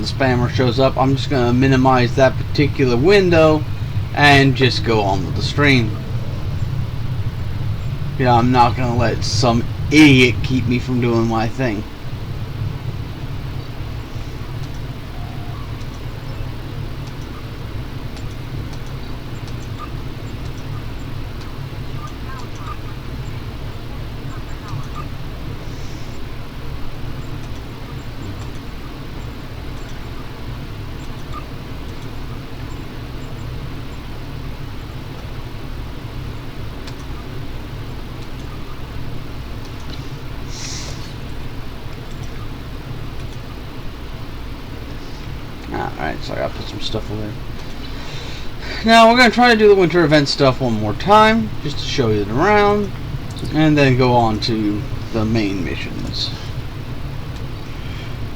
the spammer shows up, I'm just going to minimize that particular window and just go on with the stream. You know, I'm not going to let some idiot keep me from doing my thing. Alright, so I gotta put some stuff away. Now we're gonna try to do the winter event stuff one more time, just to show you it around, and then go on to the main missions.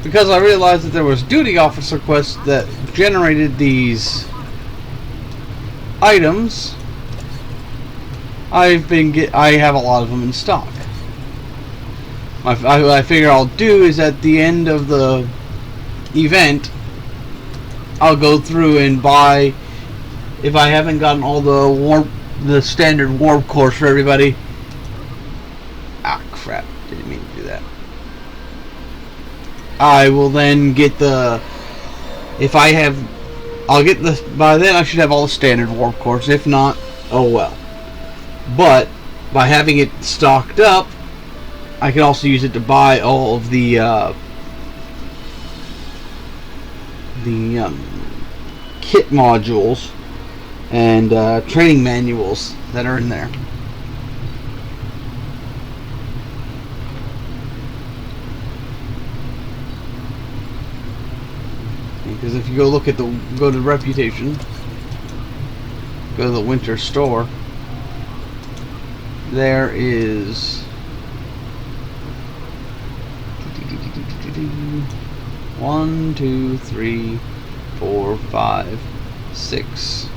Because I realized that there was duty officer quests that generated these items, I have a lot of them in stock. What I figure I'll do is at the end of the event, I'll go through and buy, if I haven't gotten all the standard warp course for everybody. Ah, crap, didn't mean to do that. I will then get the, by then I should have all the standard warp course. If not, oh well. But by having it stocked up, I can also use it to buy all of the kit modules and training manuals that are in there. Because if you go look at go to Reputation, go to the winter store, there is 1, 2, 3, 4, 5, 6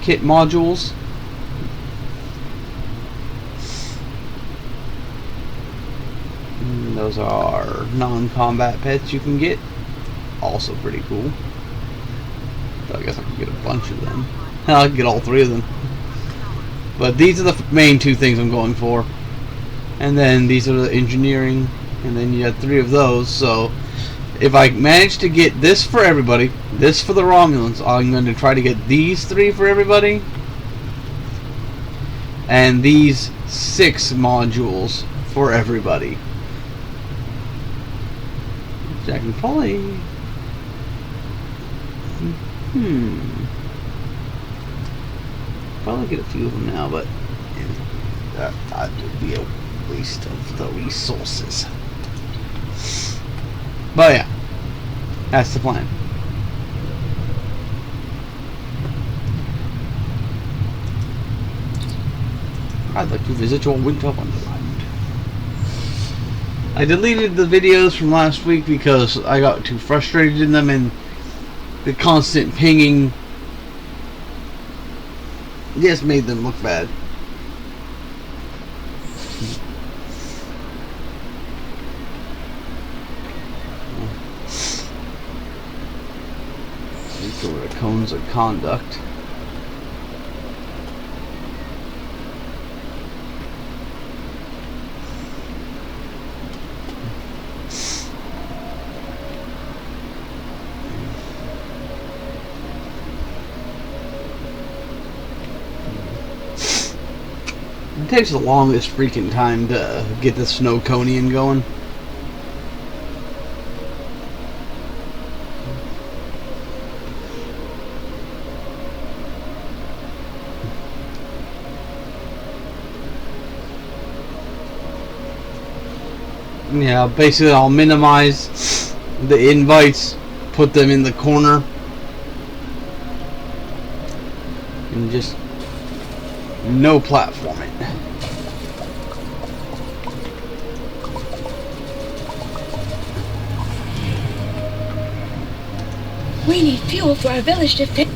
kit modules. And those are non-combat pets you can get. Also pretty cool. So I guess I can get a bunch of them. I can get all 3 of them. But these are the main 2 things I'm going for. And then these are the engineering. And then you have 3 of those. So if I manage to get this for everybody, this for the Romulans, I'm going to try to get these 3 for everybody. And these 6 modules for everybody. I can probably... probably get a few of them now, but that would be a waste of the resources. But yeah, that's the plan. I'd like to visit your winter wonderland. I deleted the videos from last week because I got too frustrated in them, and the constant pinging just made them look bad. Let's go to cones of conduct. It takes the longest freaking time to get the Snowconian going. Yeah, basically I'll minimize the invites, put them in the corner, and just no platforming. We need fuel for our village to fit.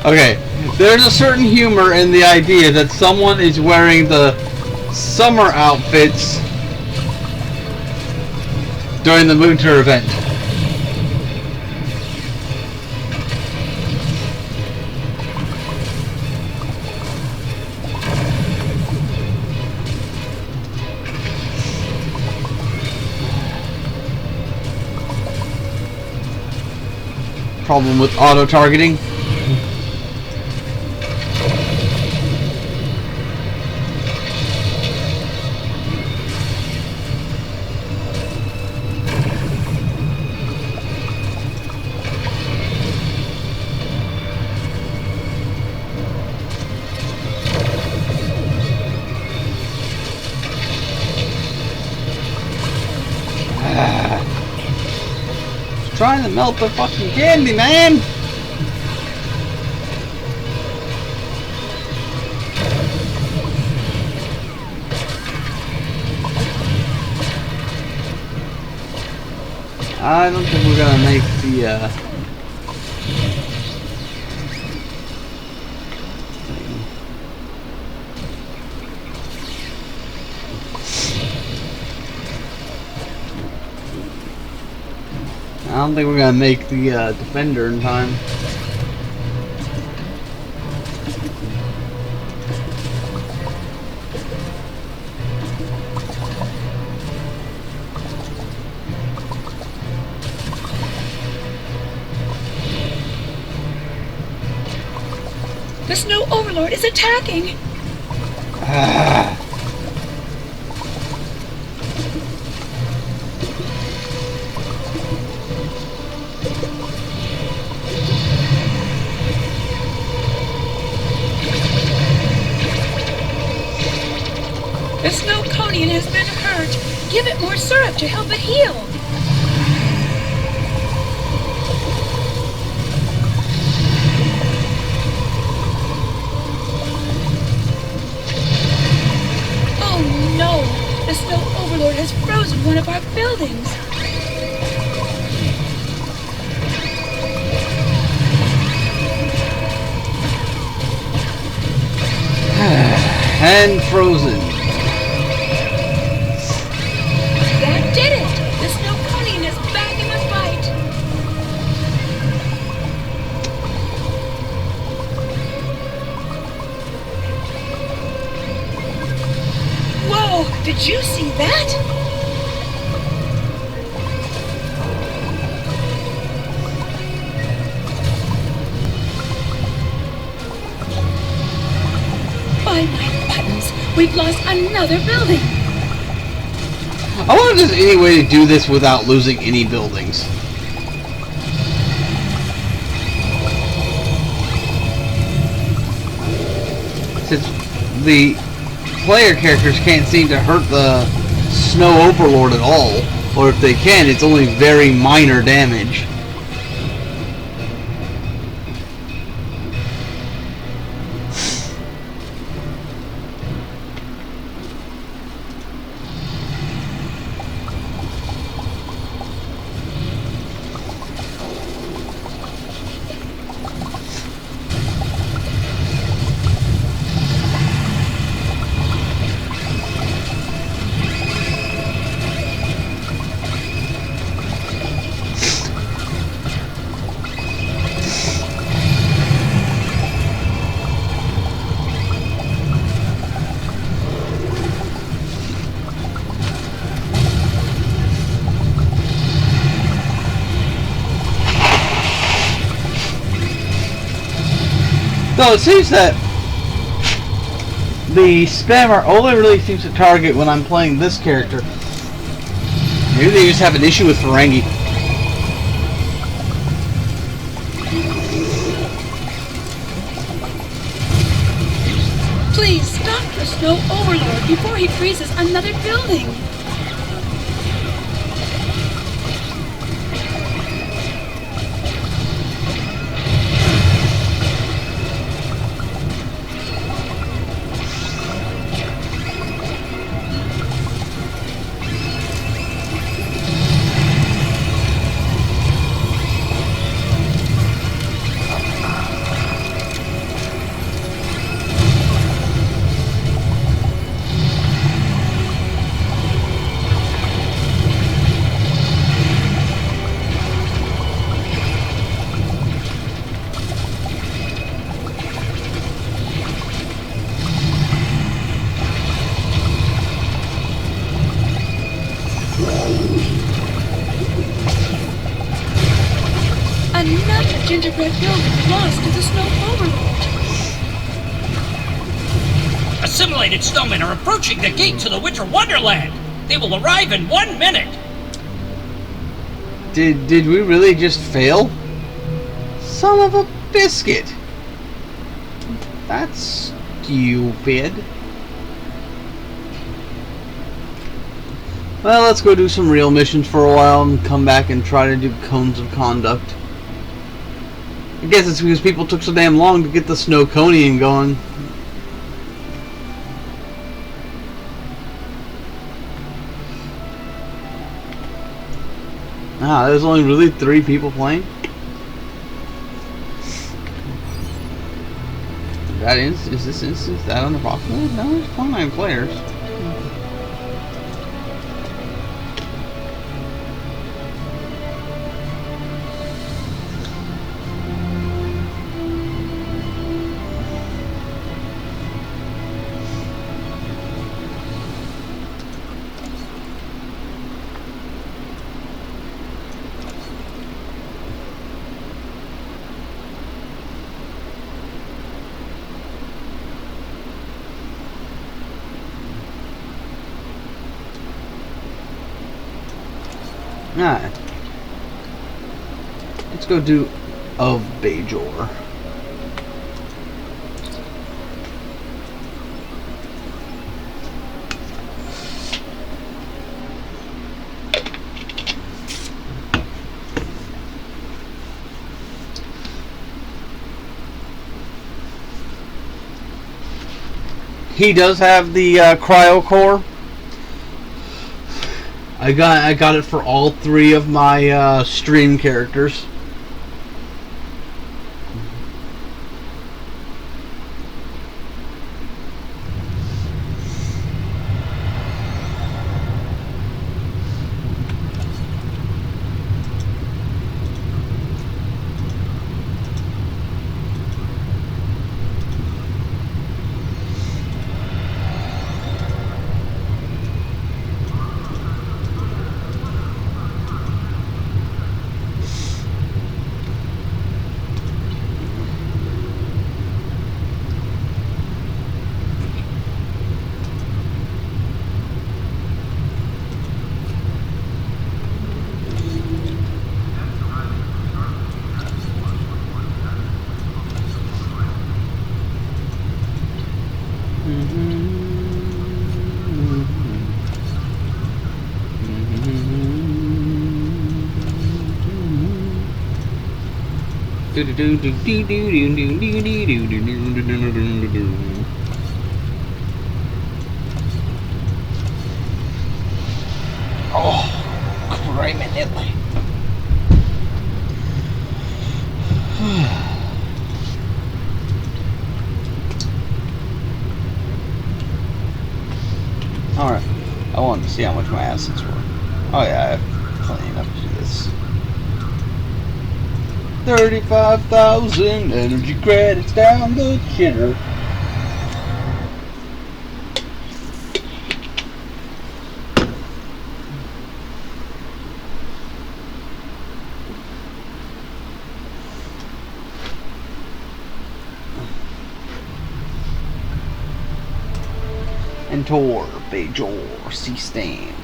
Okay, there's a certain humor in the idea that someone is wearing the summer outfits during the Moon Tour event. Problem with auto-targeting. Trying to melt the fucking candy, man! I don't think we're gonna make the I don't think we're gonna make the defender in time. The Snow Overlord is attacking! The Snow Conian has been hurt. Give it more syrup to help it heal. Oh no! The Snow Overlord has frozen one of our buildings. And frozen. That did it! The Snow Conian is back in the fight. Whoa! Did you see that? By my buttons, we've lost another building. I wonder if there's any way to do this without losing any buildings. Since the player characters can't seem to hurt the Snow Overlord at all, or if they can, it's only very minor damage. So it seems that the spammer only really seems to target when I'm playing this character. Maybe they just have an issue with Ferengi. Please stop the Snow Overlord before he freezes another building. They'll get lost in the snow overload. Assimilated snowmen are approaching the gate to the Winter Wonderland. They will arrive in 1 minute. Did we really just fail? Son of a biscuit. That's stupid. Well, let's go do some real missions for a while and come back and try to do cones of conduct. I guess it's because people took so damn long to get the Snowconian going. Ah, there's only really 3 people playing. Is this instance that unapproximated? No, there's 29 players. Alright. Let's go do of Bajor. He does have the cryo core. I got it for all 3 of my stream characters. Oh, criminally. Alright, I wanted to see how much my assets were. Oh yeah, I have plenty enough to do this. 35,000 energy credits down the shitter. Enter Bajor C-Stain.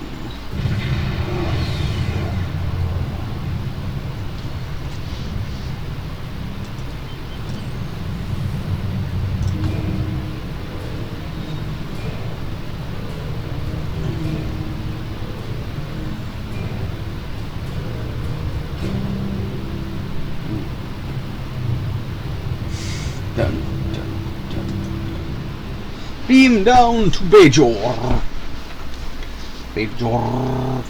Dun, dun, dun. Beam down to Bajor. Bajor.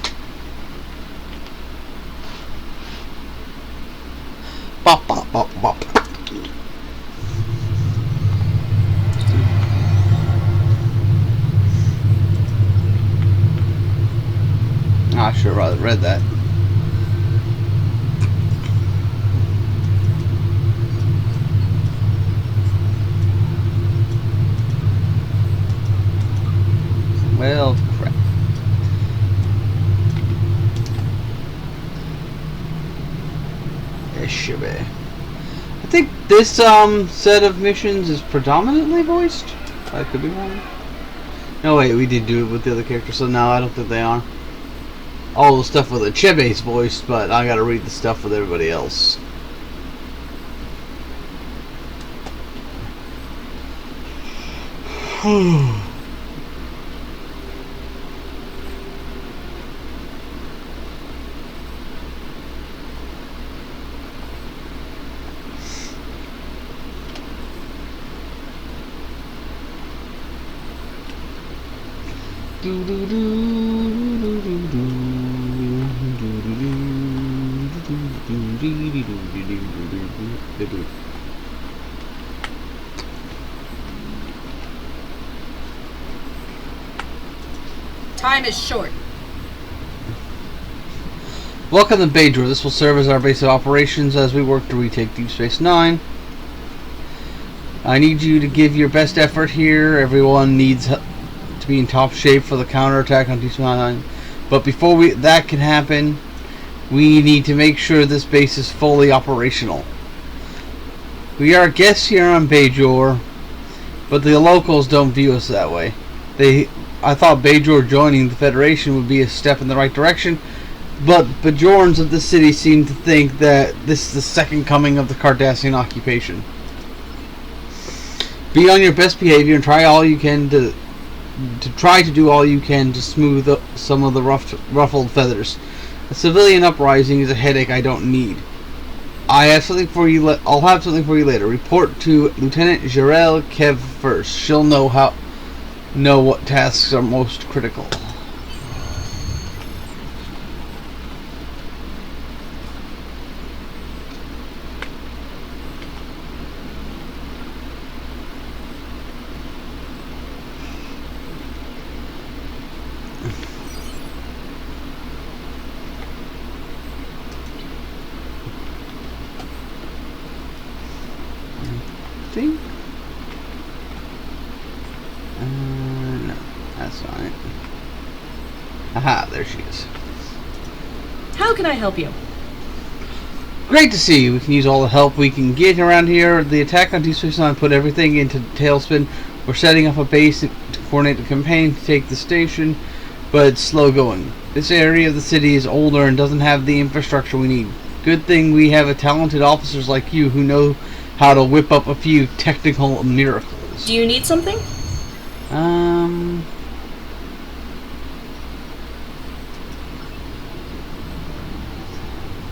Bop, bop, bop, bop. I should have rather read that. Well, crap. It should be. I This set of missions is predominantly voiced. I could be wrong. No, wait, we did do it with the other characters, so no, I don't think they are. All the stuff with Achebe's voiced, but I gotta read the stuff with everybody else. Time is short. Welcome to Bajor. This will serve as our base of operations as we work to retake Deep Space Nine. I need you to give your best effort here. Everyone needs to be in top shape for the counterattack on Deep Space Nine. But before that can happen, we need to make sure this base is fully operational. We are guests here on Bajor, but the locals don't view us that way. I thought Bajor joining the Federation would be a step in the right direction, but Bajorans of the city seem to think that this is the second coming of the Cardassian occupation. Be on your best behavior and try all you can to do all you can to smooth up some of the ruffled feathers. A civilian uprising is a headache I don't need. I'll have something for you later. Report to Lieutenant Jarell Kev first. She'll know what tasks are most critical. No, that's not it. Aha, there she is. How can I help you? Great to see you. We can use all the help we can get around here. The attack on Deep Space Nine put everything into tailspin. We're setting up a base to coordinate the campaign to take the station, but it's slow going. This area of the city is older and doesn't have the infrastructure we need. Good thing we have talented officers like you who know how to whip up a few technical miracles. Do you need something?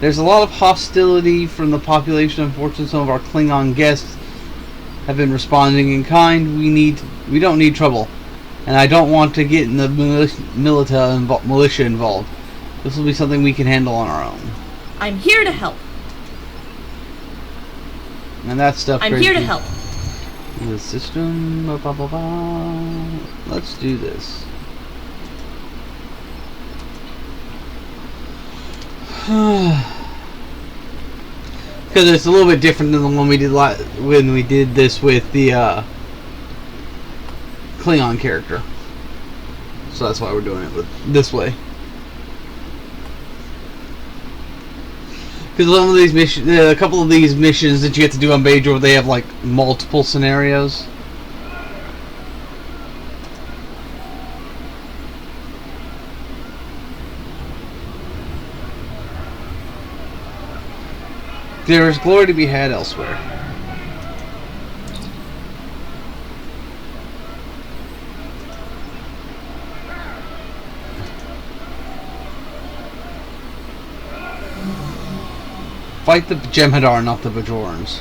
There's a lot of hostility from the population. Unfortunately, some of our Klingon guests have been responding in kind. We don't need trouble, and I don't want to get in the militia involved. This will be something we can handle on our own. I'm here to help. And that stuff. I'm here to help. The system. Blah, blah, blah, blah. Let's do this. Because it's a little bit different than the one we did when we did this with the Klingon character. So that's why we're doing it this way. Because some of these missions, a couple of these missions that you get to do on Bajor, they have like multiple scenarios. There is glory to be had elsewhere. Fight the Jem'Hadar, not the Bajorans.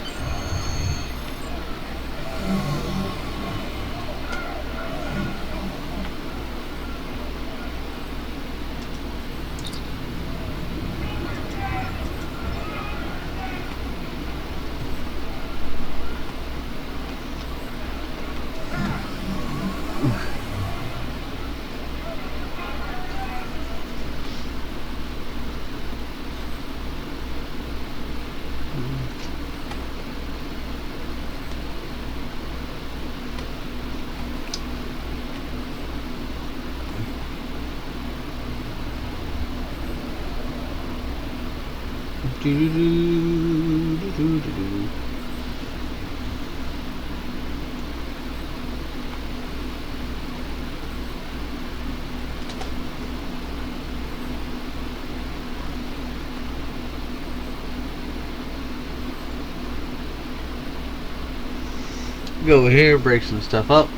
Go over here, break some stuff up.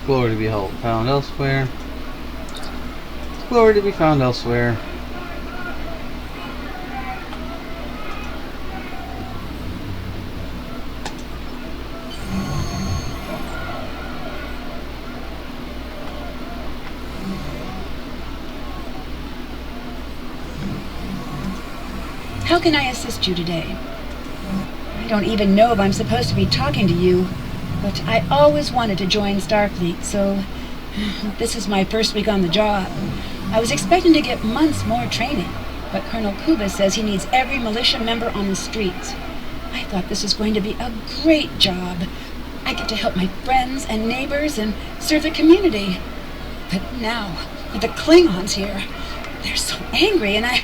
Glory to be found elsewhere. Glory to be found elsewhere. How can I assist you today? I don't even know if I'm supposed to be talking to you, but I always wanted to join Starfleet, so this is my first week on the job. I was expecting to get months more training, but Colonel Kuba says he needs every militia member on the streets. I thought this was going to be a great job. I get to help my friends and neighbors and serve the community. But now, with the Klingons here, they're so angry and I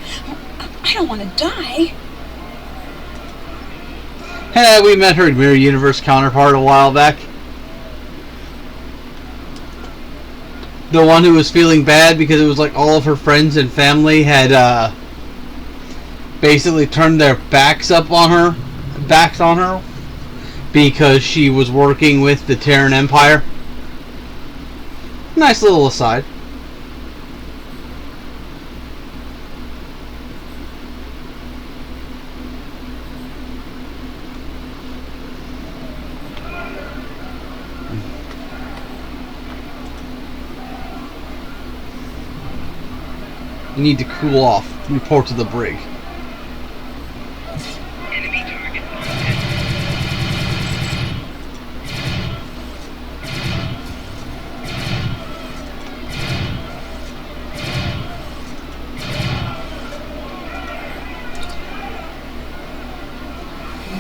don't want to die. Hey, we met her Mirror Universe counterpart a while back. The one who was feeling bad because it was like all of her friends and family had basically turned their backs on her because she was working with the Terran Empire. Nice little aside. You need to cool off. Report to the brig. Enemy target.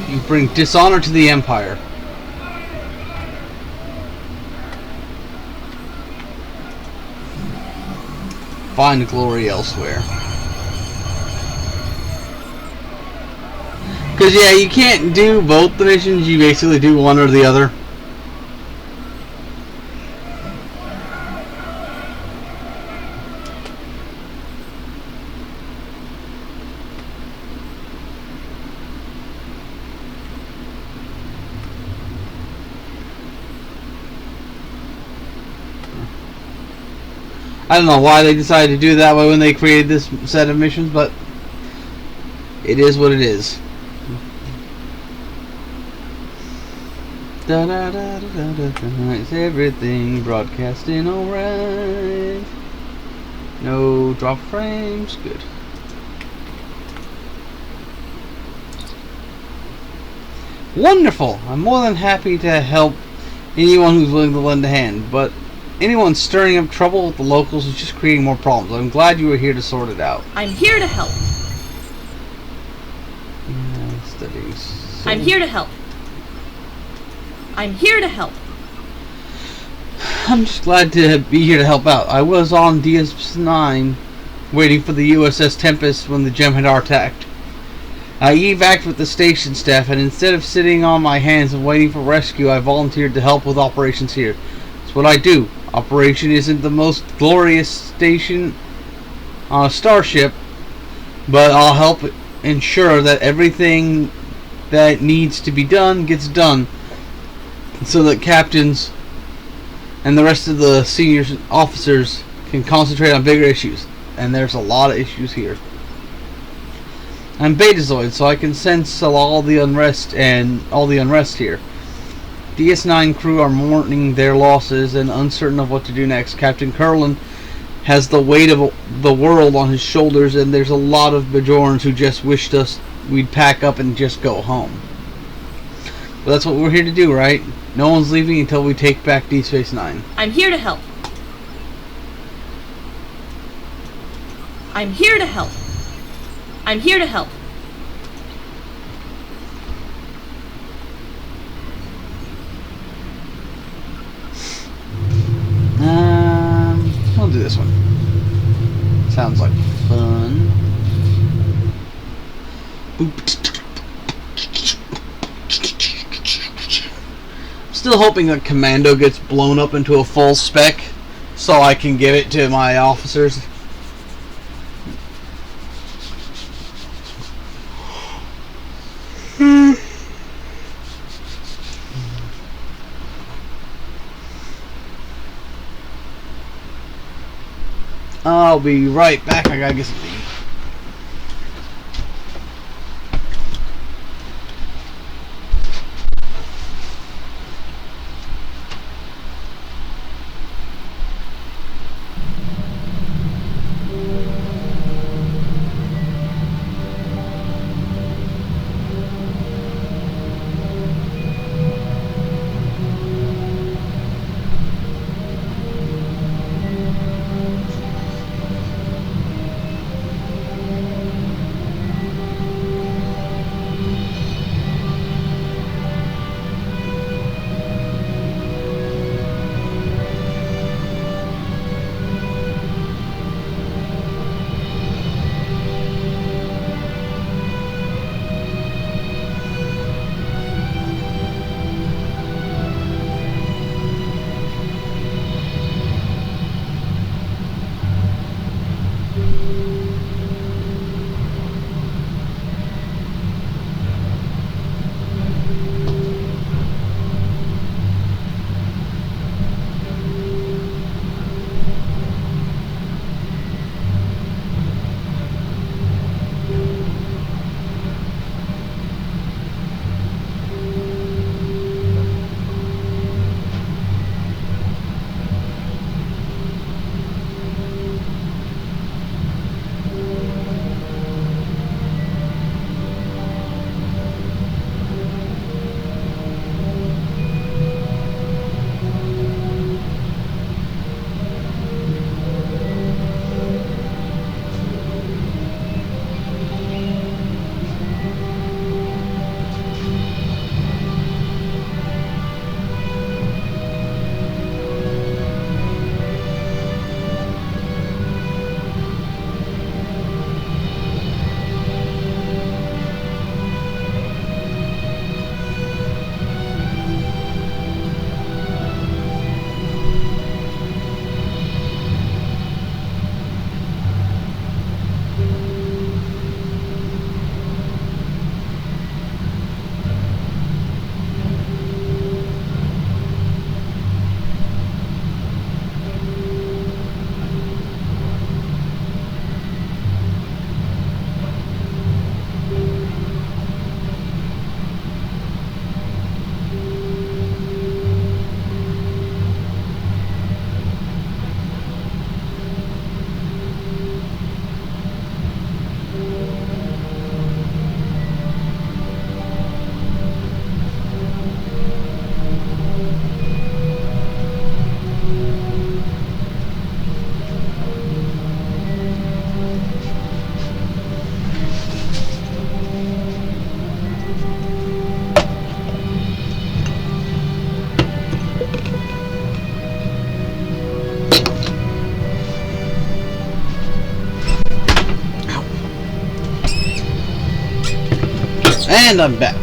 You bring dishonor to the Empire. Find glory elsewhere. Because, yeah, you can't do both the missions. You basically do one or the other. I don't know why they decided to do it that way when they created this set of missions, but it is what it is. Da da da da da da. Is everything broadcasting alright? No drop frames. Good. Wonderful. I'm more than happy to help anyone who's willing to lend a hand, but anyone stirring up trouble with the locals is just creating more problems. I'm glad you were here to sort it out. I'm here to help. I'm here to help. I'm here to help. I'm just glad to be here to help out. I was on DS9 waiting for the USS Tempest when the Jem'Hadar attacked. I evac'd with the station staff, and instead of sitting on my hands and waiting for rescue, I volunteered to help with operations here. It's what I do. Operation isn't the most glorious station on a starship, but I'll help ensure that everything that needs to be done gets done, so that captains and the rest of the senior officers can concentrate on bigger issues. And there's a lot of issues here. I'm Betazoid, so I can sense all the unrest here. DS9 crew are mourning their losses and uncertain of what to do next. Captain Curlin has the weight of the world on his shoulders, and there's a lot of Bajorans who just wished we'd pack up and just go home. But that's what we're here to do, right? No one's leaving until we take back Deep Space Nine. I'm here to help. I'm here to help. I'm here to help. We'll do this one. Sounds like fun. Still hoping that Commando gets blown up into a full spec so I can give it to my officers. I'll be right back. I gotta get some to eat. And I'm back.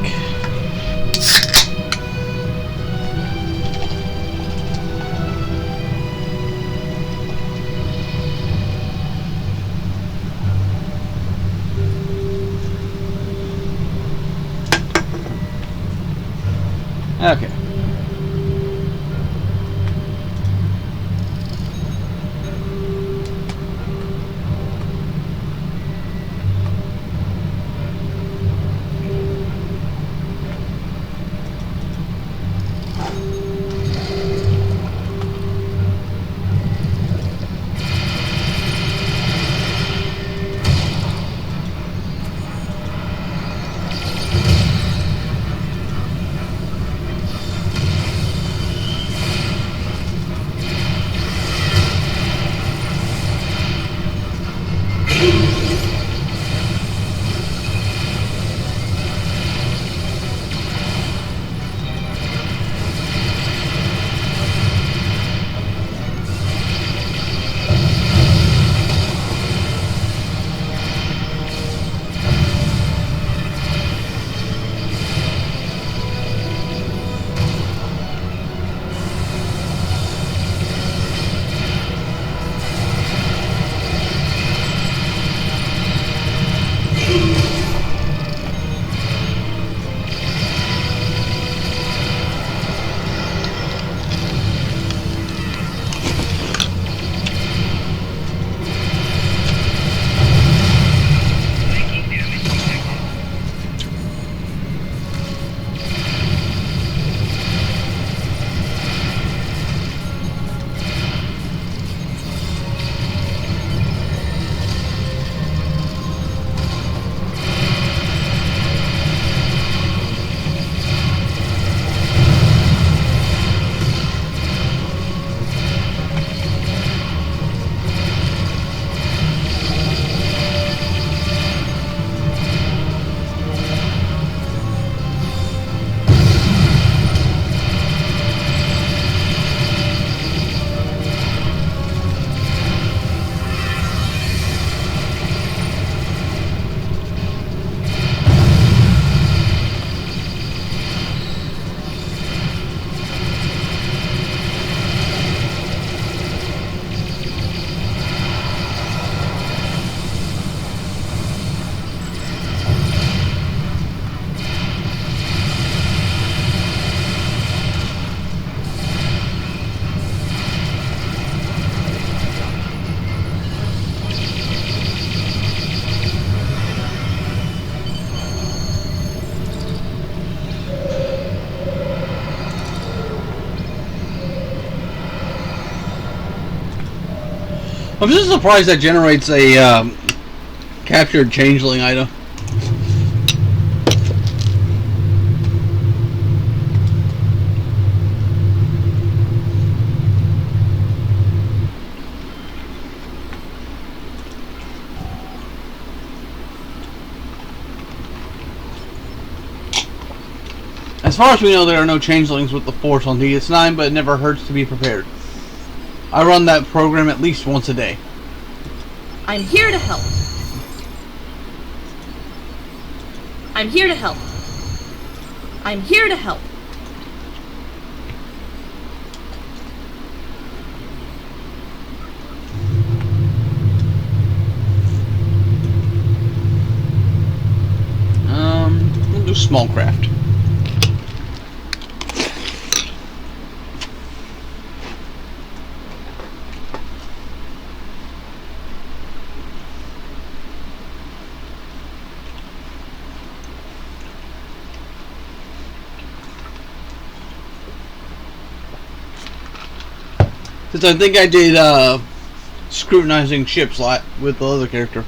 Okay. I'm just surprised that generates a captured changeling item. As far as we know, there are no changelings with the Force on DS9, but it never hurts to be prepared. I run that program at least once a day. I'm here to help. I'm here to help. I'm here to help. We'll do small craft. Since I think I did scrutinizing ships lot with the other character.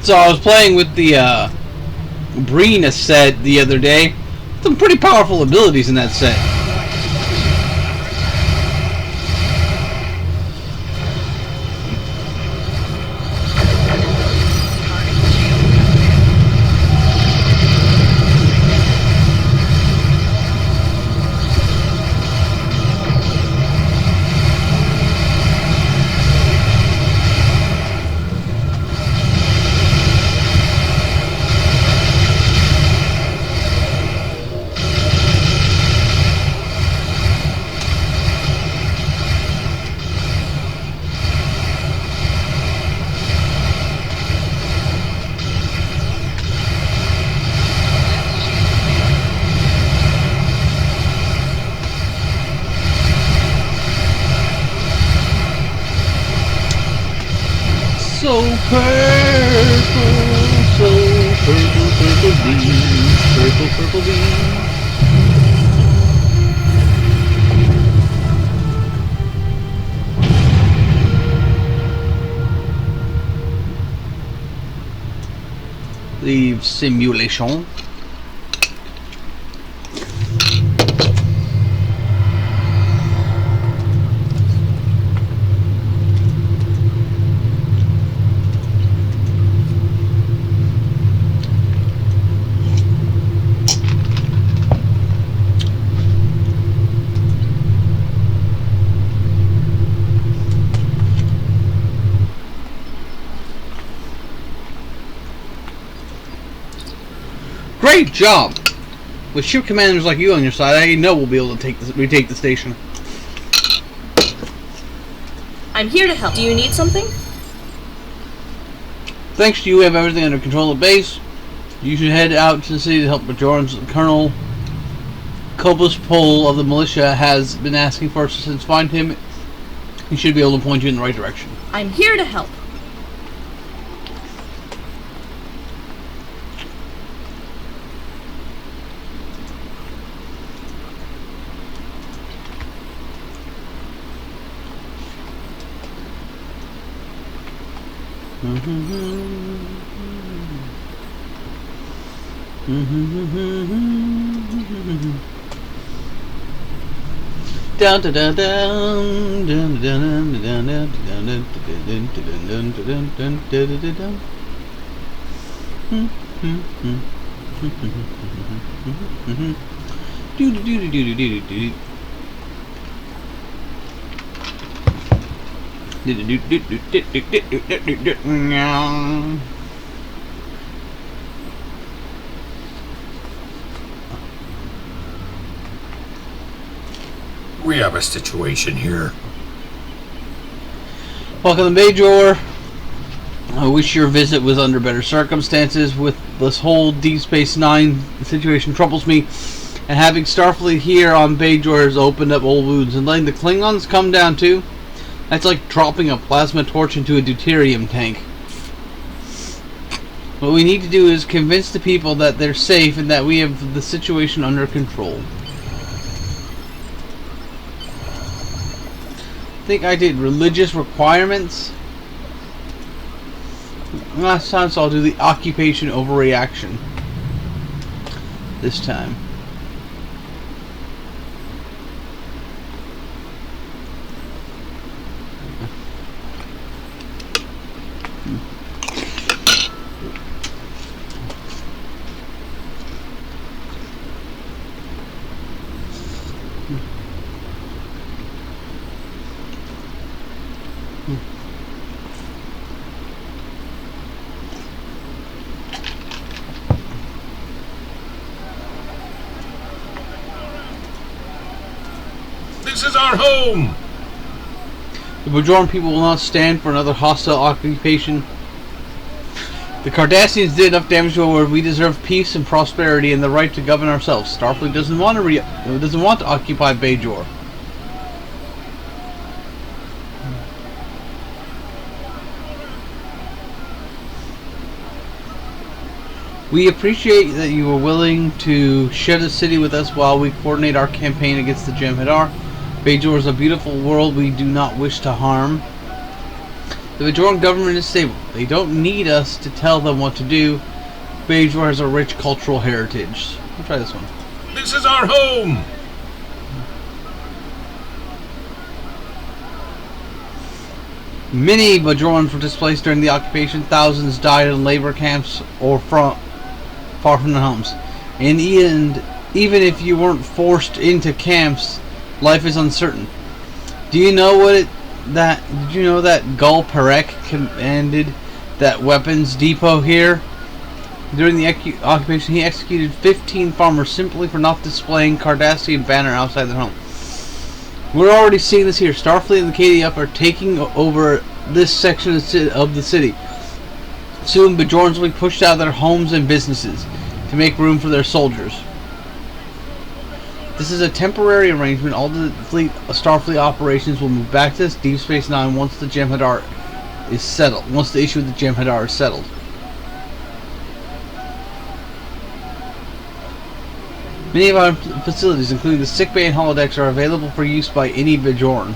So I was playing with the Brina set the other day. Some pretty powerful abilities in that set. So purple, purple beans, purple beans. Leave simulation. Great job! With ship commanders like you on your side, I know we'll be able to retake the station. I'm here to help. Do you need something? Thanks to you, we have everything under control at base. You should head out to the city to help Bajoran's Colonel Cobus Pole of the militia has been asking for assistance. Find him. He should be able to point you in the right direction. I'm here to help. Down down down down down down down. We have a situation here. Welcome to Bajor. I wish your visit was under better circumstances. With this whole Deep Space Nine situation troubles me, and having Starfleet here on Bajor has opened up old wounds. And letting the Klingons come down too, that's like dropping a plasma torch into a deuterium tank. What we need to do is convince the people that they're safe and that we have the situation under control. I think I did religious requirements last time, so I'll do the occupation overreaction this time. This is our home! The Bajoran people will not stand for another hostile occupation. The Cardassians did enough damage to where we deserve peace and prosperity and the right to govern ourselves. Starfleet doesn't want to occupy Bajor. We appreciate that you are willing to share the city with us while we coordinate our campaign against the Jem'Hadar. Bajor is a beautiful world we do not wish to harm. The Bajoran government is stable. They don't need us to tell them what to do. Bajor has a rich cultural heritage. I'll try this one. This is our home! Many Bajorans were displaced during the occupation. Thousands died in labor camps or far from their homes. In the end, even if you weren't forced into camps, life is uncertain. Do you know did you know that Gul Perek commanded that weapons depot here? During the occupation, he executed 15 farmers simply for not displaying Cardassian banner outside their home. We're already seeing this here. Starfleet and the KDF are taking over this section of the city. Soon, Bajorans will be pushed out of their homes and businesses to make room for their soldiers. This is a temporary arrangement. All the Starfleet operations will move back to Deep Space Nine once the Jem'Hadar is settled. Once the issue with the Jem'Hadar is settled. Many of our facilities, including the sickbay and holodecks, are available for use by any Bajoran.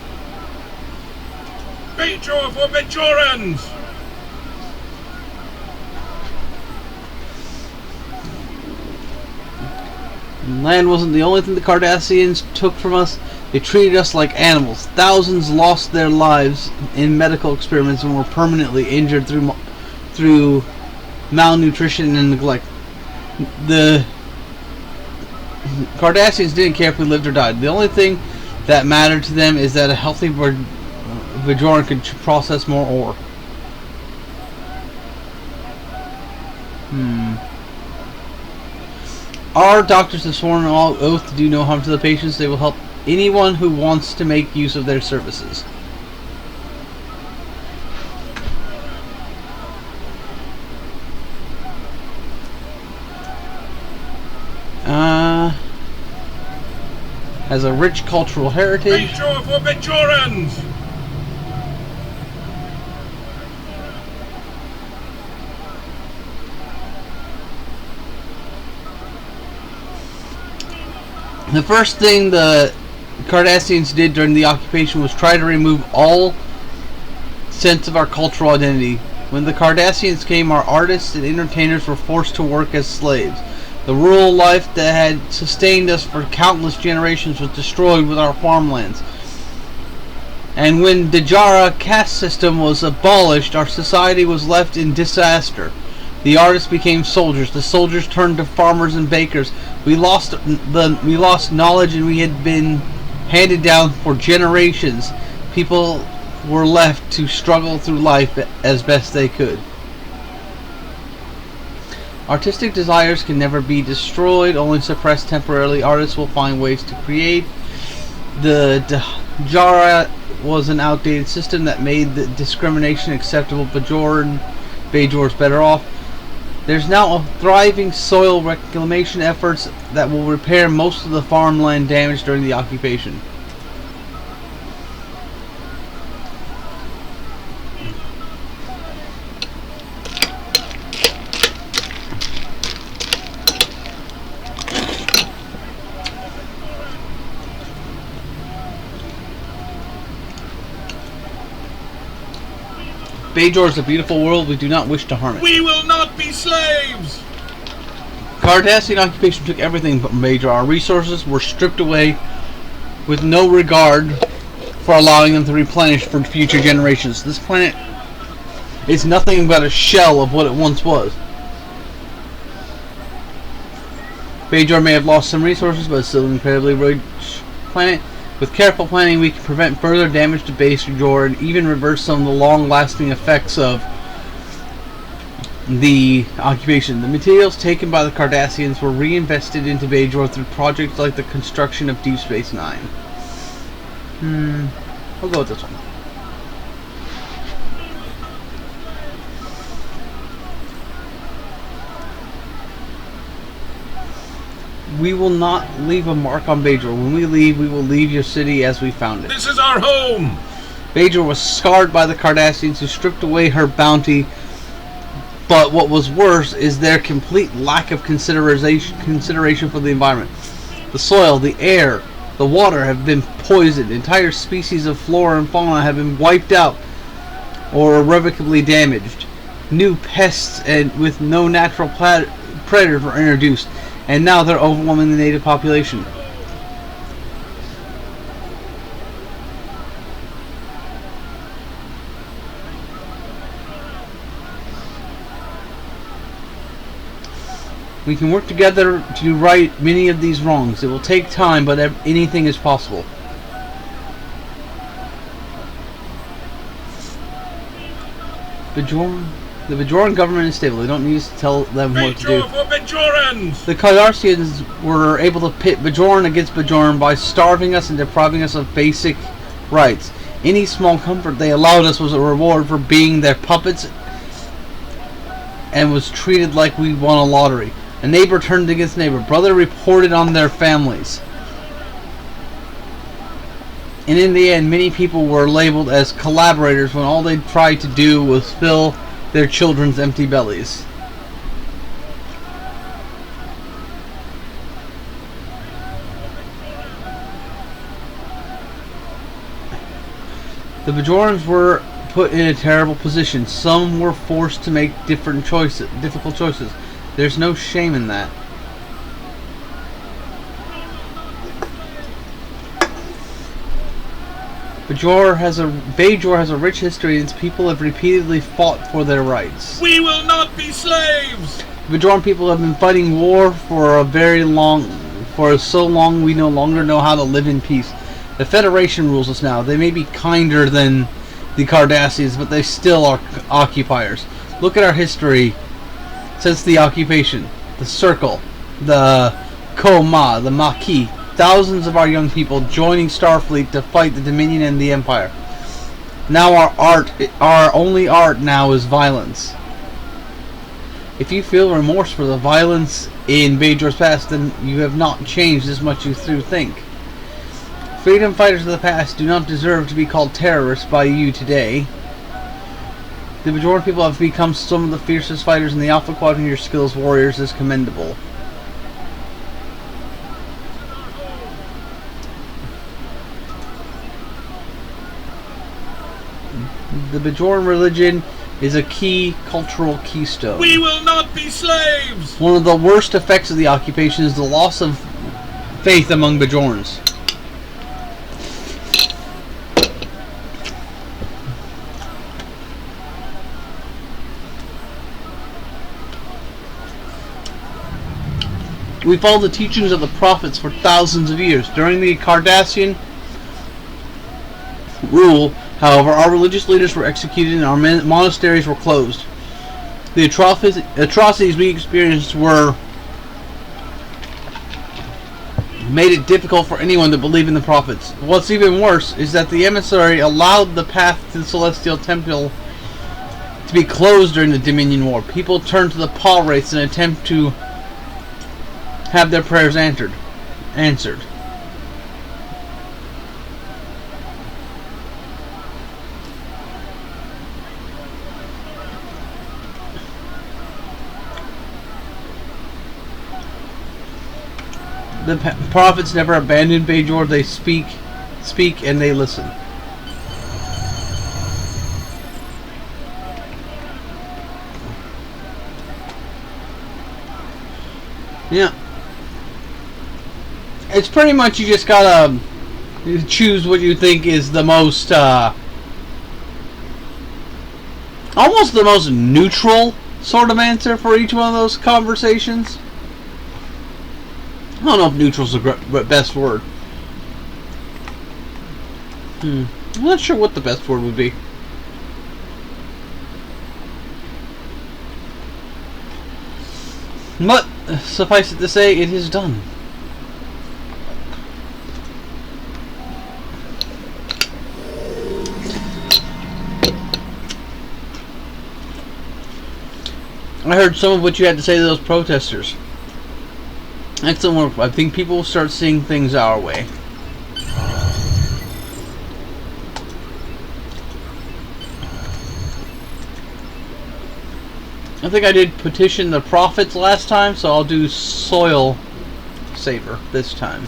Bajor for Bajorans! Land wasn't the only thing the Cardassians took from us. They treated us like animals. Thousands lost their lives in medical experiments and were permanently injured through malnutrition and neglect. The Cardassians didn't care if we lived or died. The only thing that mattered to them is that a healthy Bajoran could process more ore. Our doctors have sworn an oath to do no harm to the patients. They will help anyone who wants to make use of their services. Has a rich cultural heritage. Bajor for Bajorans! The first thing the Cardassians did during the occupation was try to remove all sense of our cultural identity. When the Cardassians came, our artists and entertainers were forced to work as slaves. The rural life that had sustained us for countless generations was destroyed with our farmlands. And when the Dajara caste system was abolished, our society was left in disaster. The artists became soldiers. The soldiers turned to farmers and bakers. We lost knowledge, and we had been handed down for generations. People were left to struggle through life as best they could. Artistic desires can never be destroyed, only suppressed temporarily. Artists will find ways to create. The Dajara was an outdated system that made the discrimination acceptable. Bajor's better off. There's now a thriving soil reclamation efforts that will repair most of the farmland damaged during the occupation. Bajor is a beautiful world. We do not wish to harm it. We will not be slaves! Cardassian occupation took everything from Bajor. Our resources were stripped away with no regard for allowing them to replenish for future generations. This planet is nothing but a shell of what it once was. Bajor may have lost some resources, but it's still an incredibly rich planet. With careful planning, we can prevent further damage to Bajor and even reverse some of the long-lasting effects of the occupation. The materials taken by the Cardassians were reinvested into Bajor through projects like the construction of Deep Space Nine. We'll go with this one. We will not leave a mark on Bajor. When we leave, we will leave your city as we found it. This is our home! Bajor was scarred by the Cardassians who stripped away her bounty, but what was worse is their complete lack of consideration for the environment. The soil, the air, the water have been poisoned. Entire species of flora and fauna have been wiped out or irrevocably damaged. New pests and with no natural predators were introduced, and now they're overwhelming the native population. We can work together to right many of these wrongs. It will take time, but anything is possible. The Bajoran government is stable. They don't need us to tell them what to do. Bajor for Bajorans! The Cardassians were able to pit Bajoran against Bajoran by starving us and depriving us of basic rights. Any small comfort they allowed us was a reward for being their puppets and was treated like we won a lottery. A neighbor turned against neighbor. Brother reported on their families. And in the end, many people were labeled as collaborators when all they tried to do was fill their children's empty bellies. The Bajorans were put in a terrible position. Some were forced to make difficult choices. There's no shame in that. Bajor has a rich history, and its people have repeatedly fought for their rights. We will not be slaves! The Bajoran people have been fighting war for so long we no longer know how to live in peace. The Federation rules us now. They may be kinder than the Cardassians, but they still are occupiers. Look at our history since the occupation. The Circle, the Koma, the Maquis. Thousands of our young people joining Starfleet to fight the Dominion and the Empire. Now our only art now is violence. If you feel remorse for the violence in Bajor's past, then you have not changed as much as you think. Freedom fighters of the past do not deserve to be called terrorists by you today. The Bajoran people have become some of the fiercest fighters in the Alpha Quadrant. Your skills, warriors, is commendable. The Bajoran religion is a key cultural keystone. We will not be slaves! One of the worst effects of the occupation is the loss of faith among Bajorans. We follow the teachings of the prophets for thousands of years. During the Cardassian rule, however, our religious leaders were executed and our monasteries were closed. The atrocities we experienced made it difficult for anyone to believe in the prophets. What's even worse is that the emissary allowed the path to the Celestial Temple to be closed during the Dominion War. People turned to the Paw Wraiths in an attempt to have their prayers answered. The prophets never abandoned Bajor. They speak, and they listen. Yeah. It's pretty much you just gotta choose what you think is the most, almost the most neutral sort of answer for each one of those conversations. I don't know if neutral's the best word. I'm not sure what the best word would be. But, suffice it to say, it is done. I heard some of what you had to say to those protesters. Excellent work. I think people will start seeing things our way. I think I did petition the prophets last time, so I'll do soil saver this time.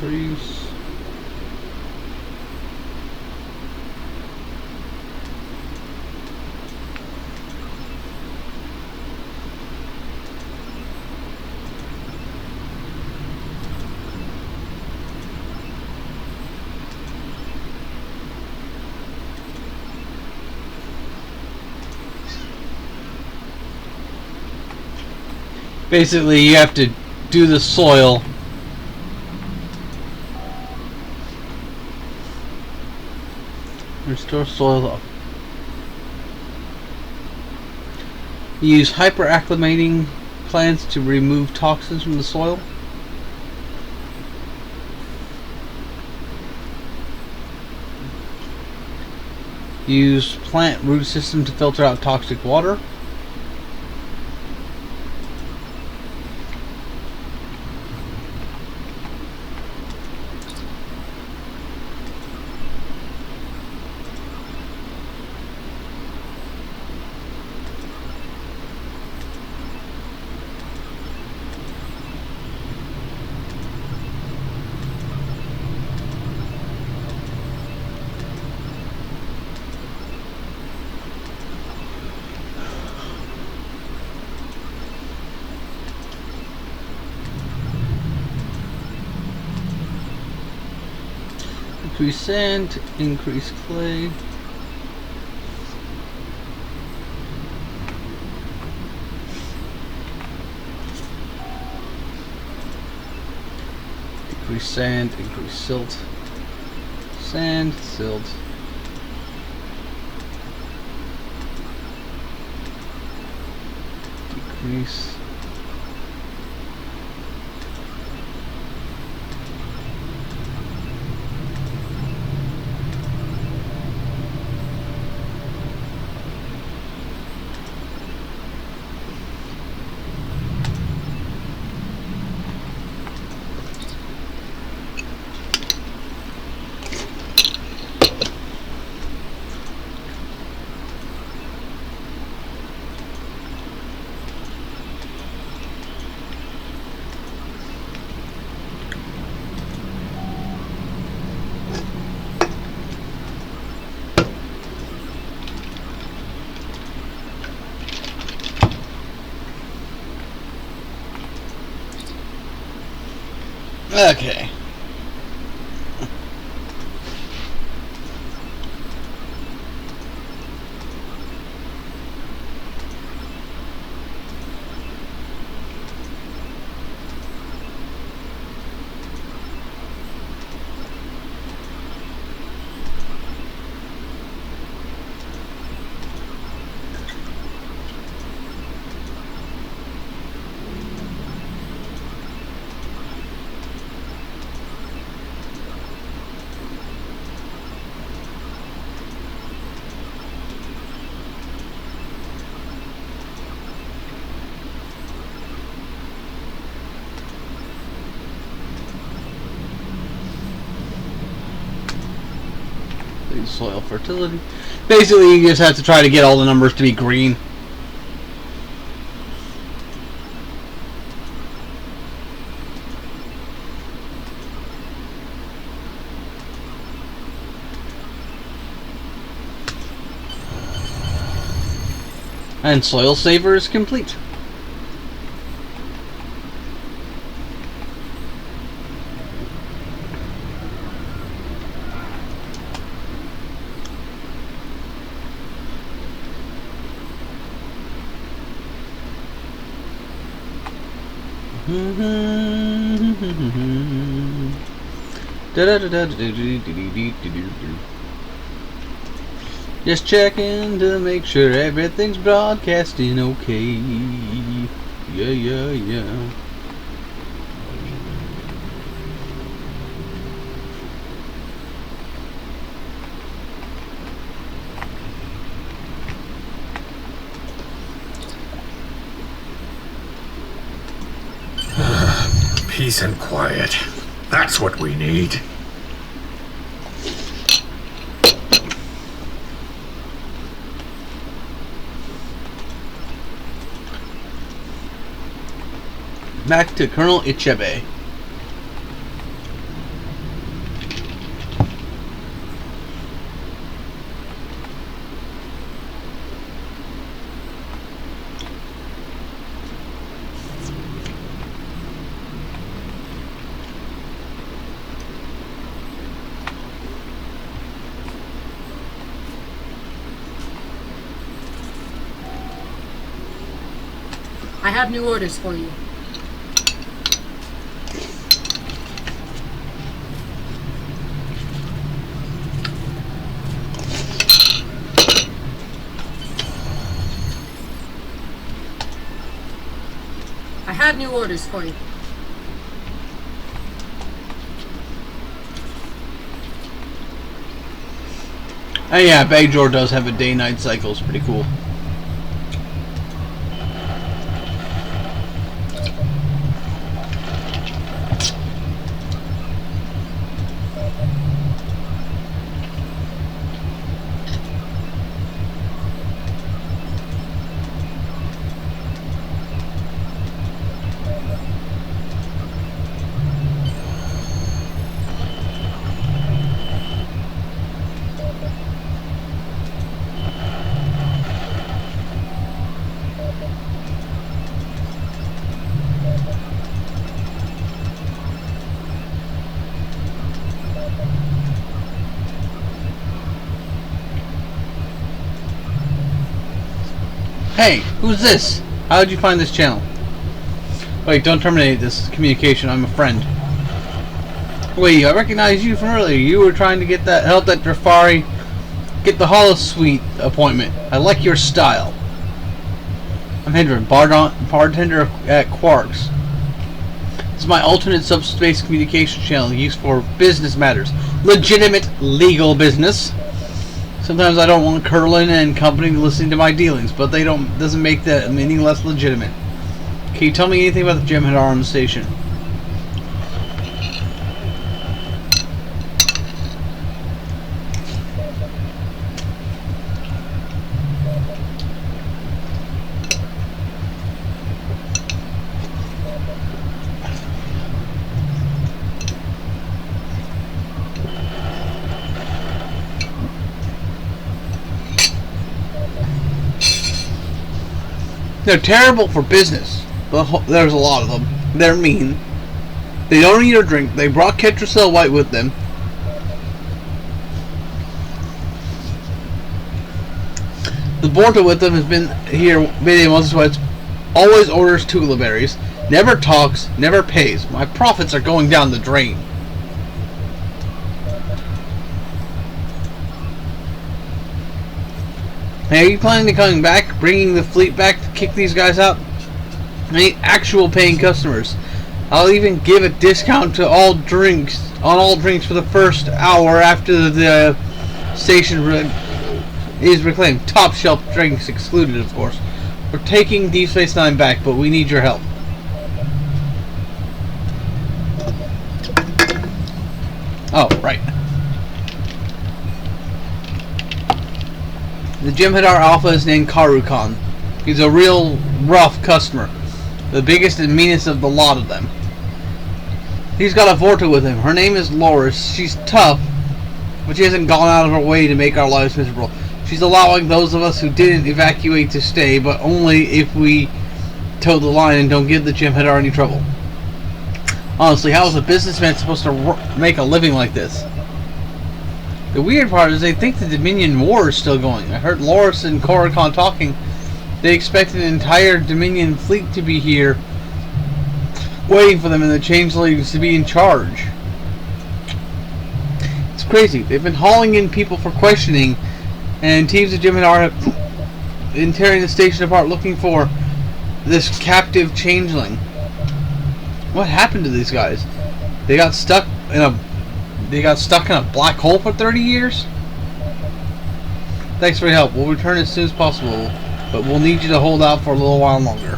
Decrease. Basically, you have to do the soil. Restore soil. Use hyper-acclimating plants to remove toxins from the soil. Use plant root system to filter out toxic water. Increase sand, increase clay. Increase sand, increase silt. Sand, silt. Decrease. Okay. Soil fertility. Basically, you just have to try to get all the numbers to be green. And soil saver is complete. Just checking to make sure everything's broadcasting okay. Yeah. Peace and quiet. That's what we need. Back to Colonel Ichebe. I have new orders for you. I have new orders for you. And yeah, Bagjor does have a day-night cycle. It's pretty cool. Hey, who's this? How did you find this channel? Wait, don't terminate this communication. I'm a friend. Wait, I recognize you from earlier. You were trying to get that help that Jafari get the Hollow Suite appointment. I like your style. I'm Hendron, bartender at Quark's. This is my alternate subspace communication channel used for business matters. Legitimate legal business. Sometimes I don't want Curlin and company listening to my dealings, but they doesn't make that any less legitimate. Can you tell me anything about the Jem'Hadar on the station? They're terrible for business. There's a lot of them. They're mean. They don't eat or drink. They brought Ketracel White with them. The Borta with them has been here once or twice. Always orders Tula berries. Never talks. Never pays. My profits are going down the drain. Hey, are you planning to coming back, bringing the fleet back to kick these guys out? I need actual paying customers. I'll even give a discount to all drinks for the first hour after the station is reclaimed. Top shelf drinks excluded, of course. We're taking Deep Space Nine back, but we need your help. Oh, right. The Jem'Hadar Alpha is named Karukan. He's a real rough customer. The biggest and meanest of the lot of them. He's got a Vorta with him. Her name is Loris. She's tough, but she hasn't gone out of her way to make our lives miserable. She's allowing those of us who didn't evacuate to stay, but only if we toe the line and don't give the Jem'Hadar any trouble. Honestly, how is a businessman supposed to make a living like this? The weird part is they think the Dominion War is still going. I heard Loris and Korrikan talking. They expect an entire Dominion fleet to be here, waiting for them and the changelings to be in charge. It's crazy. They've been hauling in people for questioning, and teams of Jem'Hadar have been tearing the station apart looking for this captive changeling. What happened to these guys? They got stuck in a black hole for 30 years? Thanks for your help. We'll return as soon as possible, but we'll need you to hold out for a little while longer.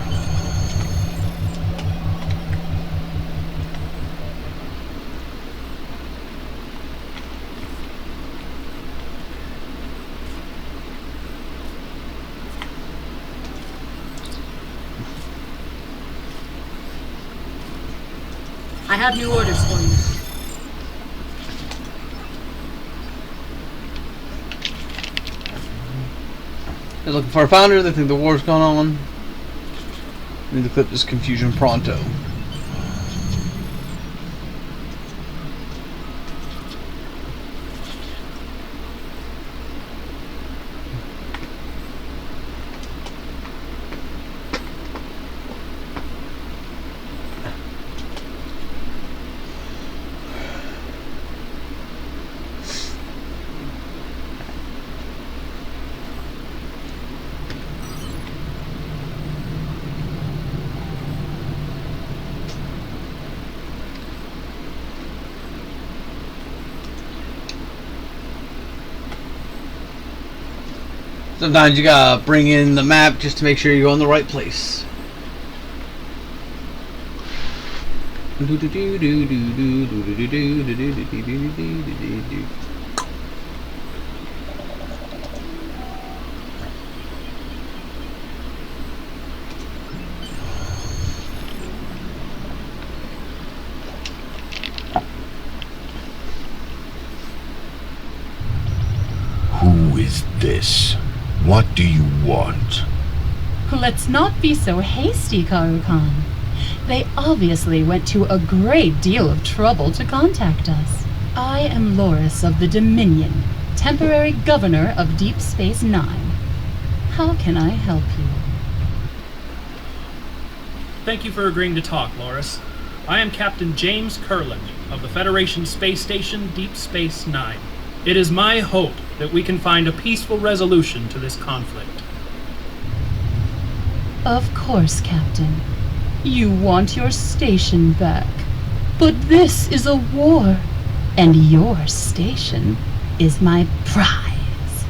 I have new orders for you. They're looking for a founder. They think the war's going on. We need to clip this confusion pronto. Sometimes you gotta bring in the map just to make sure you go in the right place. Who is this? What do you want? Let's not be so hasty, Karu-kan. They obviously went to a great deal of trouble to contact us. I am Loris of the Dominion, temporary governor of Deep Space Nine. How can I help you? Thank you for agreeing to talk, Loris. I am Captain James Kurland of the Federation Space Station Deep Space Nine. It is my hope that we can find a peaceful resolution to this conflict. Of course, Captain. You want your station back. But this is a war, and your station is my prize.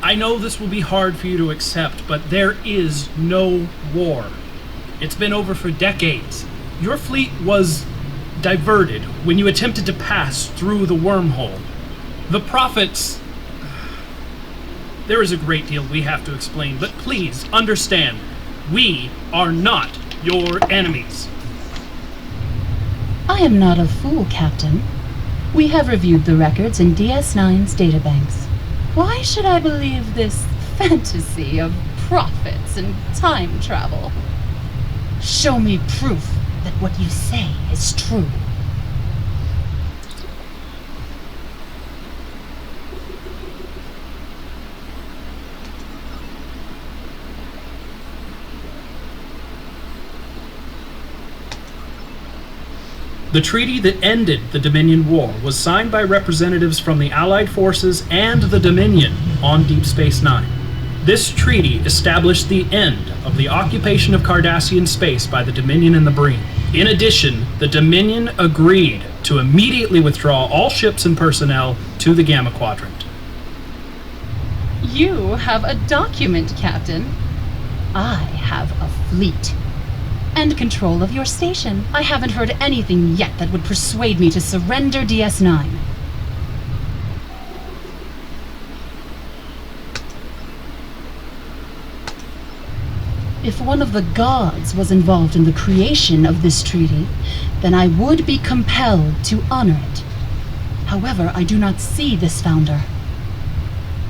I know this will be hard for you to accept, but there is no war. It's been over for decades. Your fleet was diverted when you attempted to pass through the wormhole. The Prophets... There is a great deal we have to explain, but please understand, we are not your enemies. I am not a fool, Captain. We have reviewed the records in DS9's databanks. Why should I believe this fantasy of prophets and time travel? Show me proof that what you say is true. The treaty that ended the Dominion War was signed by representatives from the Allied forces and the Dominion on Deep Space Nine. This treaty established the end of the occupation of Cardassian space by the Dominion and the Breen. In addition, the Dominion agreed to immediately withdraw all ships and personnel to the Gamma Quadrant. You have a document, Captain. I have a fleet. And control of your station. I haven't heard anything yet that would persuade me to surrender DS9. If one of the gods was involved in the creation of this treaty, then I would be compelled to honor it. However, I do not see this founder.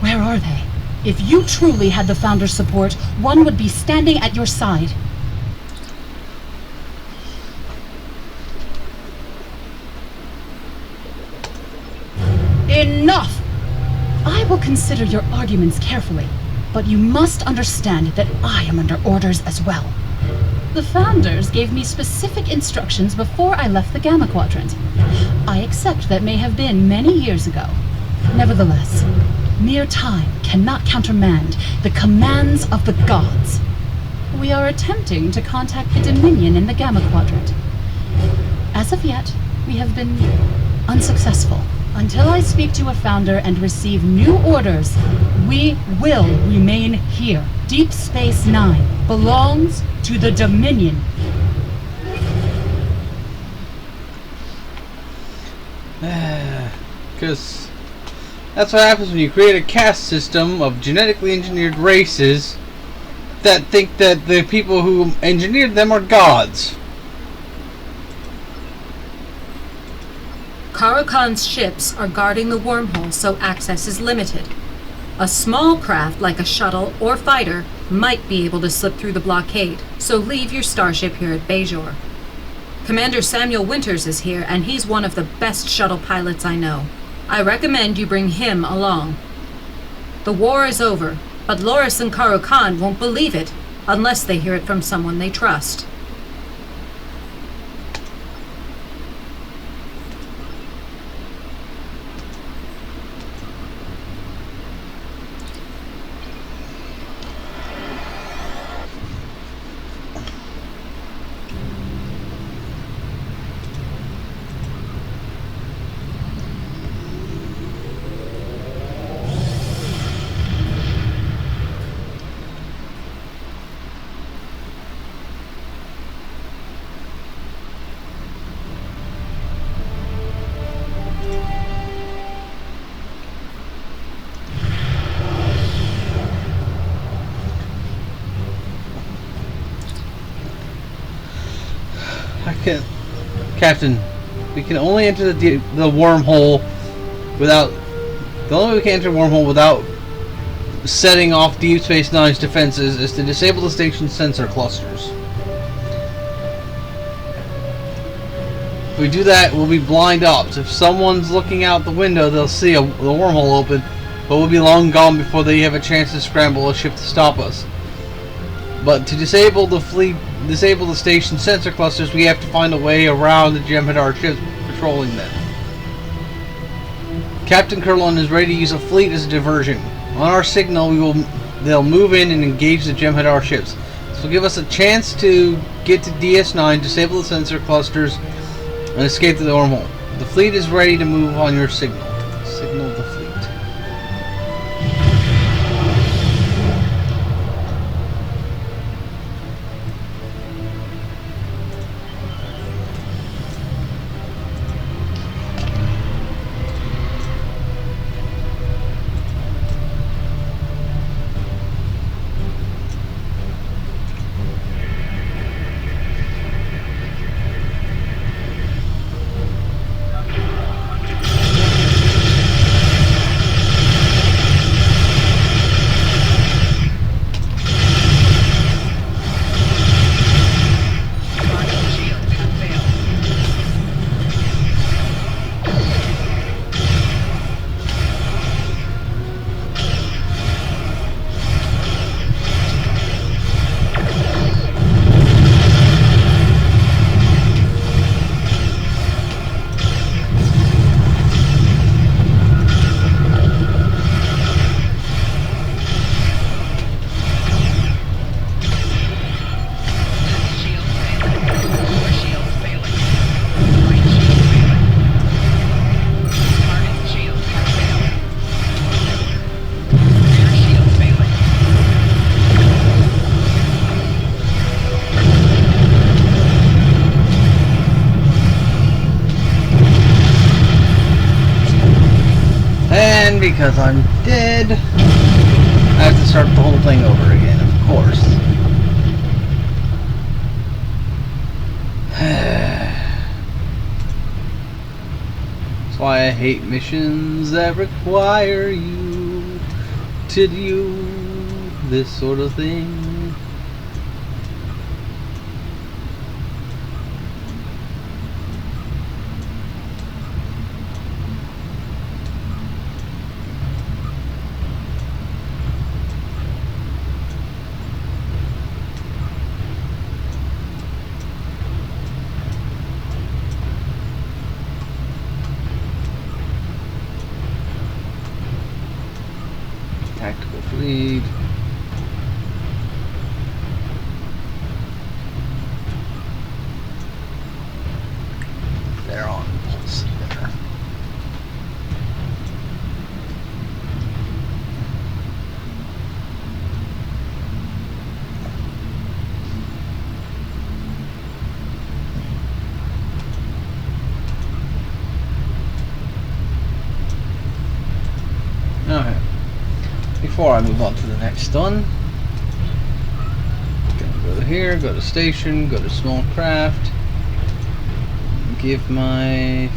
Where are they? If you truly had the founder's support, one would be standing at your side. Enough! I will consider your arguments carefully, but you must understand that I am under orders as well. The founders gave me specific instructions before I left the Gamma Quadrant. I accept that may have been many years ago. Nevertheless, mere time cannot countermand the commands of the gods. We are attempting to contact the Dominion in the Gamma Quadrant. As of yet, we have been unsuccessful. Until I speak to a founder and receive new orders, we will remain here. Deep Space Nine belongs to the Dominion. Because that's what happens when you create a caste system of genetically engineered races that think that the people who engineered them are gods. Karukan's ships are guarding the wormhole, so access is limited. A small craft like a shuttle or fighter might be able to slip through the blockade, so leave your starship here at Bajor. Commander Samuel Winters is here, and he's one of the best shuttle pilots I know. I recommend you bring him along. The war is over, but Loris and Karu-kan won't believe it unless they hear it from someone they trust. Captain, we can only enter the wormhole without... The only way we can enter the wormhole without setting off Deep Space Nine's defenses is to disable the station's sensor clusters. If we do that, we'll be blind ops. If someone's looking out the window, they'll see the wormhole open, but we'll be long gone before they have a chance to scramble a ship to stop us. But to disable the station's sensor clusters, we have to find a way around the Jem'Hadar ships patrolling them. Captain Kurlan is ready to use a fleet as a diversion. On our signal, they'll move in and engage the Jem'Hadar ships. This will give us a chance to get to DS9, disable the sensor clusters, and escape to the wormhole. The fleet is ready to move on your signal. Signal the fleet. Because I'm dead, I have to start the whole thing over again, of course. That's why I hate missions that require you to do this sort of thing. Tactical fleet. They're on pulse there. Okay. Before I move on to the next one, gonna go here, go to station, go to small craft, give my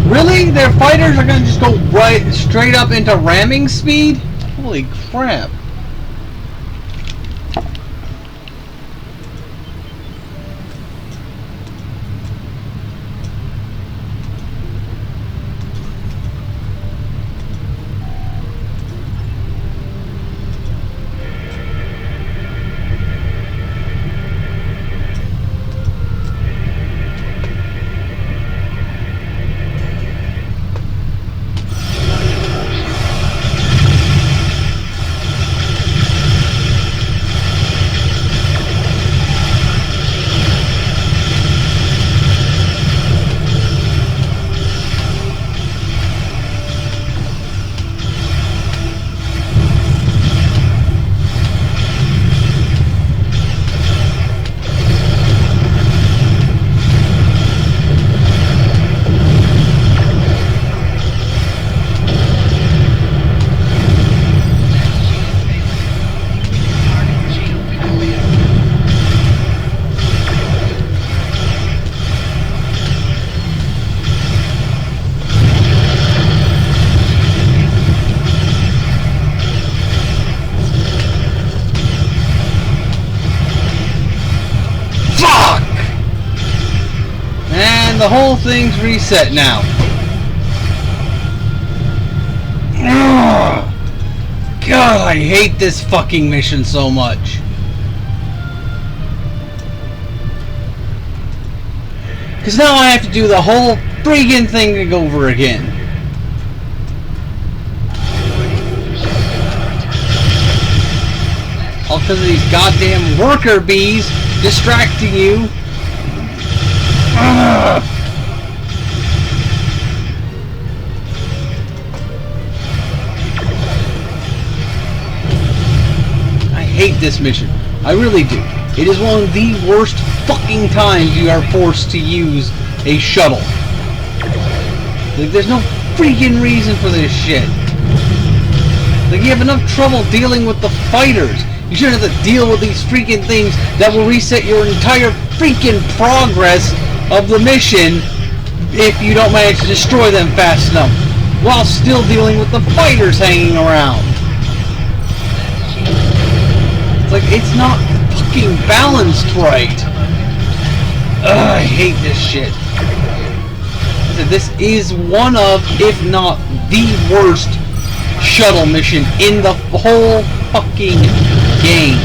Really? Their fighters are gonna just go right straight up into ramming speed? Holy crap. The whole thing's reset now. Ugh. God, I hate this fucking mission so much. Because now I have to do the whole friggin' thing over again. All because of these goddamn worker bees distracting you. Ugh. I hate this mission. I really do. It is one of the worst fucking times you are forced to use a shuttle. Like, there's no freaking reason for this shit. Like, you have enough trouble dealing with the fighters. You shouldn't have to deal with these freaking things that will reset your entire freaking progress of the mission if you don't manage to destroy them fast enough, while still dealing with the fighters hanging around. It's like, it's not fucking balanced right. Ugh, I hate this shit. This is one of, if not the worst shuttle mission in the whole fucking game.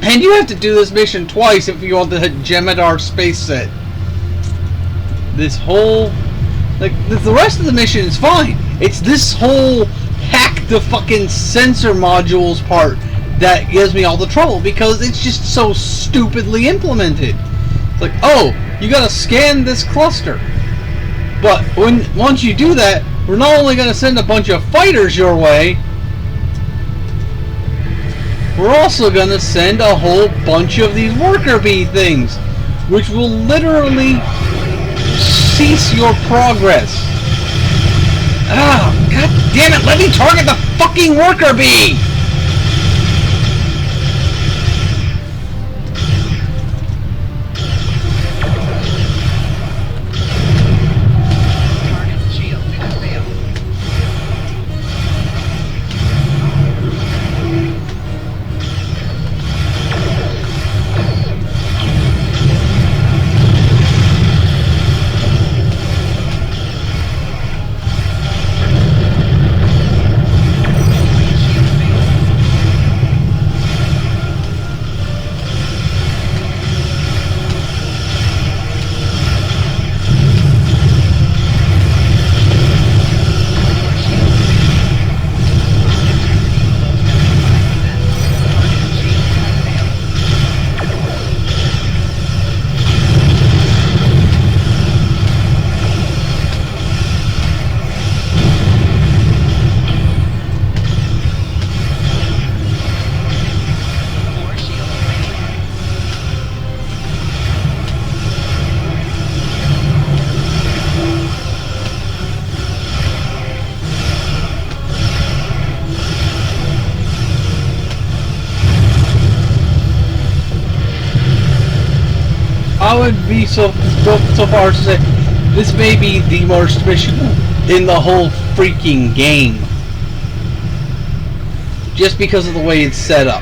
And you have to do this mission twice if you want the Jemadar space set. This whole... like, the rest of the mission is fine. It's this whole hack the fucking sensor modules part that gives me all the trouble, because it's just so stupidly implemented. It's like, oh, you gotta scan this cluster. But once you do that, we're not only gonna send a bunch of fighters your way, we're also gonna send a whole bunch of these worker bee things, which will literally cease your progress. Ah, god damn it, let me target the fucking worker bee! I would be so far as to say this may be the worst mission in the whole freaking game. Just because of the way it's set up.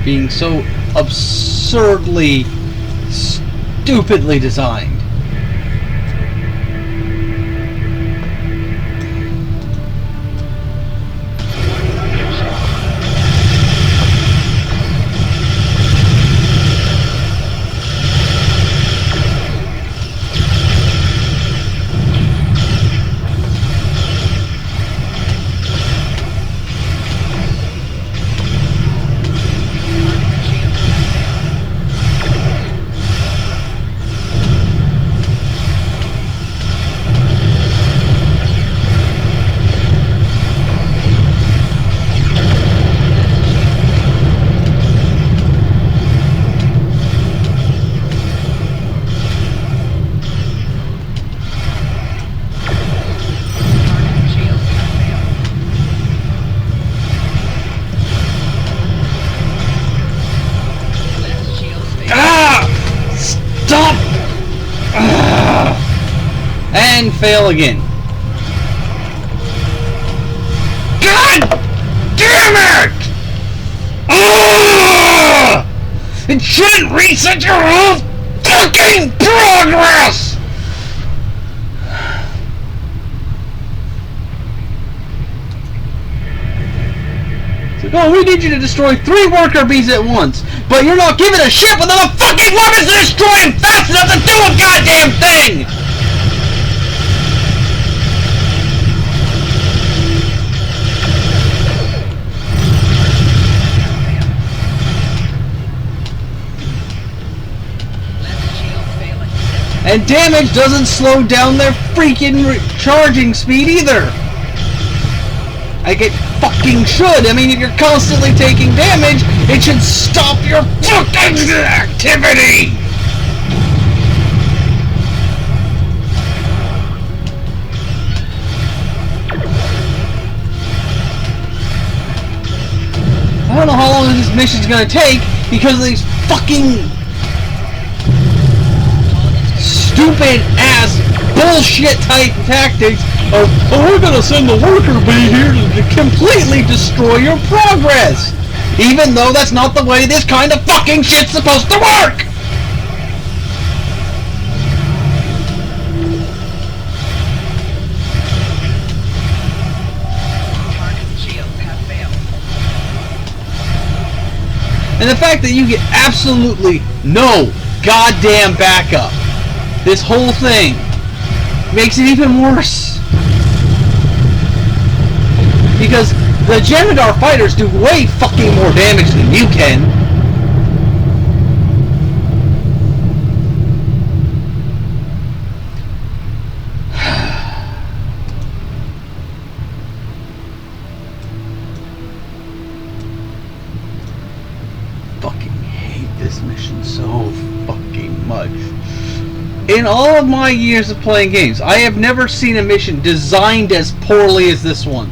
Being so absurdly, stupidly designed. And fail again. God damn it! It shouldn't reset your whole fucking progress! It's like, oh, we need you to destroy 3 worker bees at once, but you're not giving a shit with enough fucking weapons to destroy them fast enough to do a goddamn thing! And damage doesn't slow down their freaking charging speed either. Like it fucking should. I mean, if you're constantly taking damage, it should stop your fucking activity. I don't know how long this mission's gonna take because of these fucking stupid ass bullshit type tactics of, oh, we're gonna send the worker bee here to completely destroy your progress, even though that's not the way this kind of fucking shit's supposed to work. And the fact that you get absolutely no goddamn backup. This whole thing makes it even worse. Because the Jemadar fighters do way fucking more damage than you can. Fucking hate this mission so fucking much. In all of my years of playing games, I have never seen a mission designed as poorly as this one.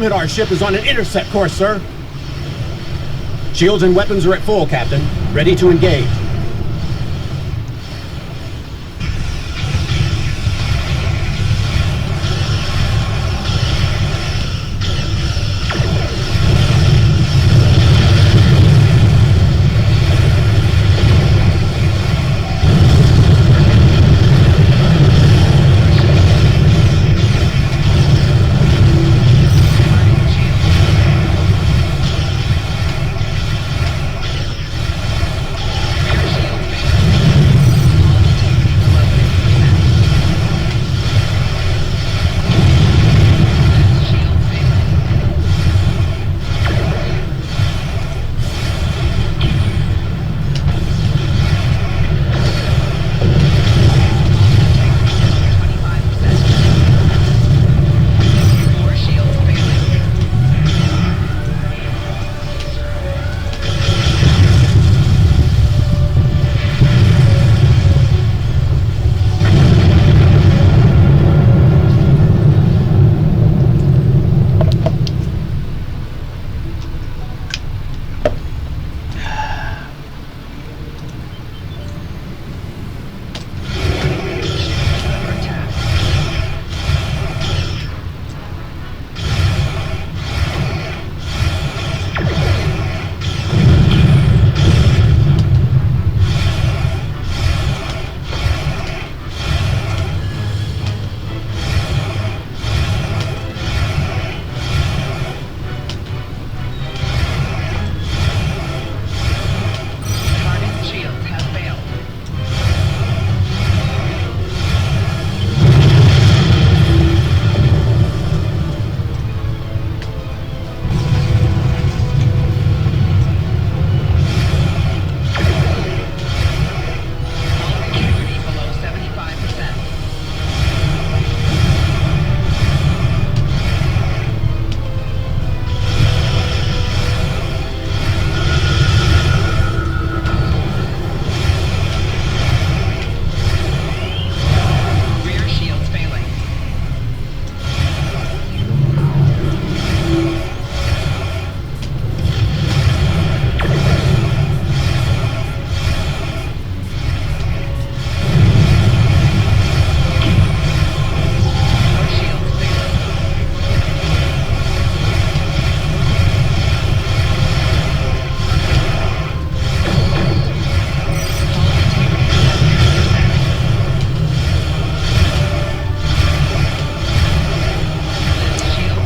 Jim'Hadar ship is on an intercept course, sir. Shields and weapons are at full, Captain. Ready to engage.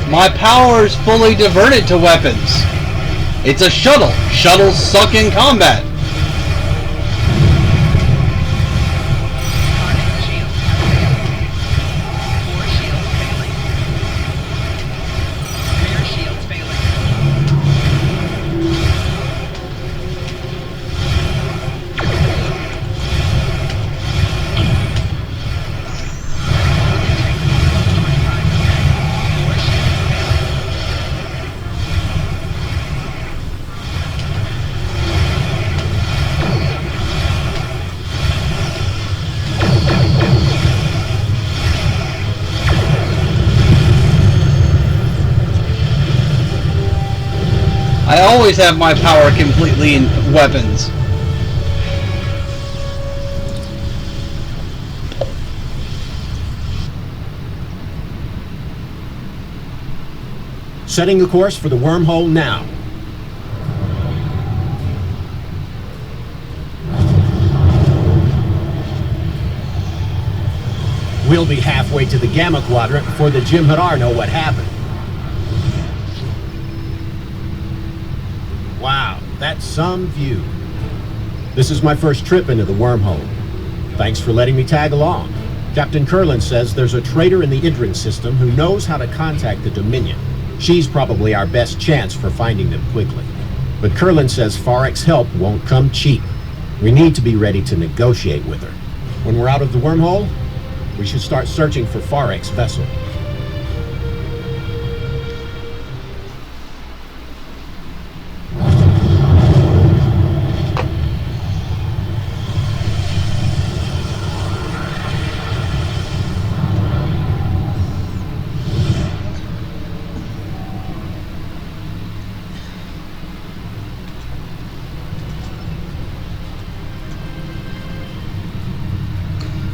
My power is fully diverted to weapons. It's a shuttle. Shuttles suck in combat. I always have my power completely in weapons. Setting a course for the wormhole now. We'll be halfway to the Gamma Quadrant before the Jim'Hadar know what happened. Wow, that's some view. This is my first trip into the wormhole. Thanks for letting me tag along. Captain Curlin says there's a traitor in the Idrin system who knows how to contact the Dominion. She's probably our best chance for finding them quickly. But Curlin says Farek's help won't come cheap. We need to be ready to negotiate with her. When we're out of the wormhole, we should start searching for Farek's vessel.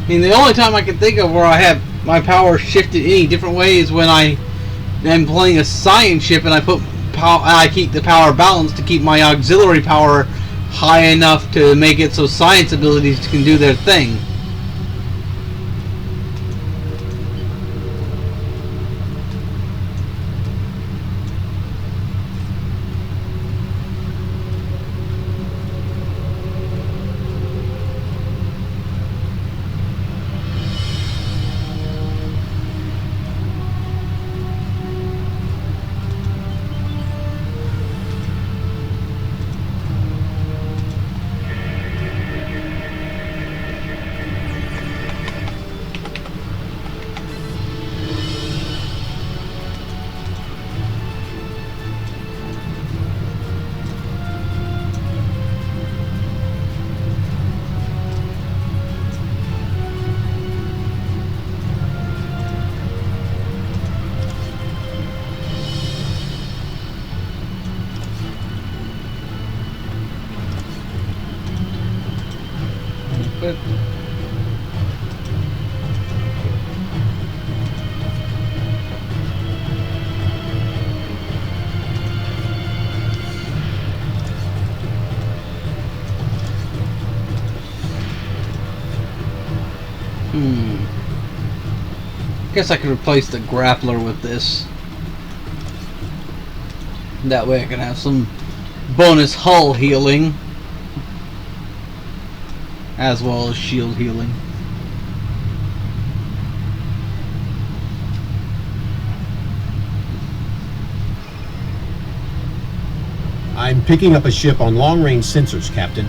I mean, the only time I can think of where I have my power shifted any different way is when I am playing a science ship and I keep the power balanced to keep my auxiliary power high enough to make it so science abilities can do their thing. But guess I could replace the grappler with this. That way I can have some bonus hull healing as well as shield healing. I'm picking up a ship on long-range sensors, Captain.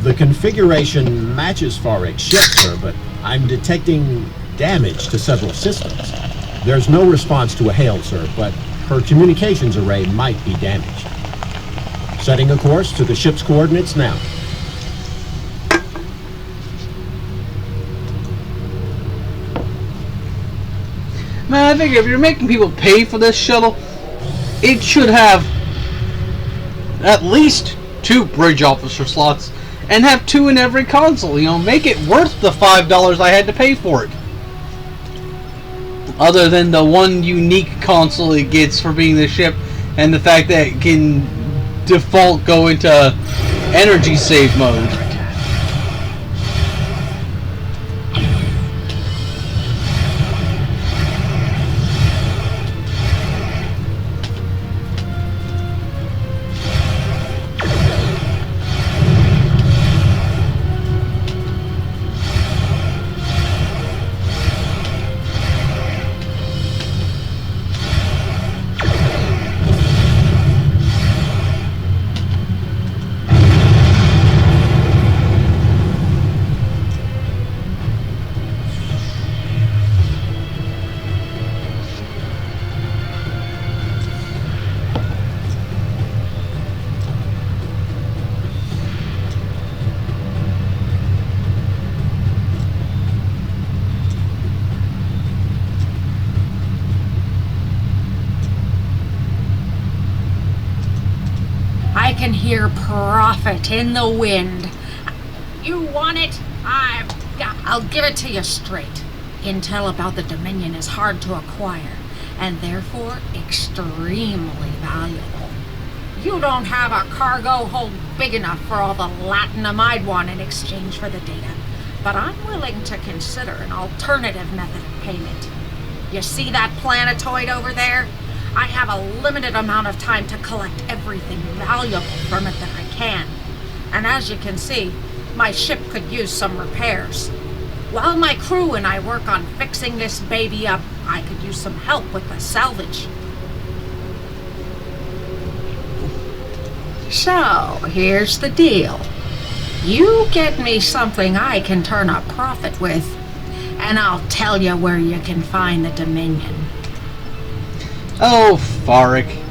The configuration matches Farek's ship, sir, but I'm detecting damage to several systems. There's no response to a hail, sir, but her communications array might be damaged. Setting a course to the ship's coordinates now. Man, I figure if you're making people pay for this shuttle, it should have at least 2 bridge officer slots and have 2 in every console. You know, make it worth the $5 I had to pay for it. Other than the one unique console it gets for being the ship and the fact that it can default go into energy save mode. I can hear profit in the wind. You want it? I'll give it to you straight. Intel about the Dominion is hard to acquire, and therefore extremely valuable. You don't have a cargo hold big enough for all the latinum I'd want in exchange for the data, but I'm willing to consider an alternative method of payment. You see that planetoid over there? I have a limited amount of time to collect everything valuable from it that I can. And as you can see, my ship could use some repairs. While my crew and I work on fixing this baby up, I could use some help with the salvage. So, here's the deal. You get me something I can turn a profit with, and I'll tell you where you can find the Dominion. Oh, Farek,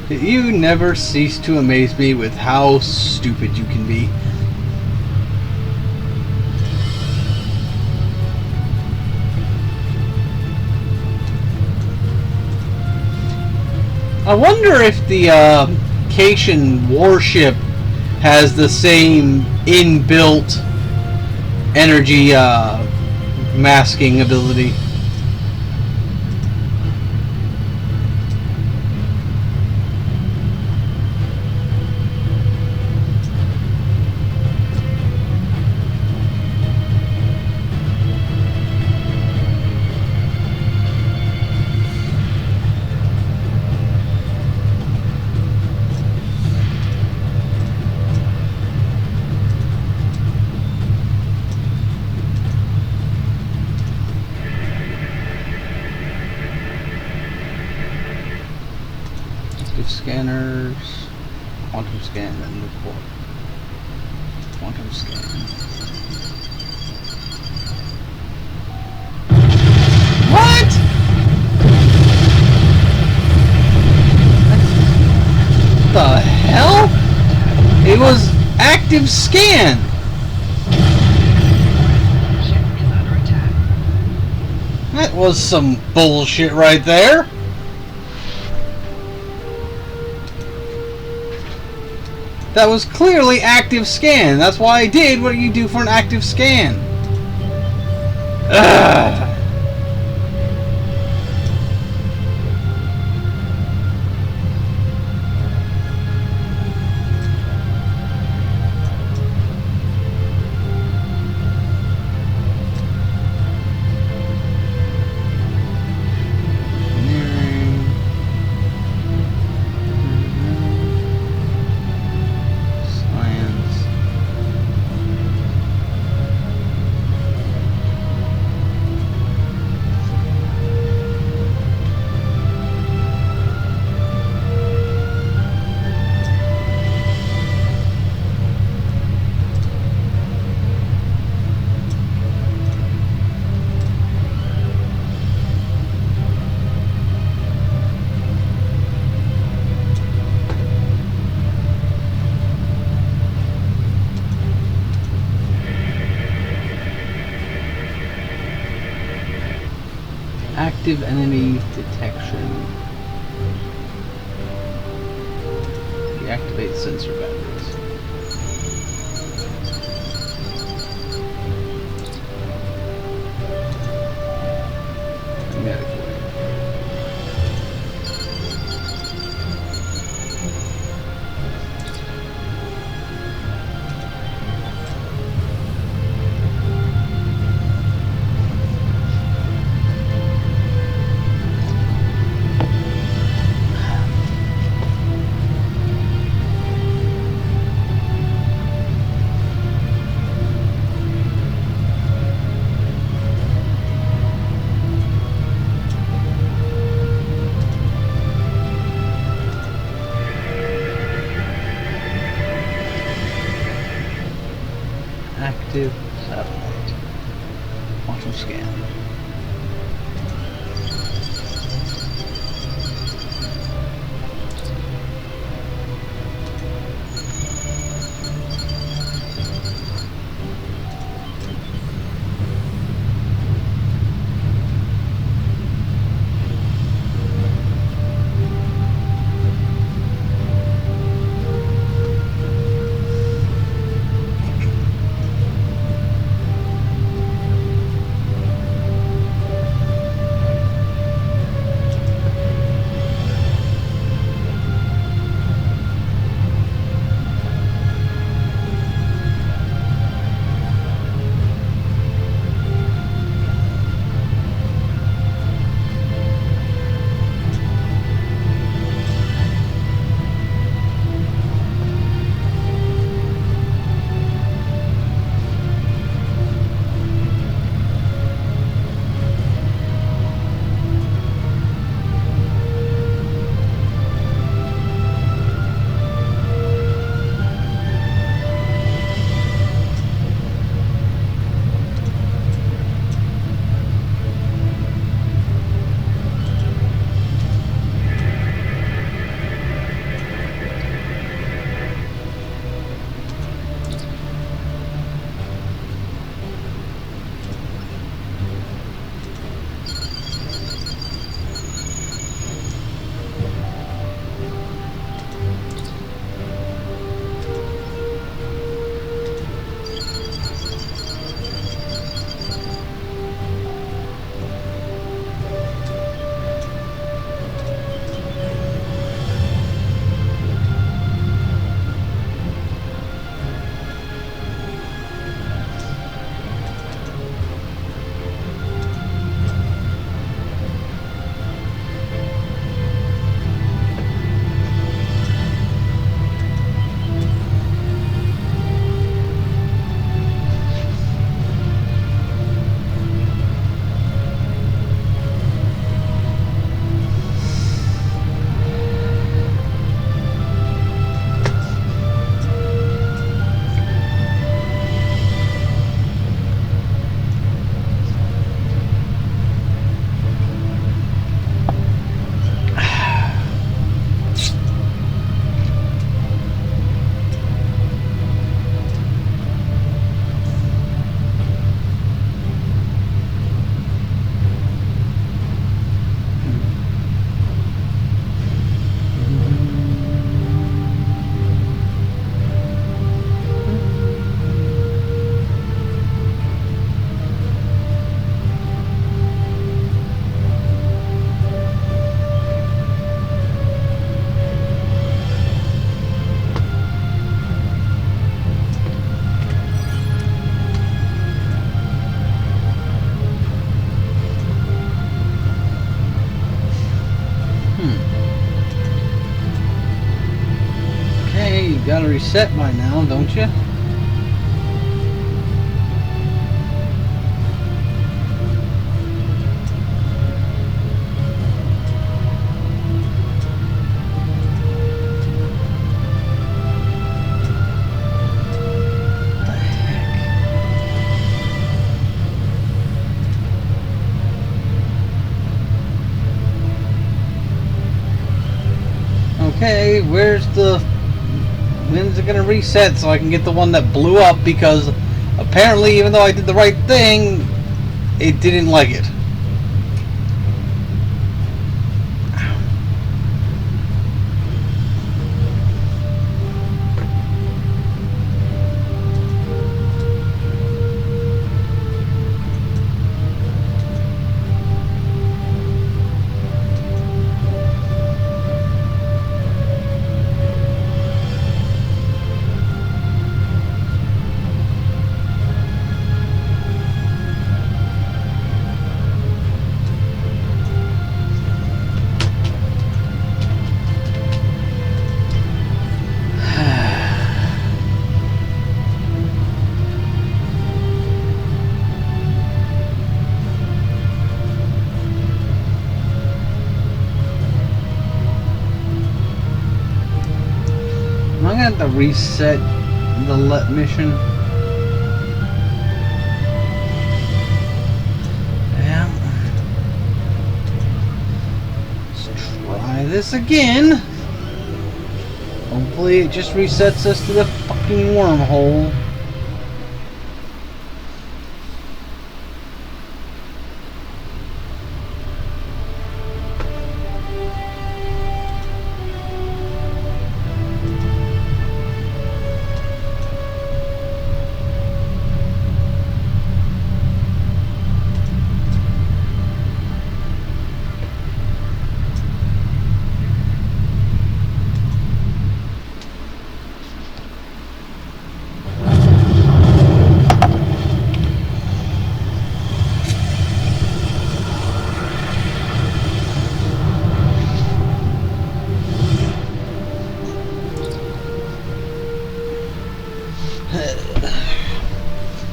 you never cease to amaze me with how stupid you can be. I wonder if the Cation warship has the same inbuilt energy masking ability. Scanners, quantum scan, and report. Quantum scan. What? The hell? It was active scan. That was some bullshit right there. That was clearly active scan. That's why I did what you do for an active scan. Ugh. Active enemy detection. Deactivate sensor batteries. Magnetic wave. Active satellite. Quantum scan. You gotta reset by now, don't you? Okay, when's it gonna reset so I can get the one that blew up? Because apparently, even though I did the right thing, it didn't like it. Am I gonna have to reset the let mission? Yeah. Let's try this again. Hopefully it just resets us to the fucking wormhole.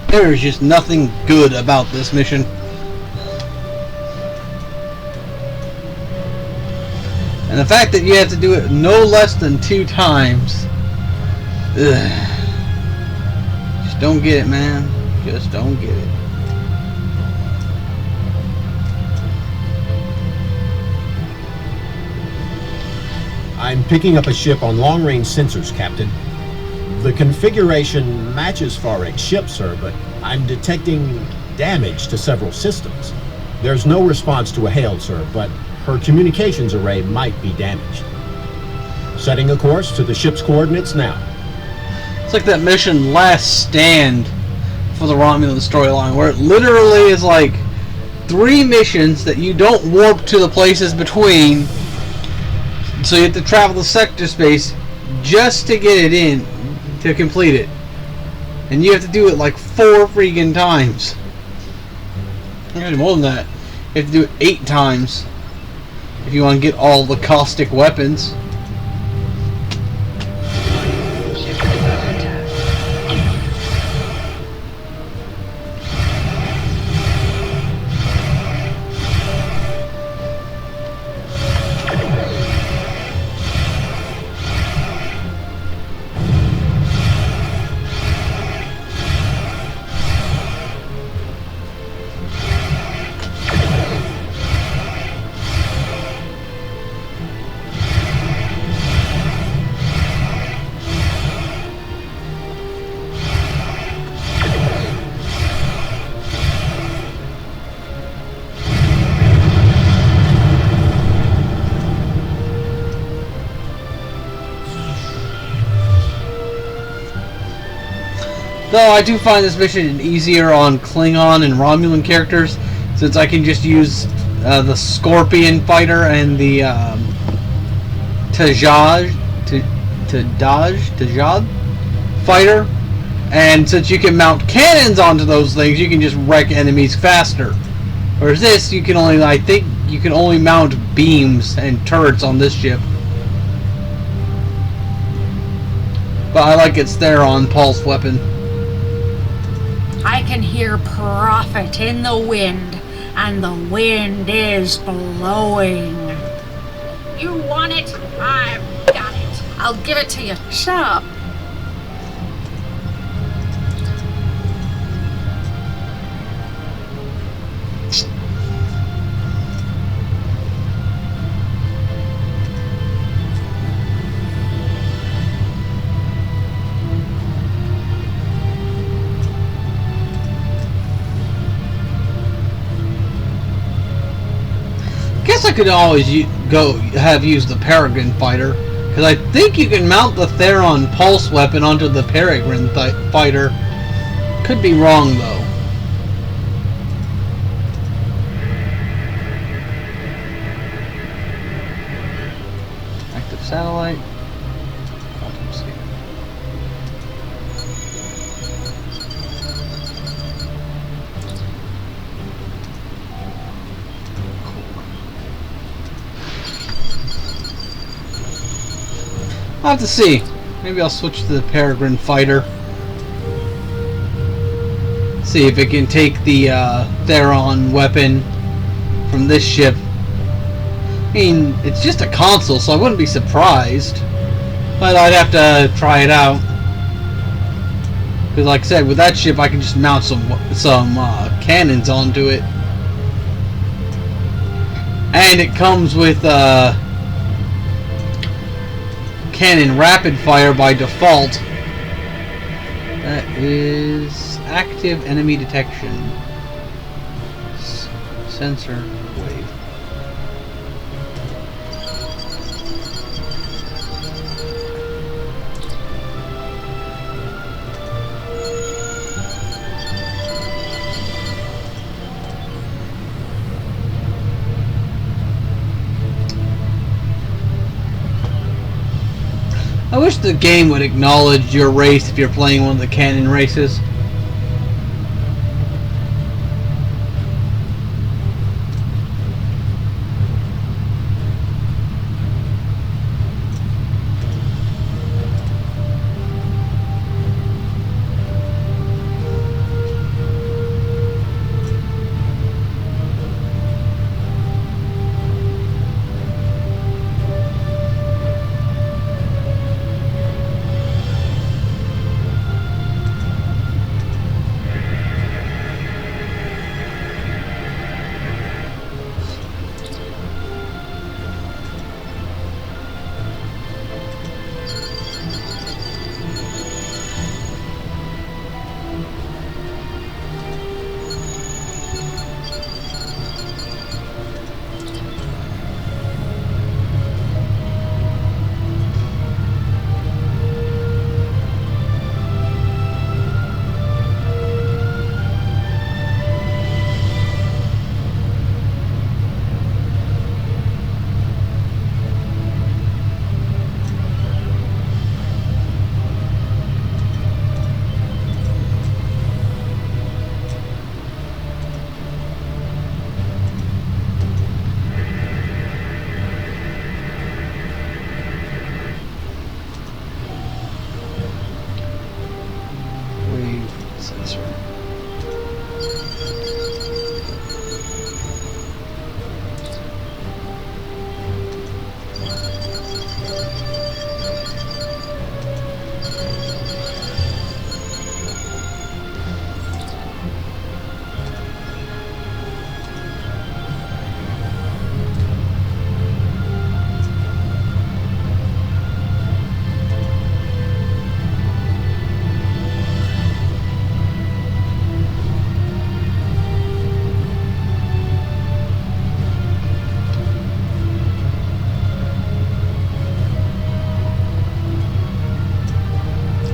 There is just nothing good about this mission. And the fact that you have to do it no less than 2 times. Ugh. Just don't get it, man. Just don't get it. I'm picking up a ship on long-range sensors, Captain. The configuration matches Far X ship, sir, but I'm detecting damage to several systems. There's no response to a hail, sir, but her communications array might be damaged. Setting a course to the ship's coordinates now. It's like that mission Last Stand for the Romulan storyline, where it literally is like 3 missions that you don't warp to the places between, so you have to travel the sector space just to get it in, to complete it. And you have to do it like 4 freaking times. Actually, more than that. You have to do it 8 times if you want to get all the caustic weapons. Though I do find this mission easier on Klingon and Romulan characters, since I can just use the Scorpion fighter and the Tajad fighter, and since you can mount cannons onto those things, you can just wreck enemies faster. Whereas this, you can only, I think, you can only mount beams and turrets on this ship. But I like its Theron pulse weapon. I can hear profit in the wind, and the wind is blowing. You want it? I've got it. I'll give it to you. Shut up. Guess I could always use the Peregrine fighter, because I think you can mount the Theron pulse weapon onto the Peregrine fighter. Could be wrong though. Active satellite. Quantum scape. I'll have to see. Maybe I'll switch to the Peregrine fighter. See if it can take the Theron weapon from this ship. I mean, it's just a console, so I wouldn't be surprised. But I'd have to try it out. Because like I said, with that ship I can just mount some cannons onto it. And it comes with cannon rapid fire by default. That is active enemy detection. Sensor wave. I wish the game would acknowledge your race if you're playing one of the cannon races.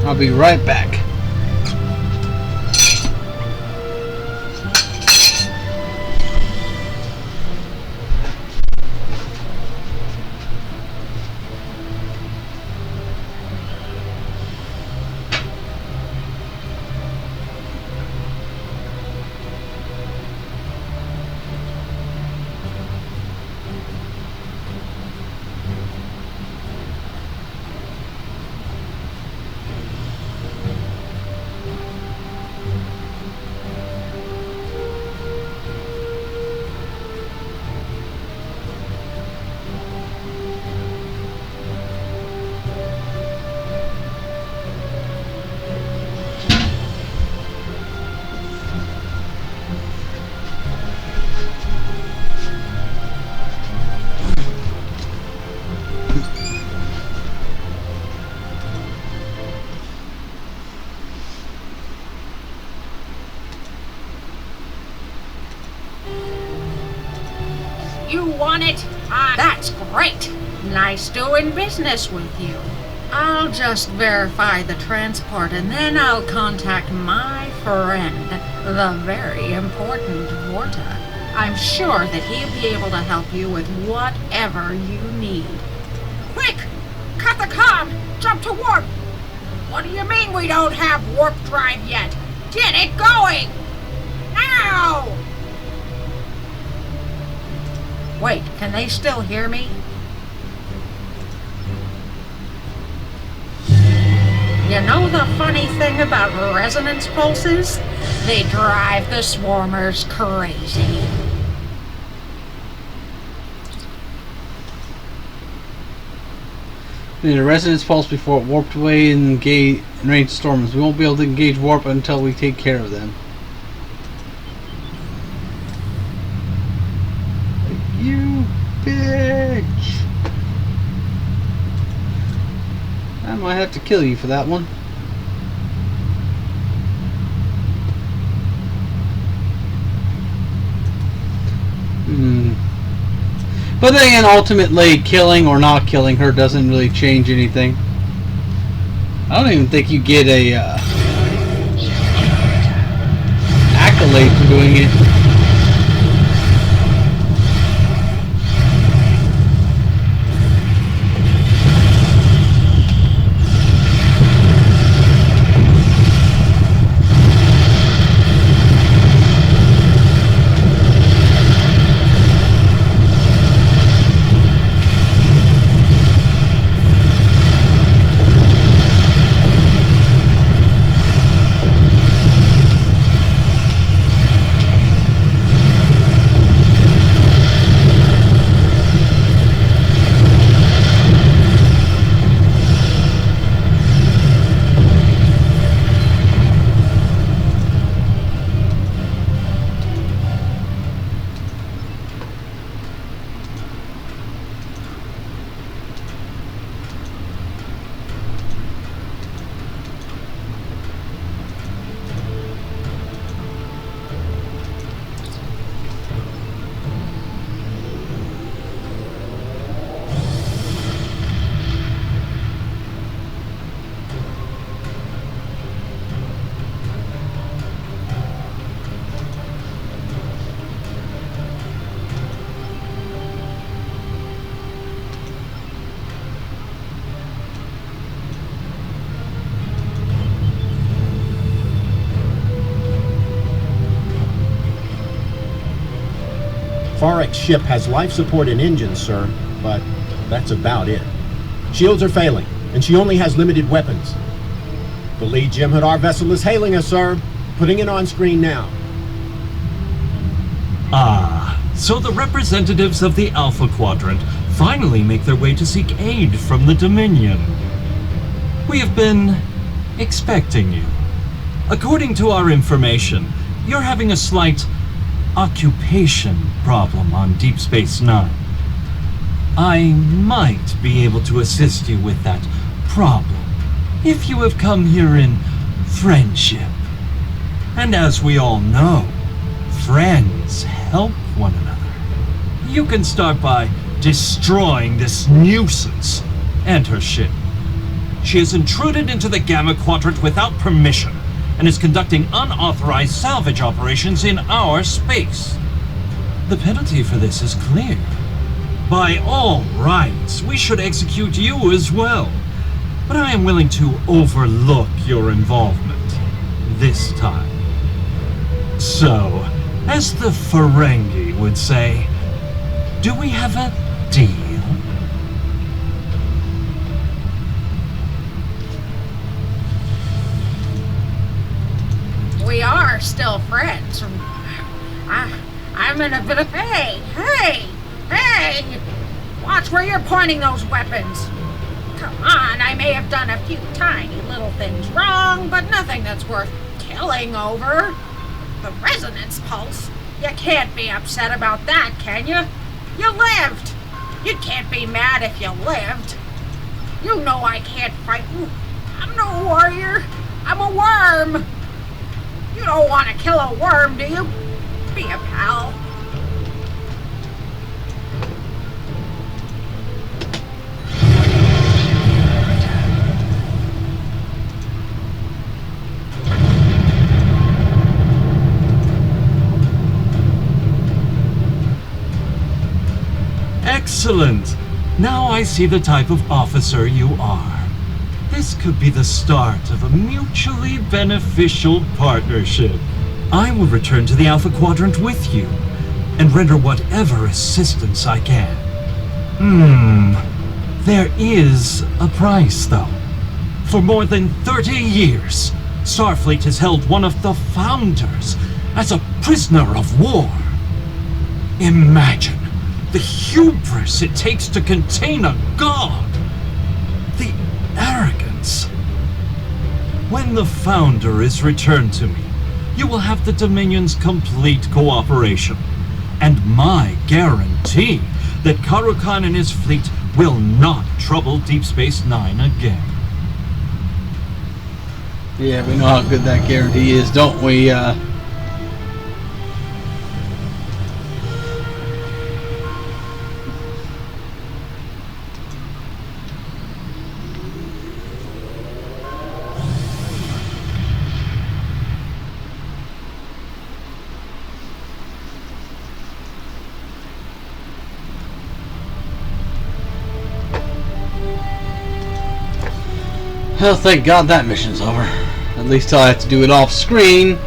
I'll be right back. on it. That's great. Nice doing business with you. I'll just verify the transport and then I'll contact my friend, the very important Vorta. I'm sure that he'll be able to help you with whatever you need. Quick! Cut the comm! Jump to warp! What do you mean we don't have warp drive yet? Get it going! Now! Wait, can they still hear me? You know the funny thing about resonance pulses? They drive the swarmers crazy. We need a resonance pulse before it warped away and engage range stormers. We won't be able to engage warp until we take care of them. You bitch! I might have to kill you for that one. But then again, ultimately, killing or not killing her doesn't really change anything. I don't even think you get a accolade for doing it. Farek's ship has life support and engines, sir, but that's about it. Shields are failing, and she only has limited weapons. The lead Jem'Hadar vessel is hailing us, sir. Putting it on screen now. Ah, so the representatives of the Alpha Quadrant finally make their way to seek aid from the Dominion. We have been expecting you. According to our information, you're having a slight occupation problem on Deep Space Nine. I might be able to assist you with that problem if you have come here in friendship. And as we all know, friends help one another. You can start by destroying this nuisance and her ship. She has intruded into the Gamma Quadrant without permission and is conducting unauthorized salvage operations in our space. The penalty for this is clear. By all rights, we should execute you as well. But I am willing to overlook your involvement this time. So, as the Ferengi would say, do we have a deal? We are still friends. I'm in a bit of... Hey! Watch where you're pointing those weapons. Come on, I may have done a few tiny little things wrong, but nothing that's worth killing over. The resonance pulse? You can't be upset about that, can you? You lived! You can't be mad if you lived. You know I can't fight. I'm no warrior. I'm a worm. You don't want to kill a worm, do you? Be a pal. Excellent! Now I see the type of officer you are. This could be the start of a mutually beneficial partnership. I will return to the Alpha Quadrant with you, and render whatever assistance I can. There is a price, though. For more than 30 years, Starfleet has held one of the Founders as a prisoner of war. Imagine the hubris it takes to contain a god. The arrogance. When the Founder is returned to me, you will have the Dominion's complete cooperation, and my guarantee that Karukan and his fleet will not trouble Deep Space Nine again. Yeah, we know how good that guarantee is, don't we? Well, thank God that mission's over. At least I'll have to do it off screen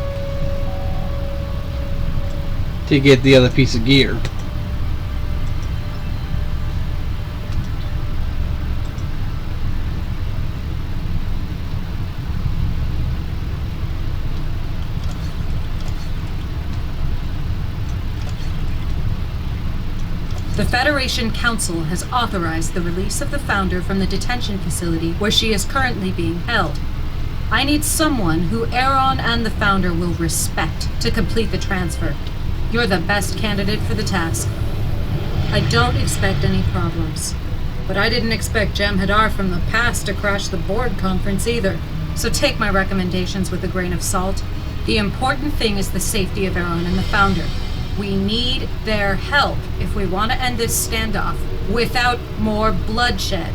to get the other piece of gear. The Federation Council has authorized the release of the Founder from the detention facility where she is currently being held. I need someone who Aaron and the Founder will respect to complete the transfer. You're the best candidate for the task. I don't expect any problems. But I didn't expect Jem'Hadar from the past to crash the board conference either. So take my recommendations with a grain of salt. The important thing is the safety of Aaron and the Founder. We need their help if we want to end this standoff without more bloodshed.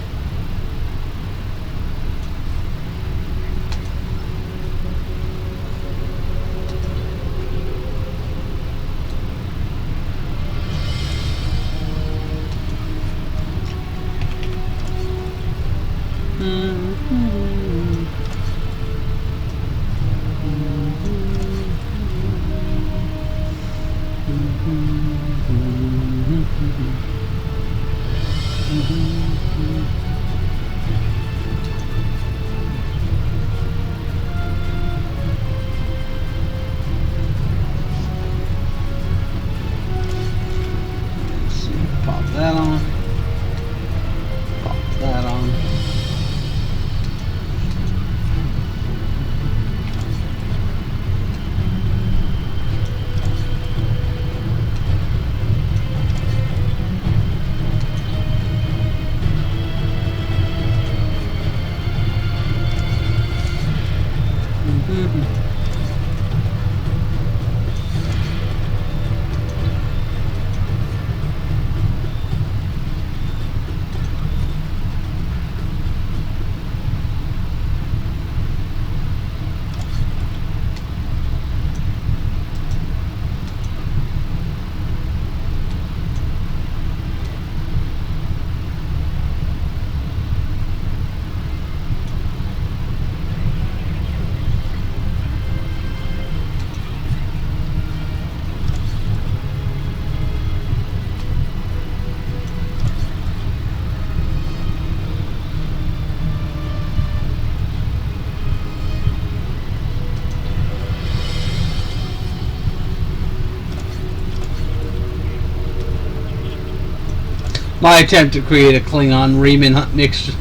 My attempt to create a Klingon Riemann mixture,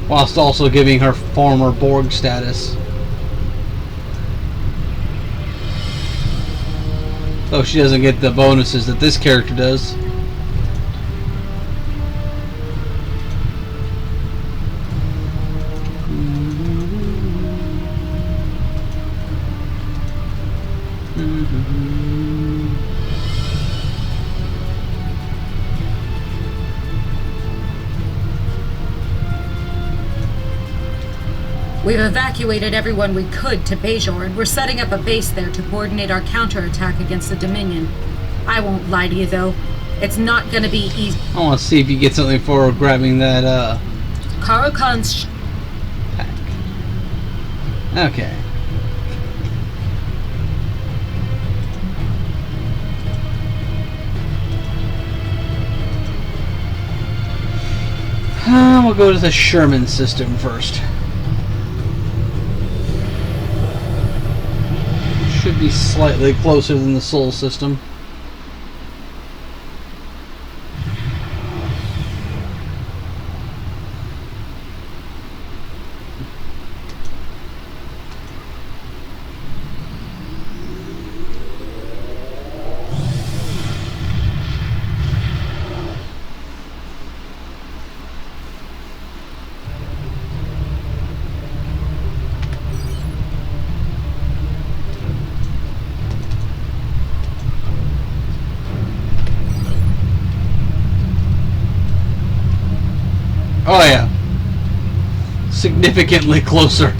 whilst also giving her former Borg status. So she doesn't get the bonuses that this character does. We've evacuated everyone we could to Bajor, and we're setting up a base there to coordinate our counterattack against the Dominion. I won't lie to you, though. It's not gonna be easy. I want to see if you get something for grabbing that Carl Khan's pack. Okay. We'll go to the Sherman system first. Should be slightly closer than the Sol system. Oh yeah. Significantly closer.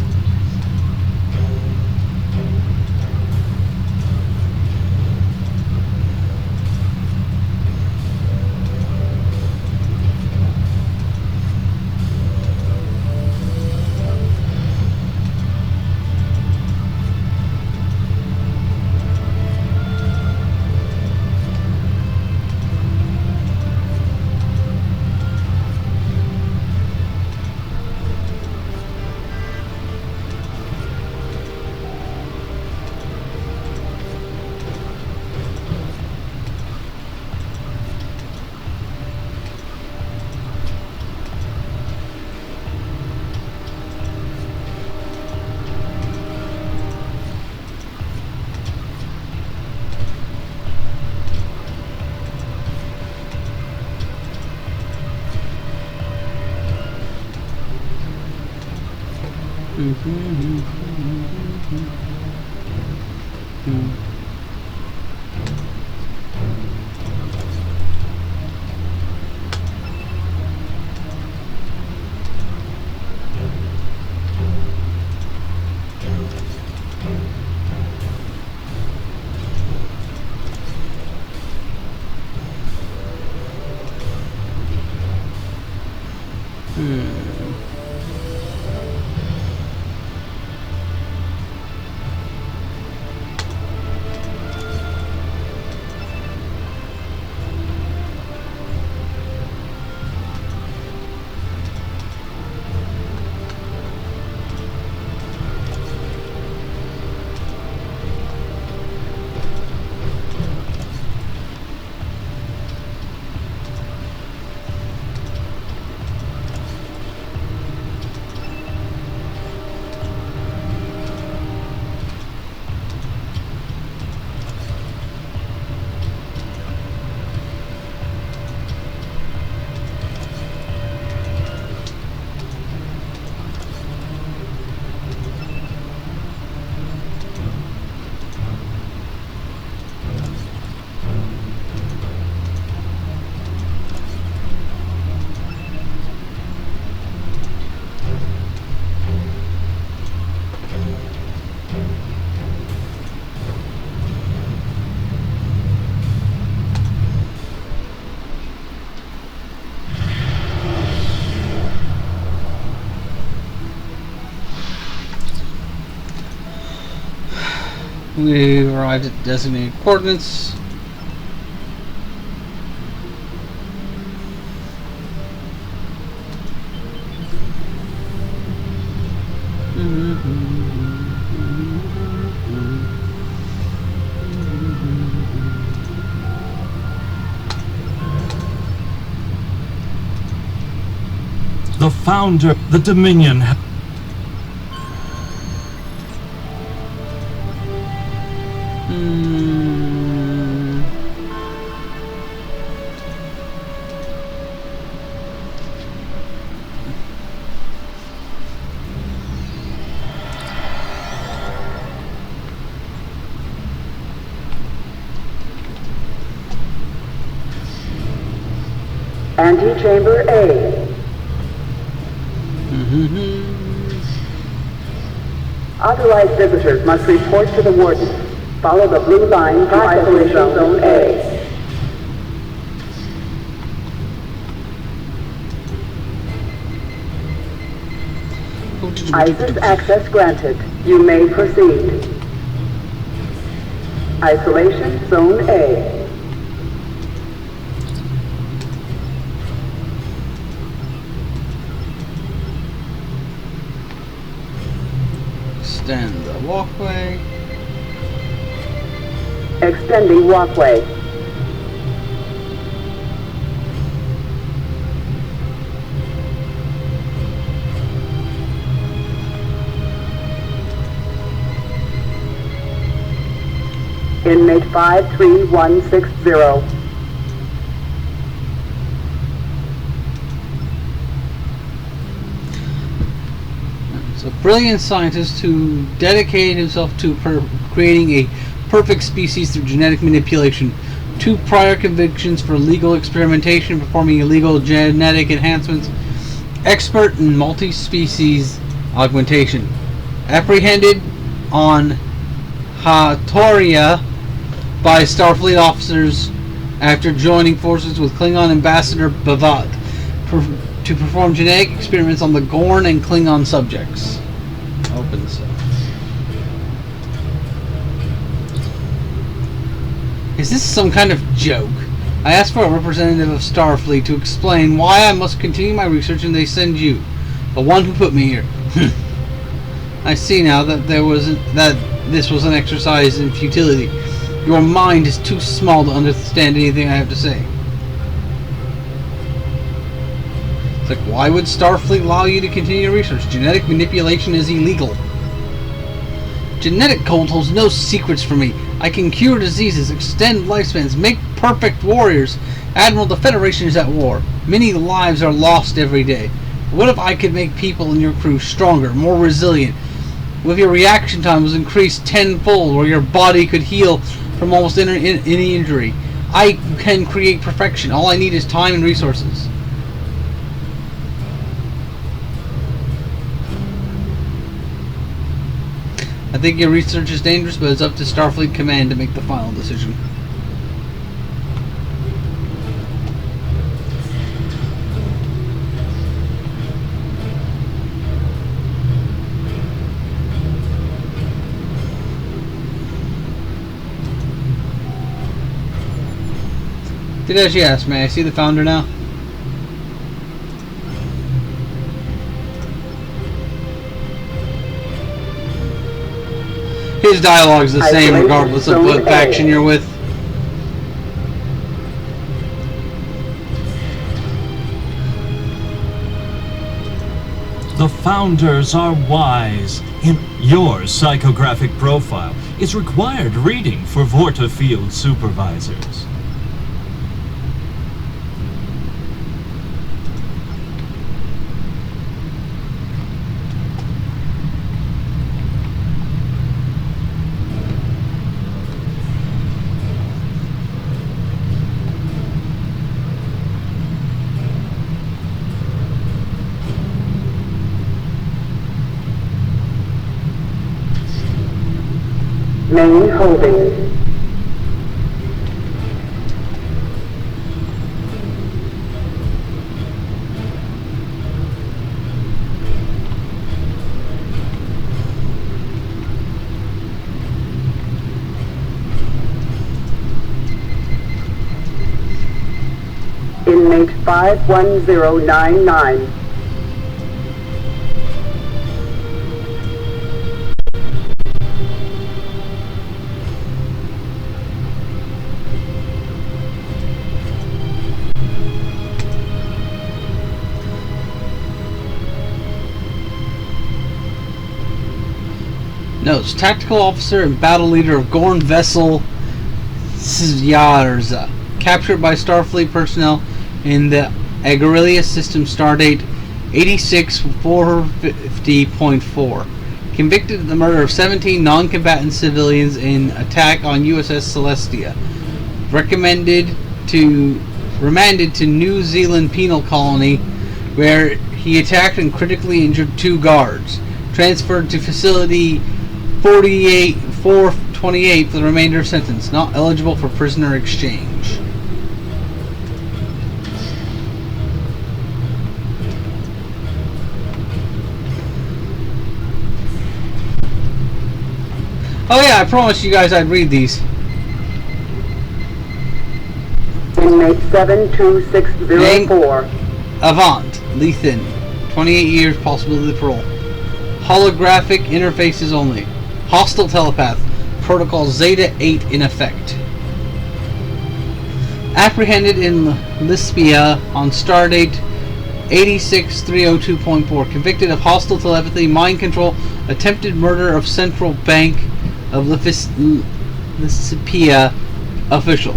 We arrived at designated coordinates. The founder, the Dominion. Antechamber A. Authorized visitors must report to the warden. Follow the blue line to isolation zone A. ISIS access granted. You may proceed. Isolation Zone A. Extend the walkway. Extending walkway. Inmate 53160. A brilliant scientist who dedicated himself to creating a perfect species through genetic manipulation. 2 prior convictions for legal experimentation, performing illegal genetic enhancements. Expert in multi-species augmentation. Apprehended on Hatoria by Starfleet officers after joining forces with Klingon Ambassador Bavad to perform genetic experiments on the Gorn and Klingon subjects. Open this up. Is this some kind of joke? I asked for a representative of Starfleet to explain why I must continue my research, and they send you, the one who put me here. I see now that this was an exercise in futility. Your mind is too small to understand anything I have to say. It's like, why would Starfleet allow you to continue your research? Genetic manipulation is illegal. Genetic code holds no secrets for me. I can cure diseases, extend lifespans, make perfect warriors. Admiral, the Federation is at war. Many lives are lost every day. What if I could make people in your crew stronger, more resilient? What if your reaction time was increased tenfold, or your body could heal from almost any injury? I can create perfection. All I need is time and resources. I think your research is dangerous, but it's up to Starfleet Command to make the final decision. Did as you asked, may I see the founder now? His dialogue's the same regardless of what faction you're with. The founders are wise. In your psychographic profile is required reading for Vorta field supervisors. Main holding. Inmate 51099. Notes: Tactical Officer and Battle Leader of Gorn Vessel Syarza. Captured by Starfleet personnel in the Agarilla System, Stardate 86450.4. Convicted of the murder of 17 non-combatant civilians in attack on USS Celestia. Remanded to New Zealand penal colony, where he attacked and critically injured 2 guards. Transferred to facility 428 for the remainder of sentence. Not eligible for prisoner exchange. Oh yeah, I promised you guys I'd read these. Inmate 72604. Avant, Lethan. 28 years, possibility of parole. Holographic interfaces only. Hostile telepath. Protocol Zeta 8 in effect. Apprehended in Lispia on stardate 86302.4. Convicted of hostile telepathy, mind control, attempted murder of Central Bank of Lispia official.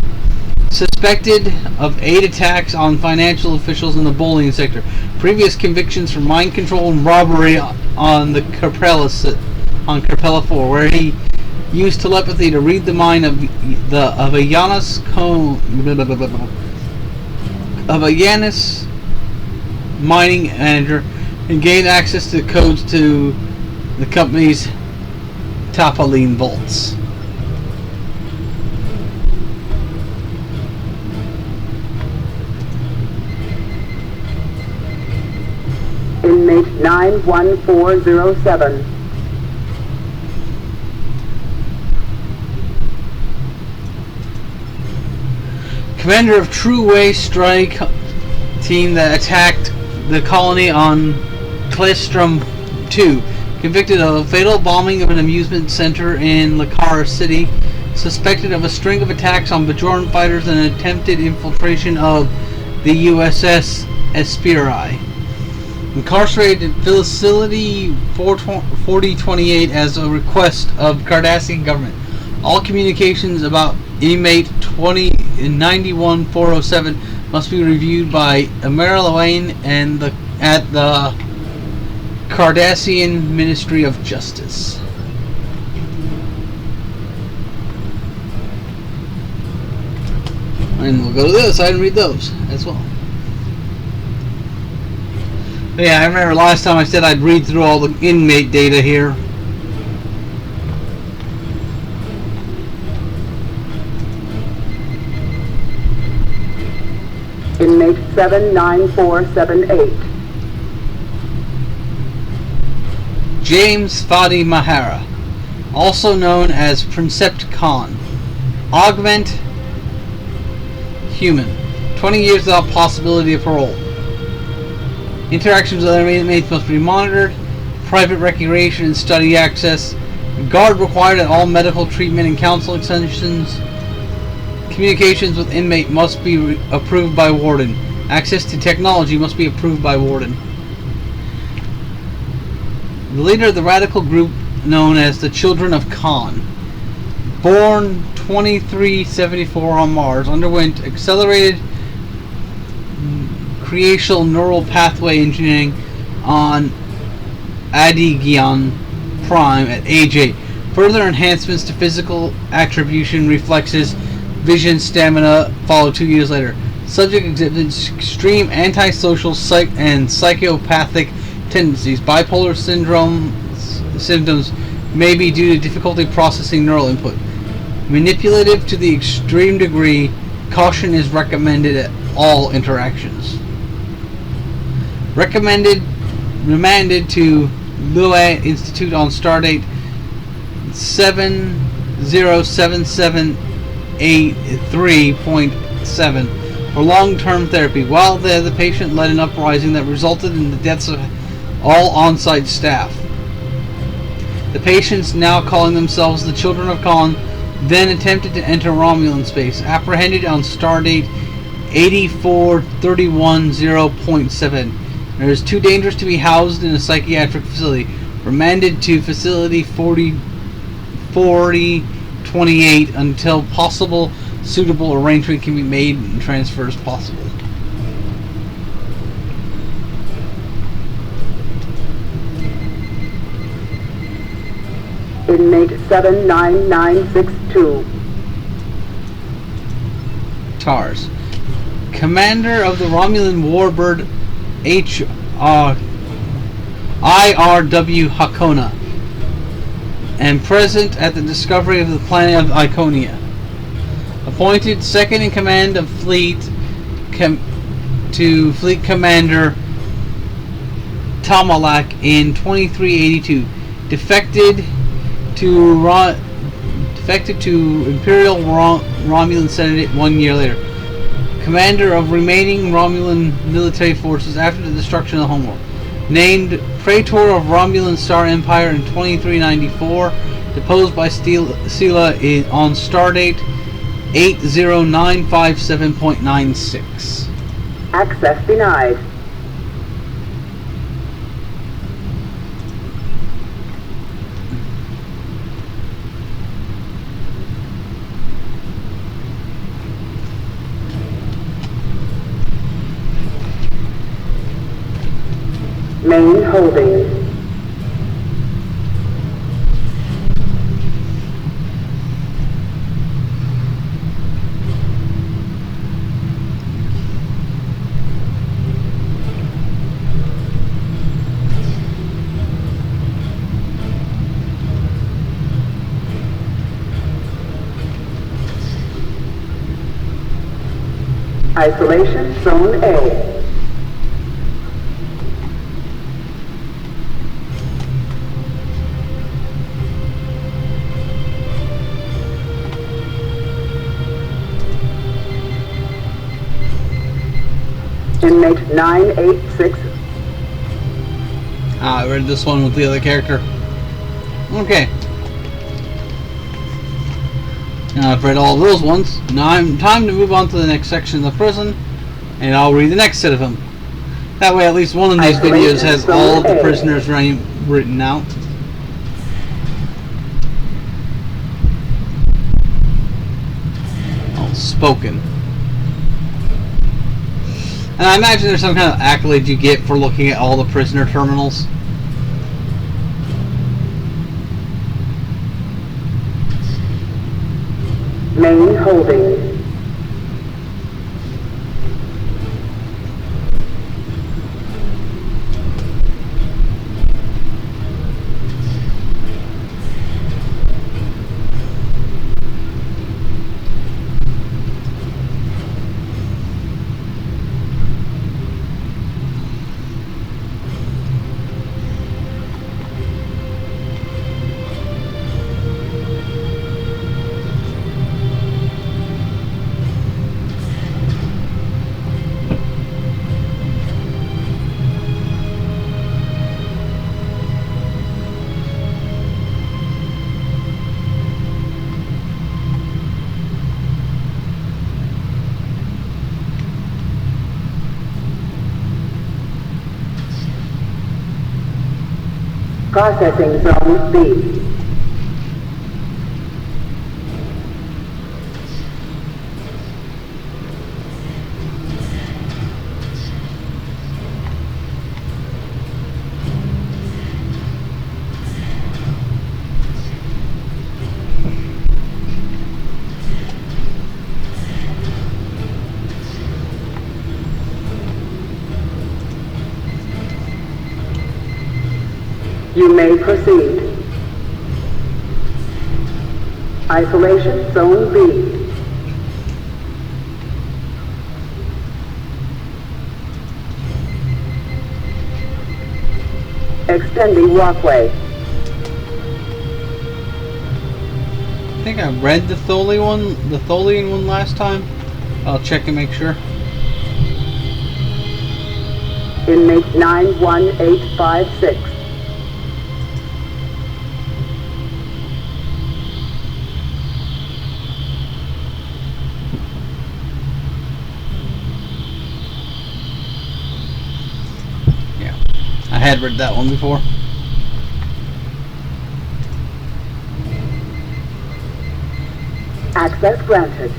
Suspected of 8 attacks on financial officials in the bullion sector. Previous convictions for mind control and robbery on the Carpella 4, where he used telepathy to read the mind of a Yanis mining manager and gained access to codes to the company's Tapaline vaults. Inmate 91407. Commander of True Way Strike team that attacked the colony on Clestrum 2. Convicted of a fatal bombing of an amusement center in Lakara City. Suspected of a string of attacks on Bajoran fighters and attempted infiltration of the USS Espiri. Incarcerated in Facility 4028 as a request of Cardassian government. All communications about inmate 91407 must be reviewed by Amara and at the Cardassian Ministry of Justice. And we'll go to this. I didn't read those as well. But yeah, I remember last time I said I'd read through all the inmate data here. Inmate 79478. James Fadi Mahara, also known as Princept Khan. Augment human. 20 years without possibility of parole. Interactions with other inmates must be monitored. Private recreation and study access. Guard required at all medical treatment and counseling sessions. Communications with inmate must be approved by warden. Access to technology must be approved by warden. The leader of the radical group known as the Children of Khan, born 2374 on Mars, underwent accelerated creational neural pathway engineering on Adigion Prime at age 8. Further enhancements to physical attribution, reflexes, vision, stamina followed 2 years later. Subject exhibits extreme antisocial and psychopathic tendencies. Bipolar symptoms may be due to difficulty processing neural input. Manipulative to the extreme degree, caution is recommended at all interactions. Remanded to Lua Institute on stardate 707783.7 for long-term therapy. While there, the patient led an uprising that resulted in the deaths of all on-site staff. The patients, now calling themselves the Children of Khan, then attempted to enter Romulan space. Apprehended on stardate 84310.7. It is too dangerous to be housed in a psychiatric facility. Remanded to facility 4028 until possible suitable arrangement can be made and transfers possible. Inmate 79962. TARS. Commander of the Romulan warbird IRW Hakona, and present at the discovery of the planet of Iconia. Appointed second in command of fleet to Fleet Commander Tamalak in 2382. Defected to defected to Imperial Romulan Senate 1 year later. Commander of remaining Romulan military forces after the destruction of the homeworld. Named Praetor of Romulan Star Empire in 2394. Deposed by Sela on stardate 80957.96. Access denied. Main holding. Isolation Zone A. Inmate 986. I read this one with the other character. Okay. Now I've read all those ones. Now I'm time to move on to the next section of the prison, and I'll read the next set of them. That way at least one of these videos has all of the prisoners written out. All spoken. And I imagine there's some kind of accolade you get for looking at all the prisoner terminals. Main holding. Processing Zone B. You may proceed. Isolation Zone B. Extending walkway. I think I read the Tholian one last time. I'll check and make sure. Inmate 91856. I had read that one before. Access granted.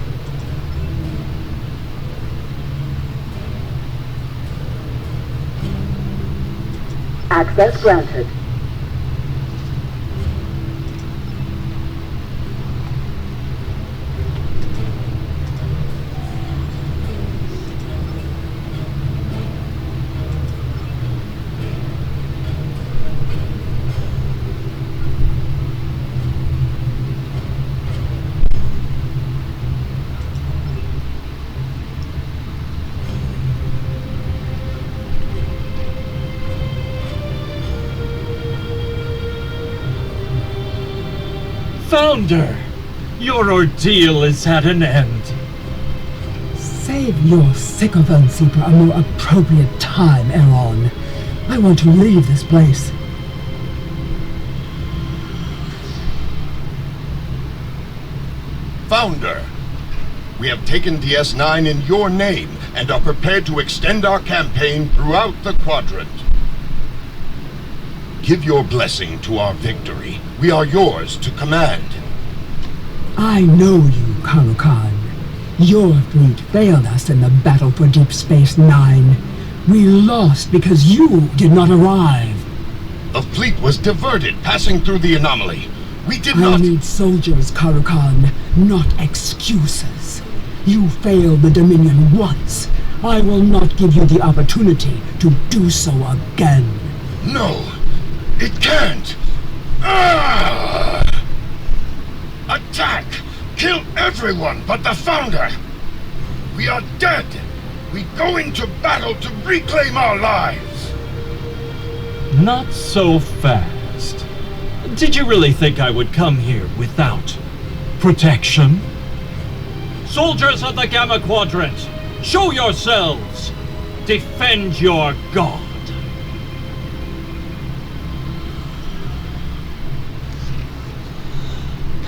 Access granted. Founder! Your ordeal is at an end. Save your sycophancy for a more appropriate time, Aaron. I want to leave this place. Founder, we have taken DS9 in your name and are prepared to extend our campaign throughout the quadrant. Give your blessing to our victory. We are yours to command. I know you, Karukan. Your fleet failed us in the battle for Deep Space Nine. We lost because you did not arrive. The fleet was diverted passing through the anomaly. We did not... I need soldiers, Karukan, not excuses. You failed the Dominion once. I will not give you the opportunity to do so again. No, it can't. Ah! Attack! Kill everyone but the Founder! We are dead! We go into battle to reclaim our lives! Not so fast. Did you really think I would come here without protection? Soldiers of the Gamma Quadrant, show yourselves! Defend your god!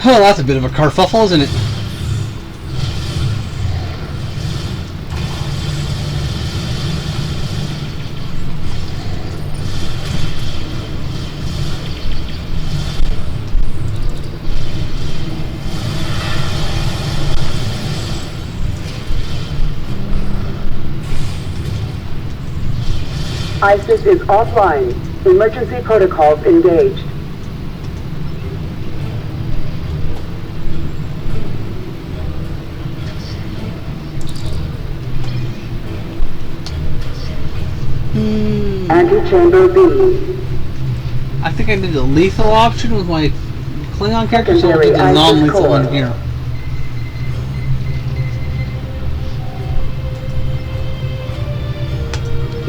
Oh, that's a bit of a kerfuffle, isn't it? ISIS is offline. Emergency protocols engaged. Antechamber B. I think I did the lethal option with my Klingon character, so I'll do the non-lethal one here.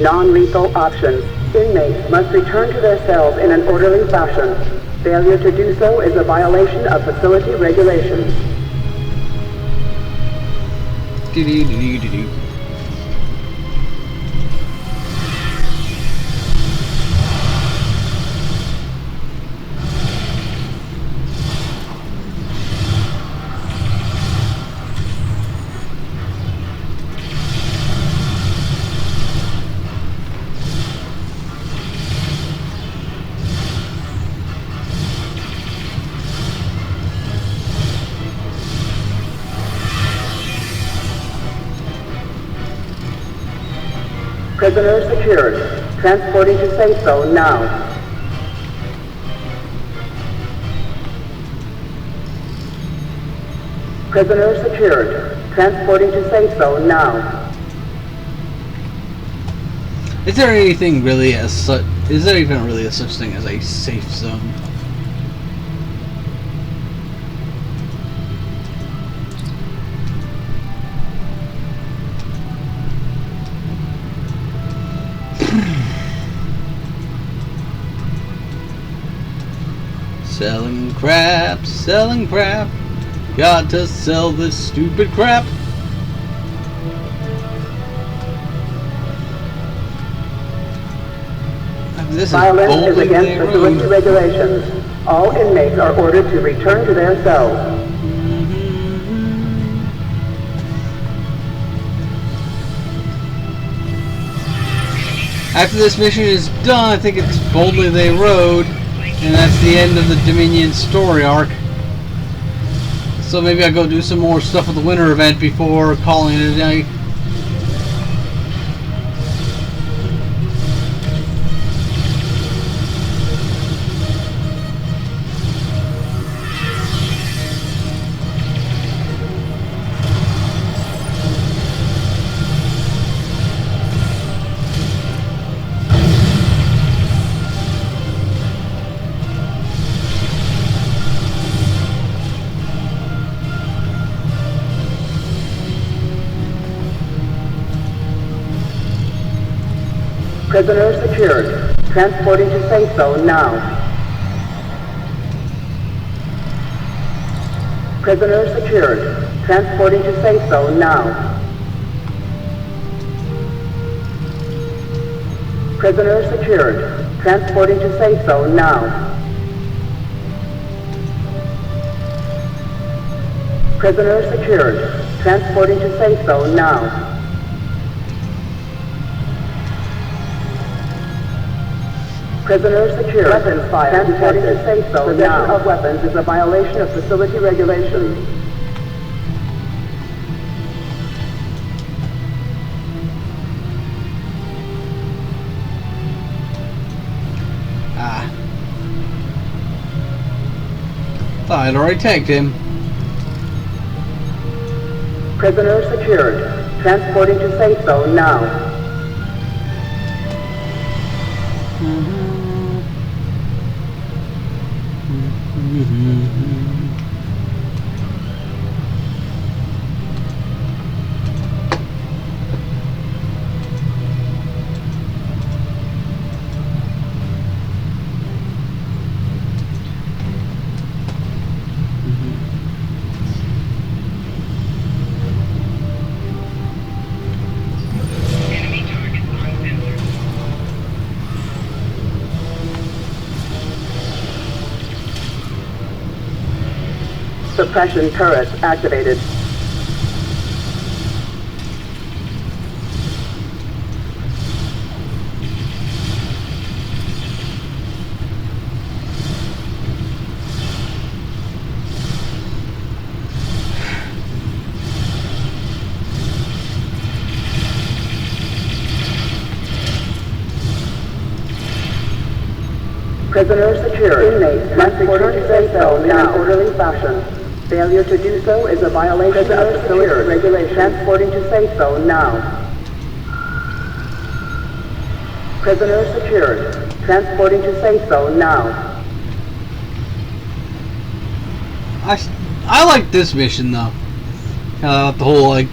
Non-lethal options. Inmates must return to their cells in an orderly fashion. Failure to do so is a violation of facility regulations. Do-do-do-do-do-do. Prisoner secured. Transporting to safe zone now. Prisoner secured. Transporting to safe zone now. Is there anything really as such? Is there even really a such thing as a safe zone? Selling crap. Got to sell this stupid crap. This is Violence is against facility regulations. All inmates are ordered to return to their cells. After this mission is done, I think it's Boldly They Rode, and that's the end of the Dominion story arc. So maybe I'll go do some more stuff with the winter event before calling it a night. Prisoner secured. Transporting to safe zone now. Prisoner secured. Transporting to safe zone now. Prisoner secured. Transporting to safe zone now. Prisoner secured. Transporting to safe zone now. Prisoner secured. Weapons fire. Transporting to safe zone now. Possession of weapons is a violation of facility regulations. Thought I'd already tagged him. Prisoner secured. Transporting to safe zone now. Suppression turret activated. Prisoner secured. Inmates must return to safe zone in an orderly fashion. Failure to do so is a violation of facility regulations. Transporting to safe zone now. Prisoner secured. Transporting to safe zone now. I like this mission though. The whole like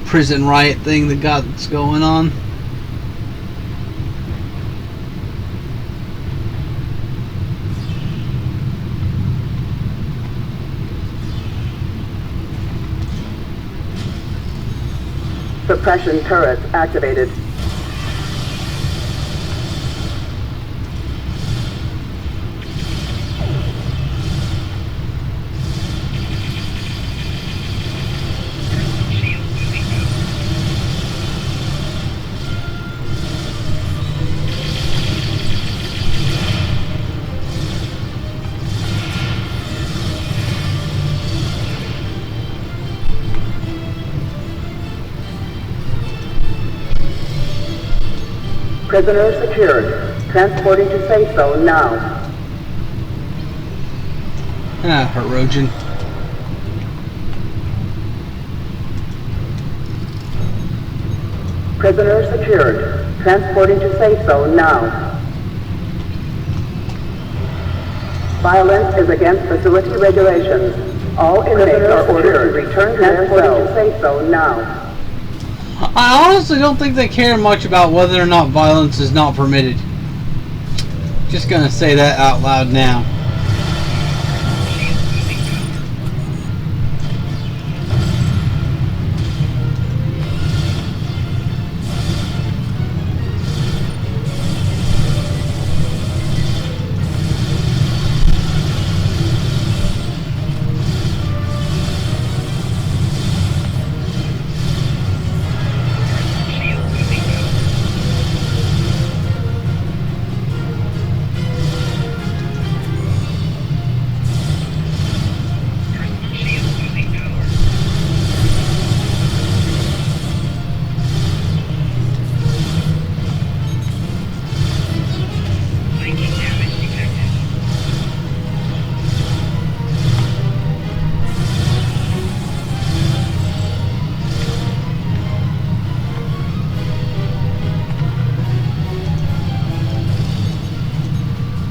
prison riot thing that's going on. Suppression turrets activated. Prisoner secured. Transporting to safe zone now. Erosion. Prisoner secured. Transporting to safe zone now. Violence is against facility regulations. All inmates are ordered to return to their cells. Safe zone now. I honestly don't think they care much about whether or not violence is not permitted. Just gonna say that out loud now.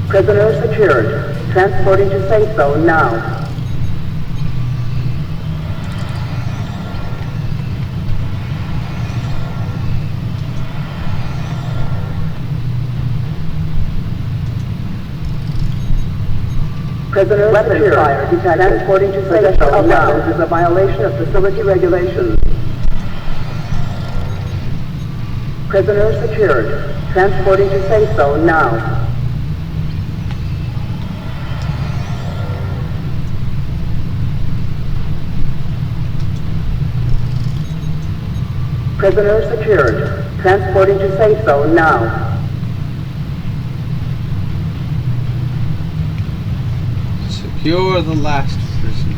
Prisoner secured. Transporting to safe zone now. Prisoner weapon fire detected. Transporting to safe zone now is a violation of facility regulations. Prisoner secured. Transporting to safe zone now. Prisoner secured. Transporting to safe zone now. Secure the last prisoner.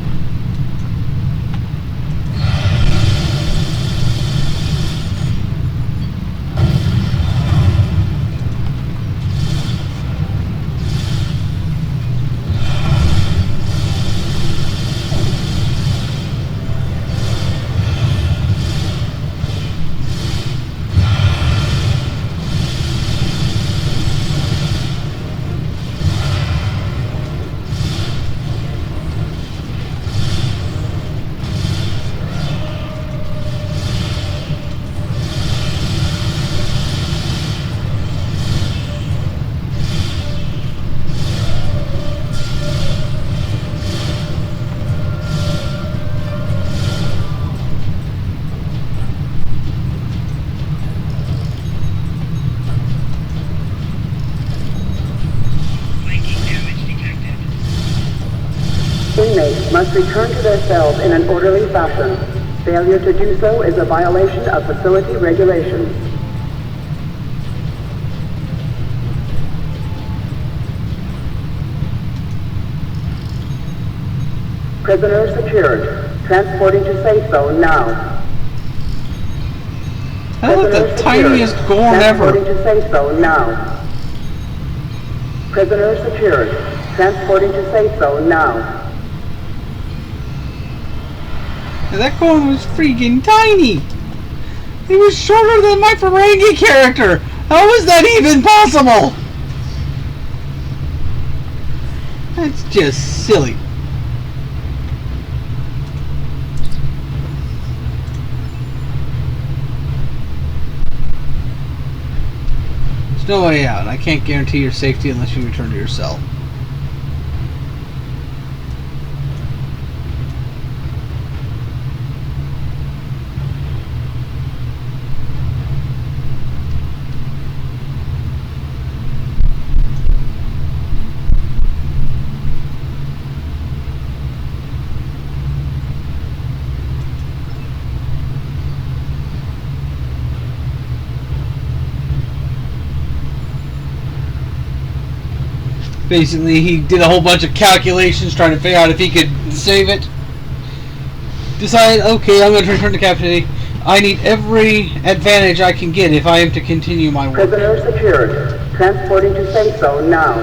Inmates must return to their cells in an orderly fashion. Failure to do so is a violation of facility regulations. Prisoner secured. Transporting to safe zone now. That's like the tiniest gorn ever. Transporting to safe zone now. Prisoner secured. Transporting to safe zone now. And that gorn was freaking tiny. It was shorter than my Ferengi character. How is that even possible? That's just silly. There's no way out. I can't guarantee your safety unless you return to your cell. Basically, he did a whole bunch of calculations trying to figure out if he could save it. Decided, okay, I'm going to return to captivity. I need every advantage I can get if I am to continue my work. Prisoner secured. Transporting to safe zone now.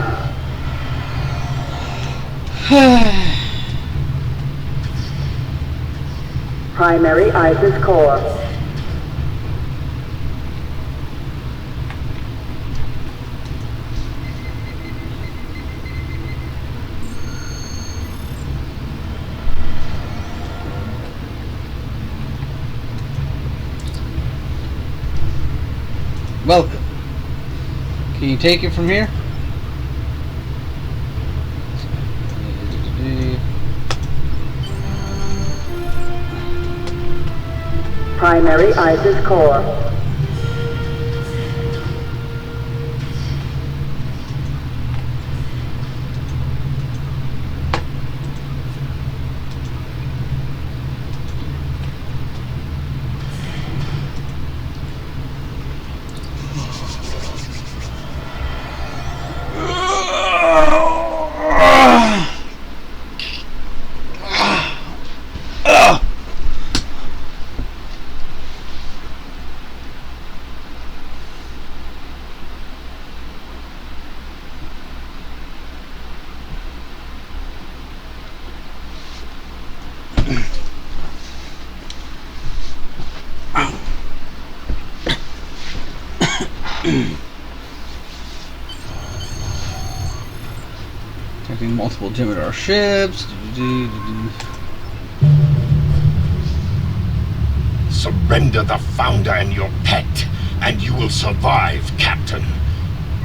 Primary ISIS core. Welcome. Can you take it from here? Primary ISIS core. Taking multiple Jimidar ships. Surrender the Founder and your pet, and you will survive, Captain.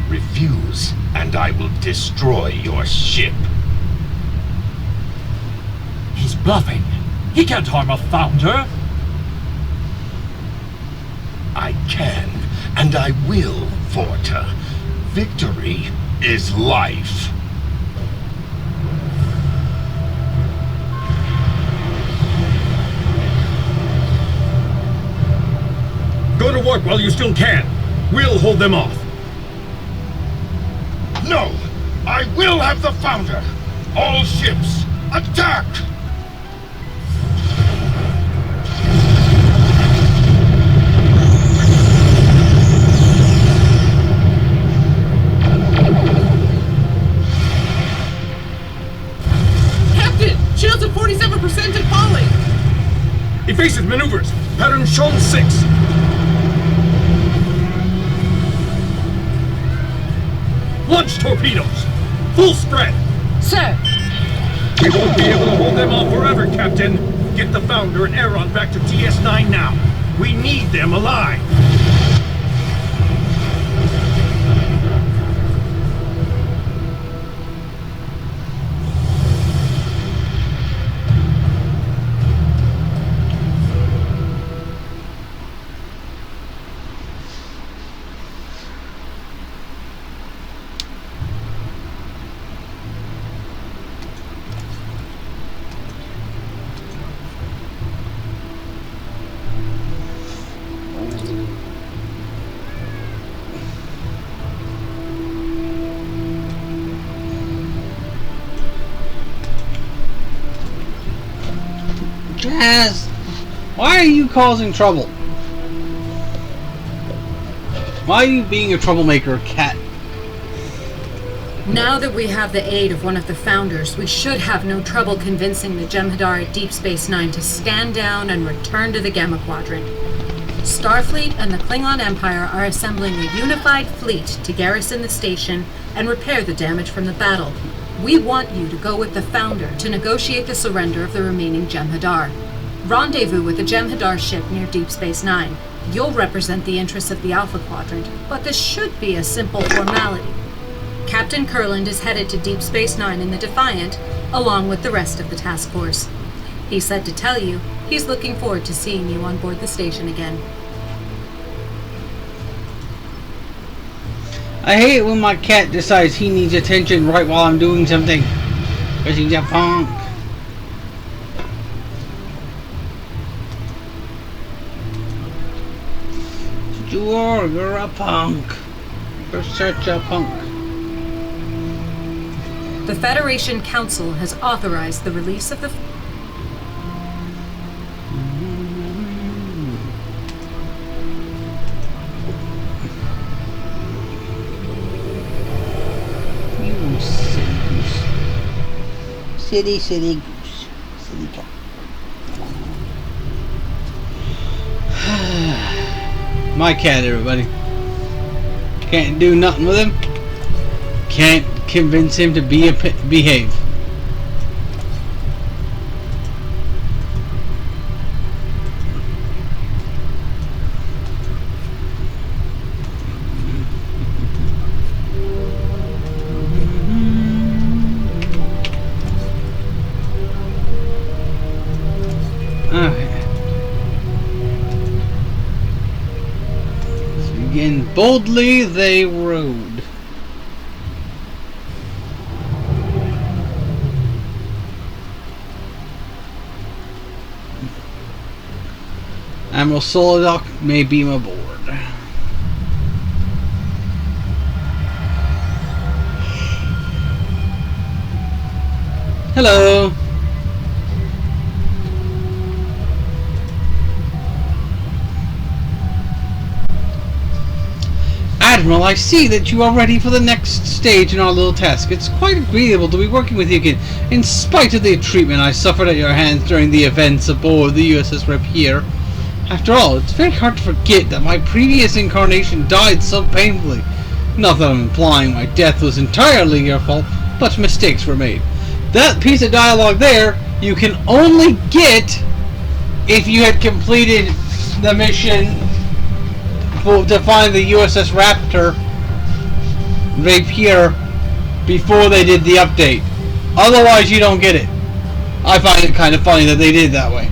Refuse, and I will destroy your ship. bluffing. He can't harm a founder. I can, and I will, Vorta. Victory is life. Go to work while you still can. We'll hold them off. No! I will have the founder! All ships, attack! Captain! Shields at 47% and falling! Evasive maneuvers. Pattern shown 6. Launch torpedoes! Full spread! Sir! We won't be able to hold them off forever, Captain. Get the Founder and Aeron back to DS9 now. We need them alive. Jazz, why are you causing trouble? Why are you being a troublemaker, cat? Now that we have the aid of one of the founders, we should have no trouble convincing the Jem'Hadar at Deep Space Nine to stand down and return to the Gamma Quadrant. Starfleet and the Klingon Empire are assembling a unified fleet to garrison the station and repair the damage from the battle. We want you to go with the Founder to negotiate the surrender of the remaining Jem'Hadar. Rendezvous with the Jem'Hadar ship near Deep Space Nine. You'll represent the interests of the Alpha Quadrant, but this should be a simple formality. Captain Kurland is headed to Deep Space Nine in the Defiant, along with the rest of the task force. He said to tell you he's looking forward to seeing you on board the station again. I hate it when my cat decides he needs attention right while I'm doing something. Because he's a punk. You're a punk. You're such a punk. The Federation Council has authorized the release of the... You silly goose. Silly goose. Silly cat. My cat, everybody. Can't do nothing with him. Can't convince him to behave. Boldly they rode. Admiral Solidok may beam aboard. Hello. Admiral, I see that you are ready for the next stage in our little task. It's quite agreeable to be working with you again, in spite of the treatment I suffered at your hands during the events aboard the USS Rapier. After all, it's very hard to forget that my previous incarnation died so painfully. Not that I'm implying my death was entirely your fault, but mistakes were made. That piece of dialogue there, you can only get if you had completed the mission to find the USS Rapier before they did the update. Otherwise, you don't get it. I find it kind of funny that they did it that way.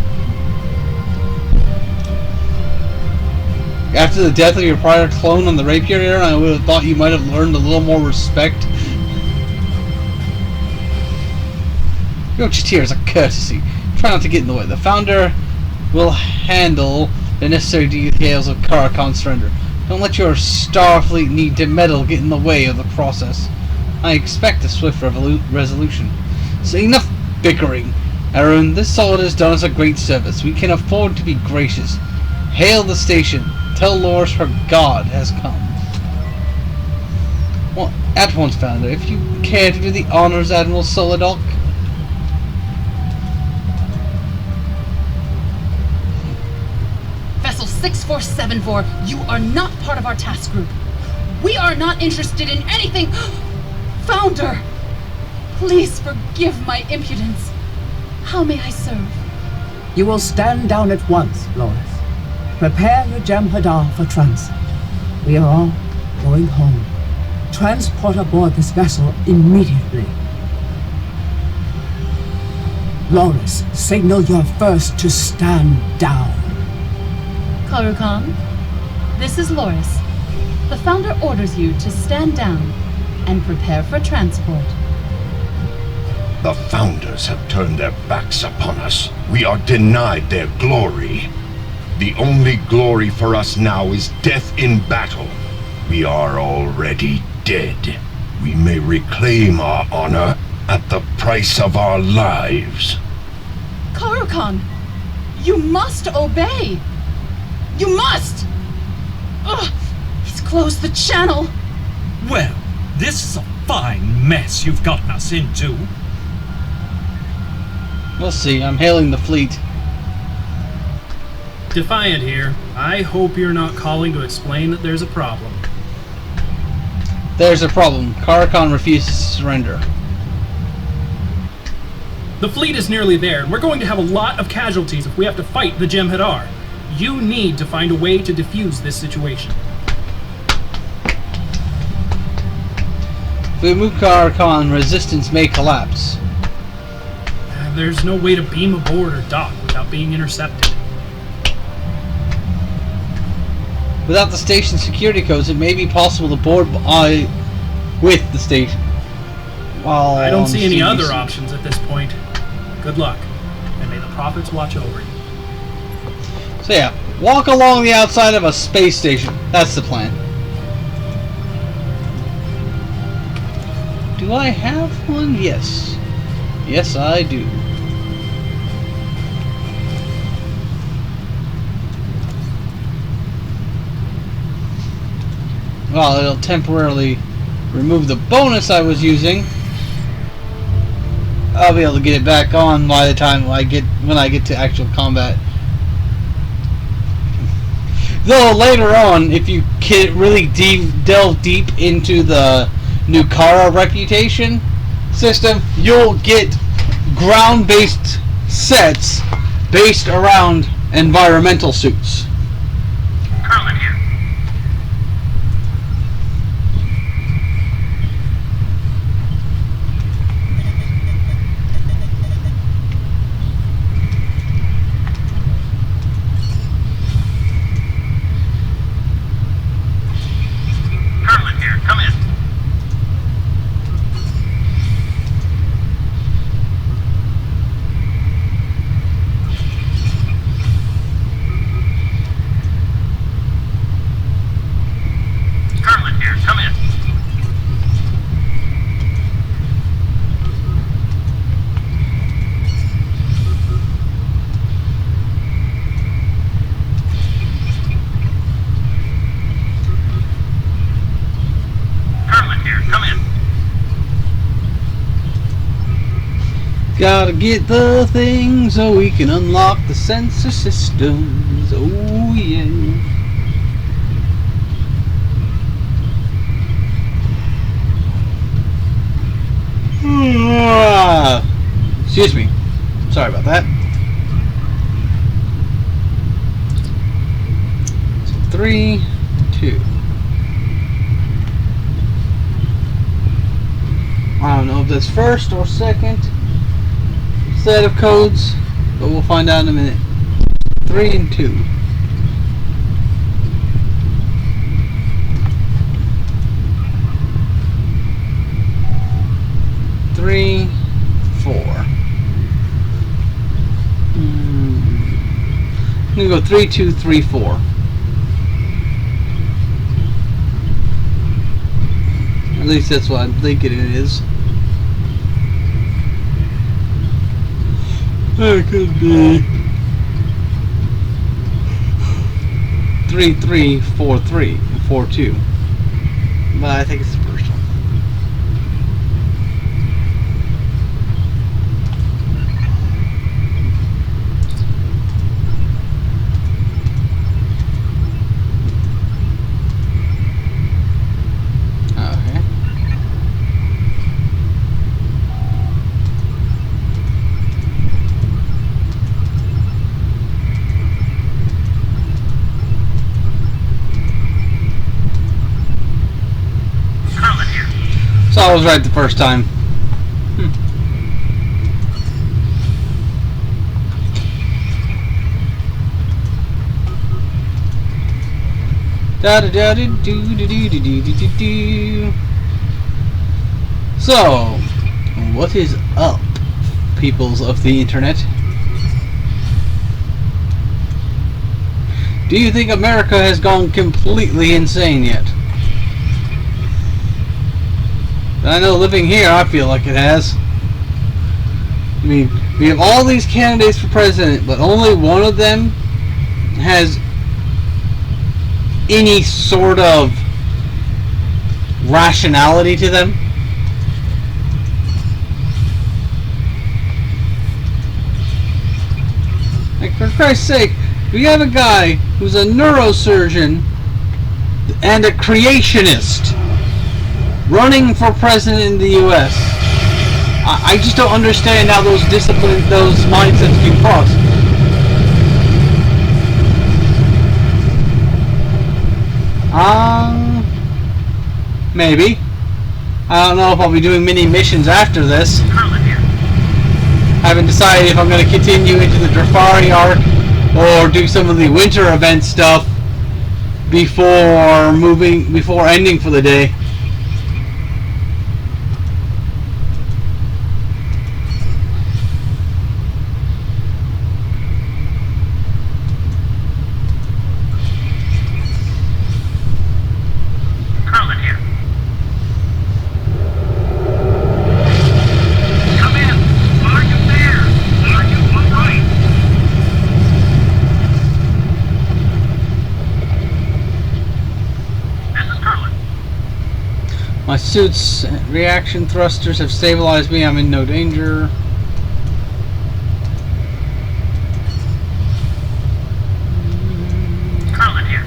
After the death of your prior clone on the rapier era, I would have thought you might have learned a little more respect. You're just here as a courtesy. Try not to get in the way. The Founder will handle the necessary details of Karakon's surrender. Don't let your Starfleet need to meddle get in the way of the process. I expect a swift resolution. So enough bickering. Aaron, this solid has done us a great service. We can afford to be gracious. Hail the station. Tell Loris her god has come. Well, at once, Founder, if you care to do the honors, Admiral Solidok. Vessel 6474, you are not part of our task group. We are not interested in anything. Founder, please forgive my impudence. How may I serve? You will stand down at once, Loris. Prepare your Jem'Hadar for transit. We are all going home. Transport aboard this vessel immediately. Loris, signal your first to stand down. Karukan, this is Loris. The Founder orders you to stand down and prepare for transport. The Founders have turned their backs upon us. We are denied their glory. The only glory for us now is death in battle. We are already dead. We may reclaim our honor at the price of our lives. Karukan, you must obey. You must! Ugh, he's closed the channel. Well, this is a fine mess you've gotten us into. We'll see. I'm hailing the fleet. Defiant here. I hope you're not calling to explain that there's a problem. There's a problem. Karakon refuses to surrender. The fleet is nearly there, and we're going to have a lot of casualties if we have to fight the Jem'Hadar. You need to find a way to defuse this situation. If we move Karakon, resistance may collapse. There's no way to beam aboard or dock without being intercepted. Without the station's security codes, it may be possible to board with the station. While I don't see any CBC. other options at this point. Good luck, and may the prophets watch over you. So yeah, walk along the outside of a space station. That's the plan. Do I have one? Yes. Yes, I do. Well, it'll temporarily remove the bonus I was using. I'll be able to get it back on by the time when I get to actual combat. Though later on, if you really delve deep into the Nukara reputation system, you'll get ground-based sets based around environmental suits. Carlin here. Carlin here. Come in. Carlin here. Come in. Carlin here. Come in. Gotta get the thing so we can unlock the sensor systems. Oh yeah. Excuse me. Sorry about that. So 3, 2. I don't know if that's first or second. set of codes, but we'll find out in a minute. 3 and 2. Three, 4. I'm gonna go 3, 2, 3, 4. At least that's what I'm thinking it is. It could be 3, 3, 4, 3, 4, 2. But I think it's the first one. So I was right the first time. Da da da do do do do do do do. So, what is up, peoples of the internet? Do you think America has gone completely insane yet? I know living here, I feel like it has. I mean, we have all these candidates for president, but only one of them has any sort of rationality to them. Like, for Christ's sake, we have a guy who's a neurosurgeon and a creationist running for president in the U.S. I just don't understand how those mindsets can cross. Maybe. I don't know if I'll be doing mini missions after this. I haven't decided if I'm going to continue into the Drafari arc or do some of the winter event stuff before ending for the day. My suit's reaction thrusters have stabilized me. I'm in no danger. Carlin here.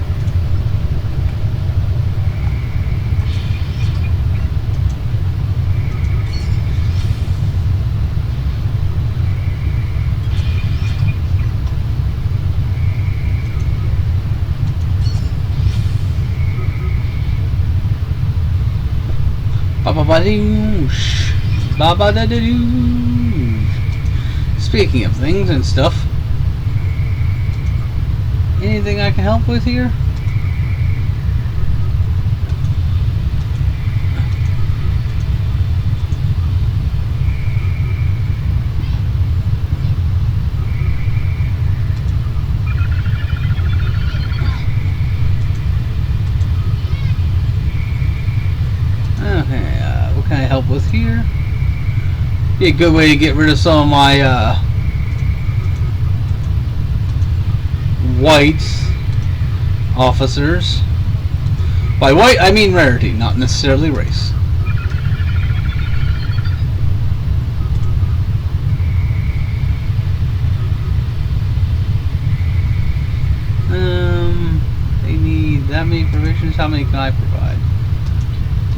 Speaking of things and stuff, anything I can help with here? Can I help with here? Be a good way to get rid of some of my white officers. By white, I mean rarity, not necessarily race. They need that many provisions. How many can I provide?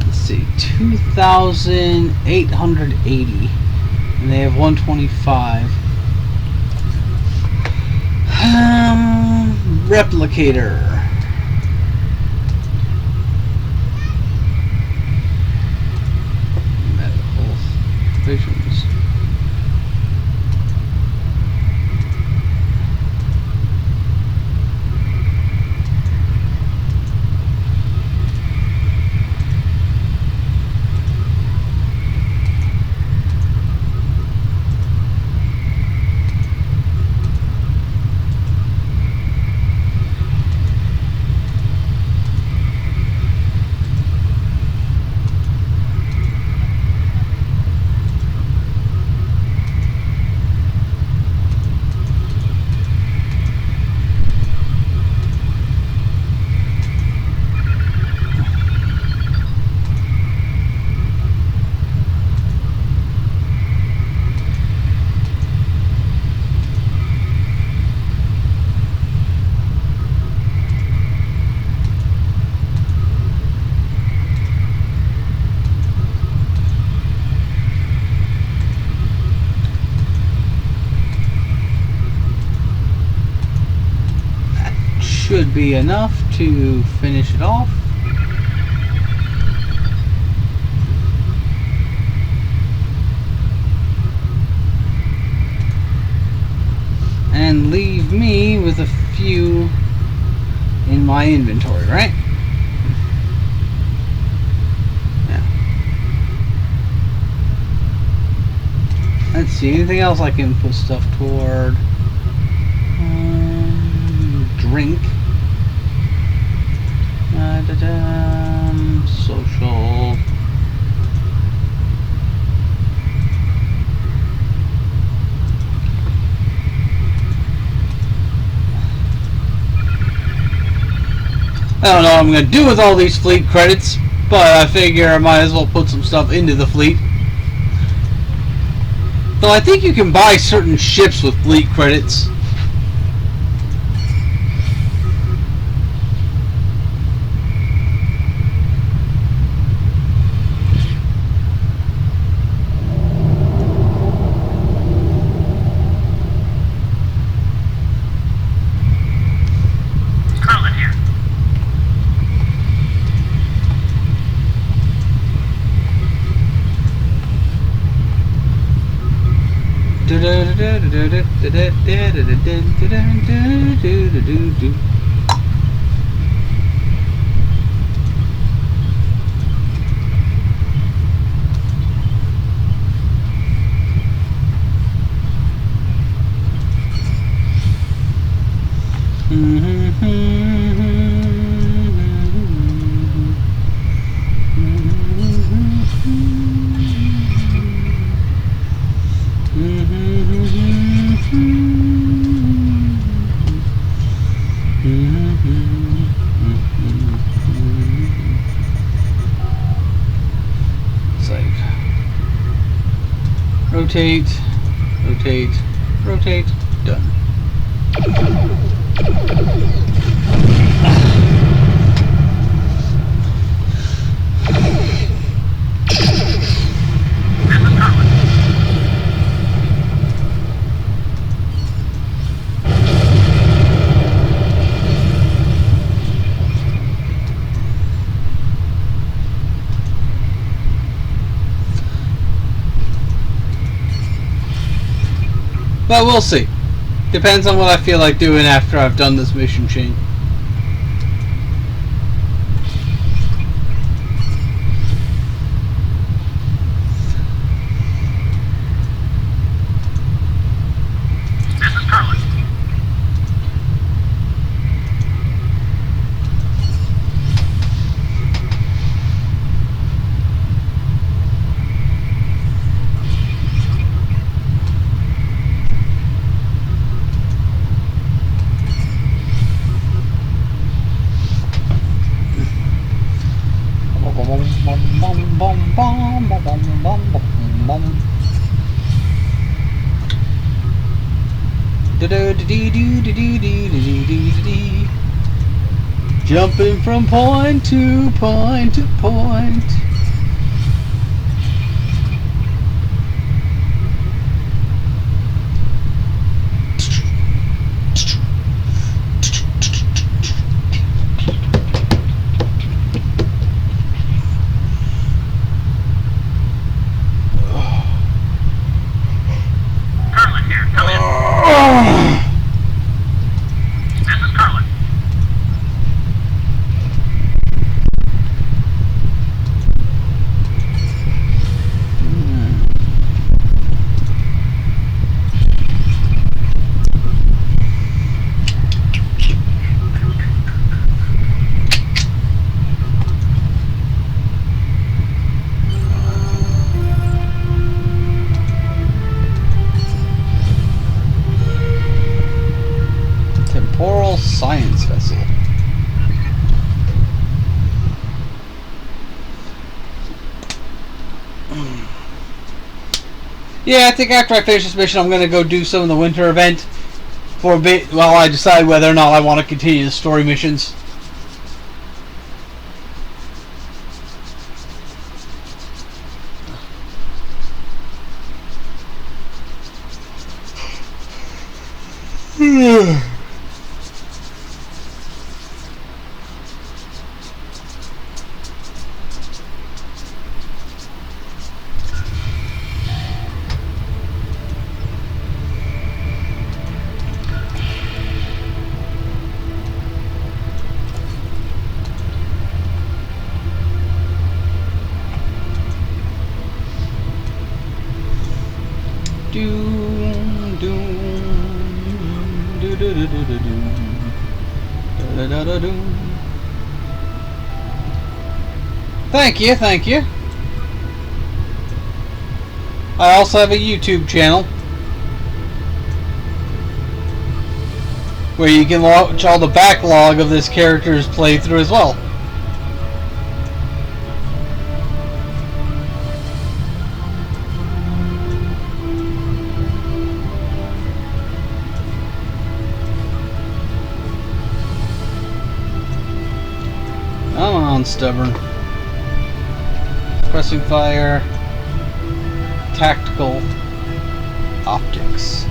Let's see, 2,880, and they have 125. Replicator. Medical provisions. should be enough to finish it off. And leave me with a few in my inventory, right? Yeah. Let's see, anything else I can put stuff toward? Drink. Social. I don't know what I'm going to do with all these fleet credits, but I figure I might as well put some stuff into the fleet. Though I think you can buy certain ships with fleet credits. Rotate, rotate, rotate, done. But we'll see. Depends on what I feel like doing after I've done this mission chain. This is Carlin. Jumping from point to point to point. Carlin here, come in. This is Carlin. Temporal science vessel. Yeah, I think after I finish this mission, I'm going to go do some of the winter event for a bit while I decide whether or not I want to continue the story missions. Doom, doom, do do do do do doom, da da da doom. Thank you, thank you. I also have a YouTube channel where you can watch all the backlog of this character's playthrough as well. Come on, stubborn. Pressing fire. Tactical optics.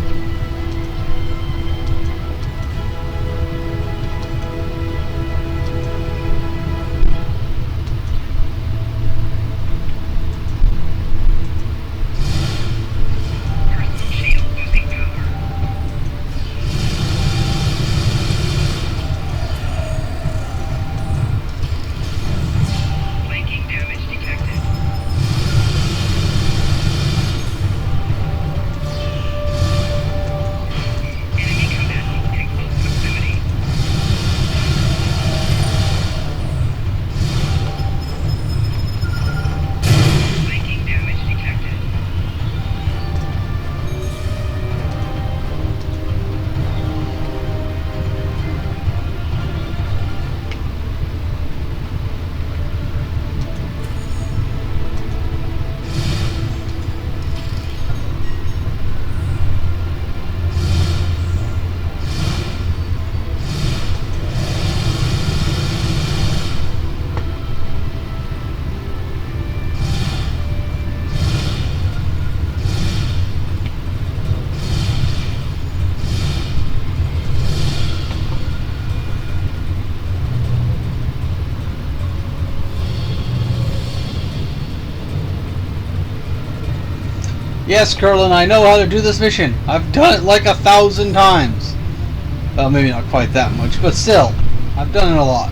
Yes, Curlin, I know how to do this mission. I've done it like 1,000 times. Well, maybe not quite that much, but still, I've done it a lot.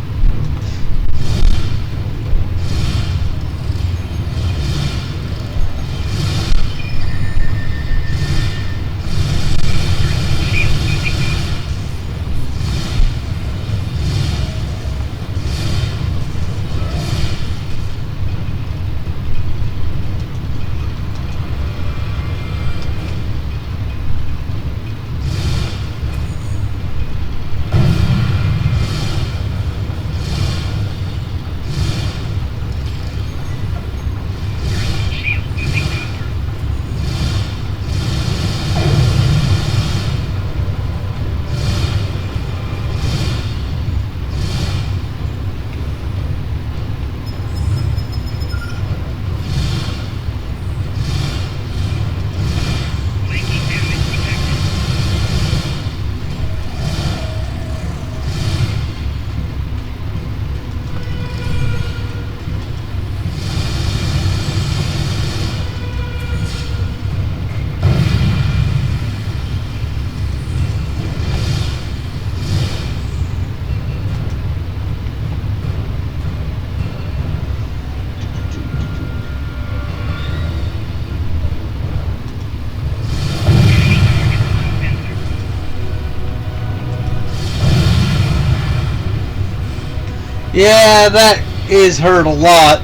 Yeah, that is hurt a lot.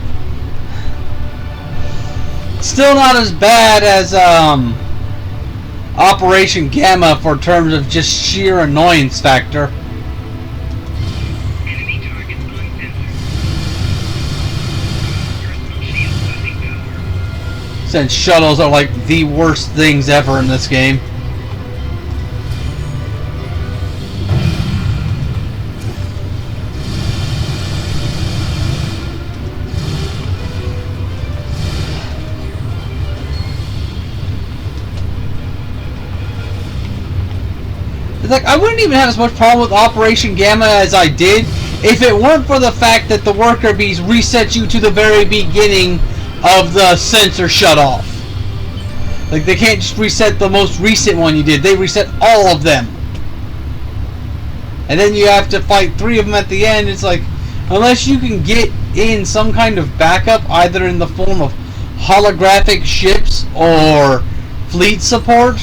Still not as bad as Operation Gamma for terms of just sheer annoyance factor. Since shuttles are like the worst things ever in this game. It's like, I wouldn't even have as much problem with Operation Gamma as I did if it weren't for the fact that the worker bees reset you to the very beginning of the sensor shut off. Like, they can't just reset the most recent one you did, they reset all of them. And then you have to fight 3 of them at the end. It's like, unless you can get in some kind of backup, either in the form of holographic ships or fleet support,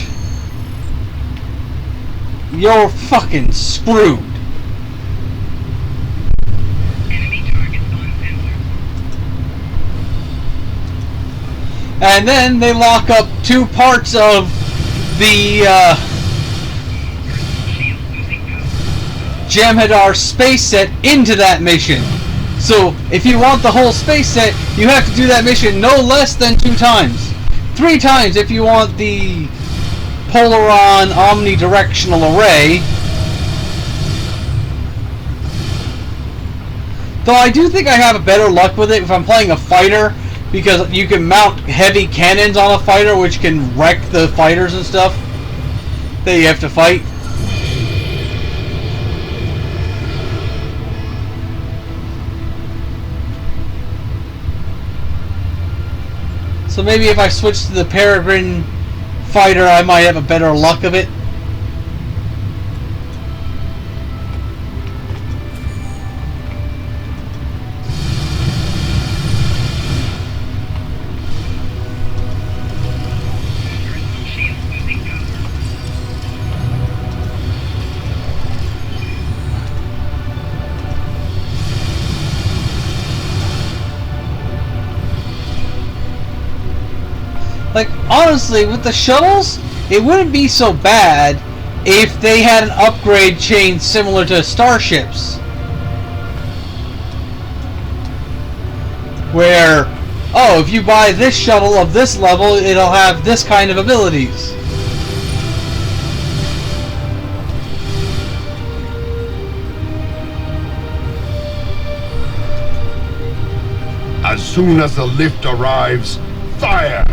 you're fucking screwed. And then they lock up 2 parts of the Jem'Hadar space set into that mission. So if you want the whole space set, you have to do that mission no less than 2 times. 3 times if you want the Polaron omnidirectional array. Though I do think I have a better luck with it if I'm playing a fighter, because you can mount heavy cannons on a fighter which can wreck the fighters and stuff that you have to fight. So maybe if I switch to the Peregrine fighter, I might have a better luck of it. Like, honestly, with the shuttles, it wouldn't be so bad if they had an upgrade chain similar to starships. Where, oh, if you buy this shuttle of this level, it'll have this kind of abilities. As soon as the lift arrives, fire!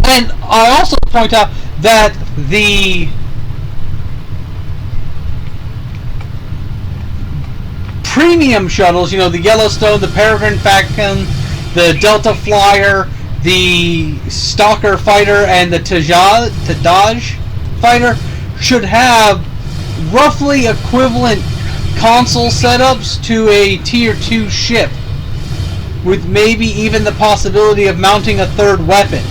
And I also point out that the premium shuttles, you know, the Yellowstone, the Peregrine Falcon, the Delta Flyer, the Stalker Fighter, and the Tadaj Fighter should have roughly equivalent console setups to a Tier 2 ship, with maybe even the possibility of mounting a 3rd weapon.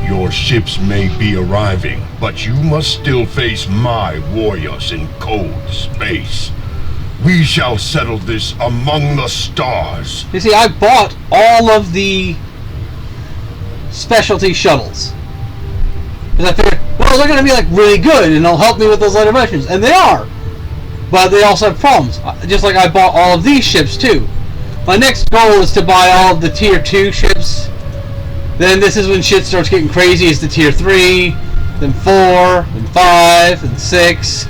Your ships may be arriving, but you must still face my warriors in cold space. We shall settle this among the stars. You see, I bought all of the specialty shuttles. Because I figured, well, they're going to be like really good and they'll help me with those later missions. And they are. But they also have problems. Just like I bought all of these ships too. My next goal is to buy all of the Tier 2 ships. Then this is when shit starts getting crazy. It's the Tier 3, then 4, then 5, then 6.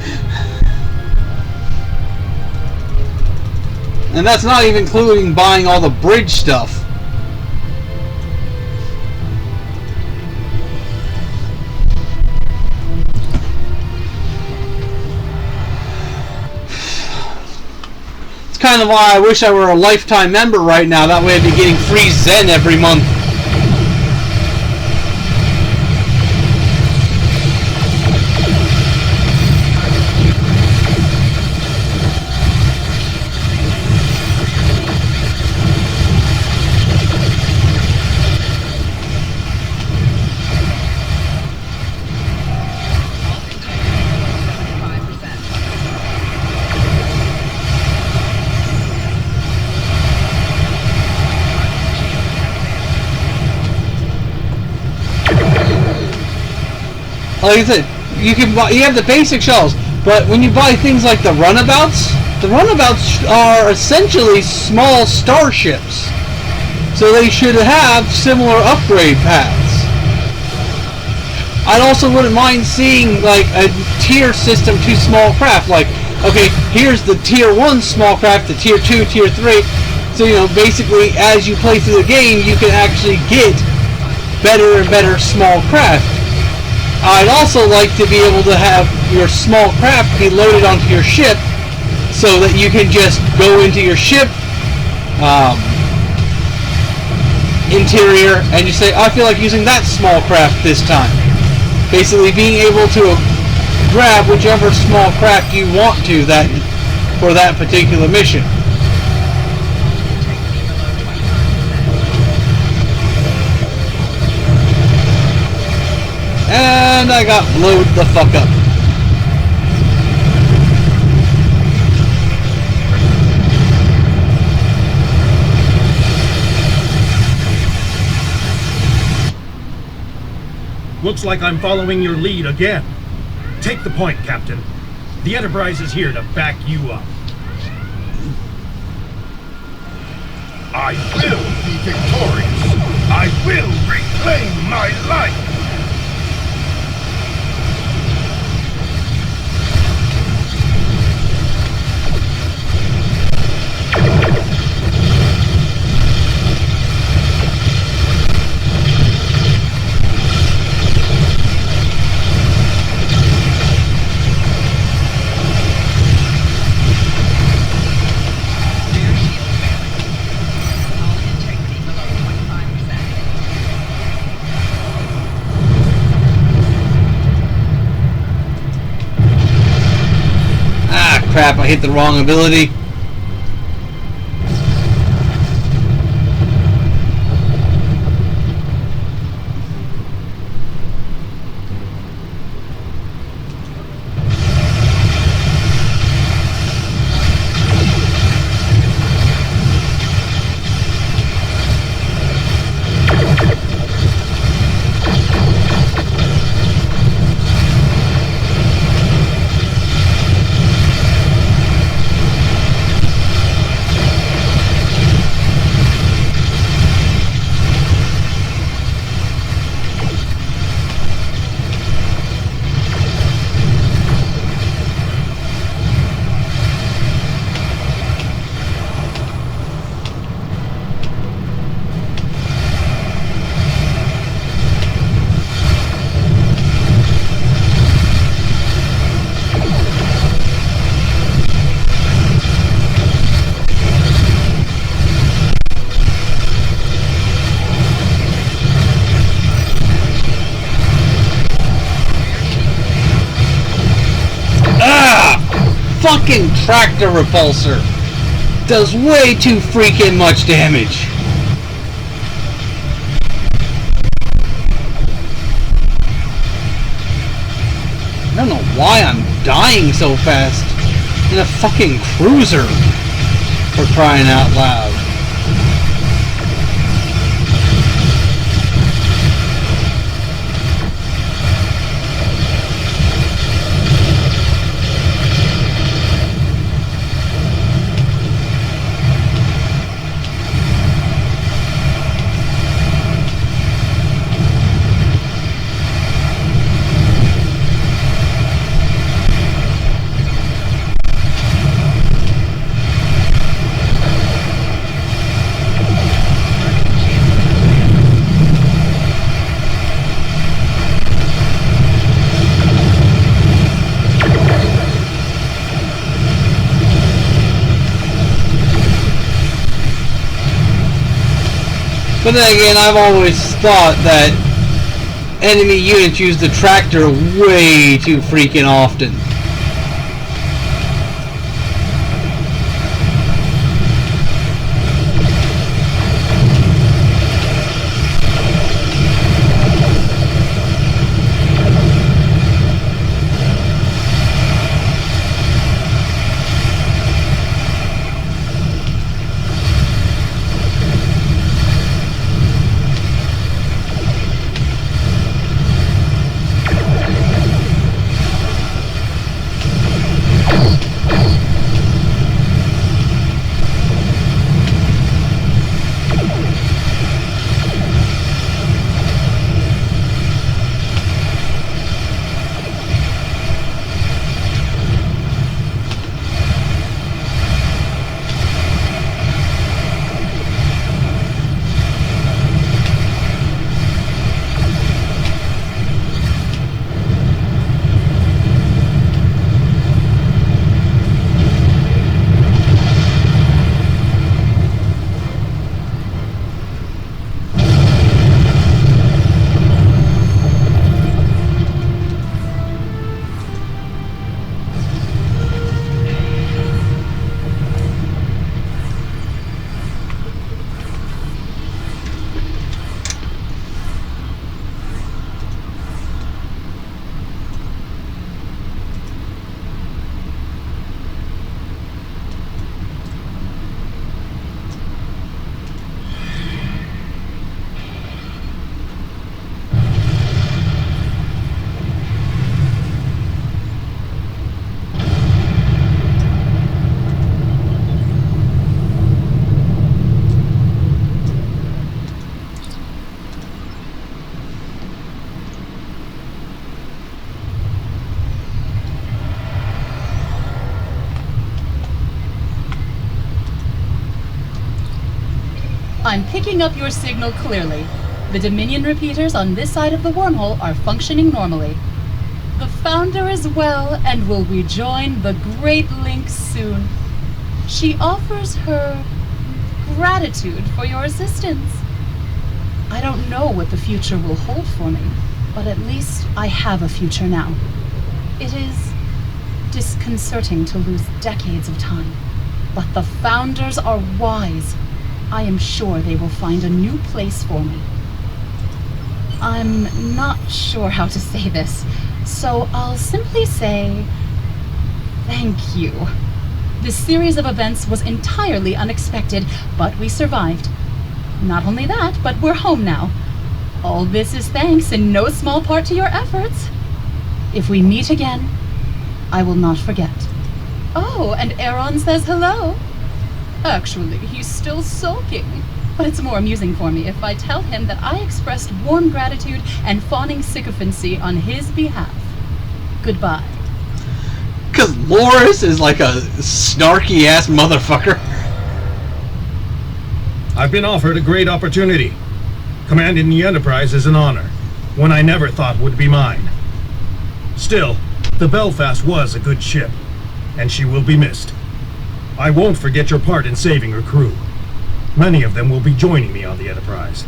And that's not even including buying all the bridge stuff. It's kind of why I wish I were a lifetime member right now. That way I'd be getting free Zen every month. Like I said, you have the basic shuttles, but when you buy things like the runabouts are essentially small starships. So they should have similar upgrade paths. I also wouldn't mind seeing like a tier system to small craft. Like, okay, here's the Tier 1 small craft, the Tier 2, Tier 3. So, you know, basically as you play through the game, you can actually get better and better small craft. I'd also like to be able to have your small craft be loaded onto your ship so that you can just go into your ship, interior, and you say, I feel like using that small craft this time. Basically being able to grab whichever small craft you want to for that particular mission. And I got blowed the fuck up. Looks like I'm following your lead again. Take the point, Captain. The Enterprise is here to back you up. I will be victorious. I will reclaim my life. Crap, I hit the wrong ability. Fucking tractor repulsor does way too freaking much damage. I don't know why I'm dying so fast in a fucking cruiser, for crying out loud. But then again, I've always thought that enemy units use the tractor way too freaking often. I'm picking up your signal clearly. The Dominion repeaters on this side of the wormhole are functioning normally. The Founder is well and will rejoin the Great Link soon. She offers her gratitude for your assistance. I don't know what the future will hold for me, but at least I have a future now. It is disconcerting to lose decades of time, but the Founders are wise. I am sure they will find a new place for me. I'm not sure how to say this, so I'll simply say thank you. This series of events was entirely unexpected, but we survived. Not only that, but we're home now. All this is thanks in no small part to your efforts. If we meet again, I will not forget. Oh, and Aaron says hello. Actually, he's still sulking. But it's more amusing for me if I tell him that I expressed warm gratitude and fawning sycophancy on his behalf. Goodbye. Because Loris is like a snarky-ass motherfucker. I've been offered a great opportunity. Commanding the Enterprise is an honor, one I never thought would be mine. Still, the Belfast was a good ship, and she will be missed. I won't forget your part in saving her crew. Many of them will be joining me on the Enterprise.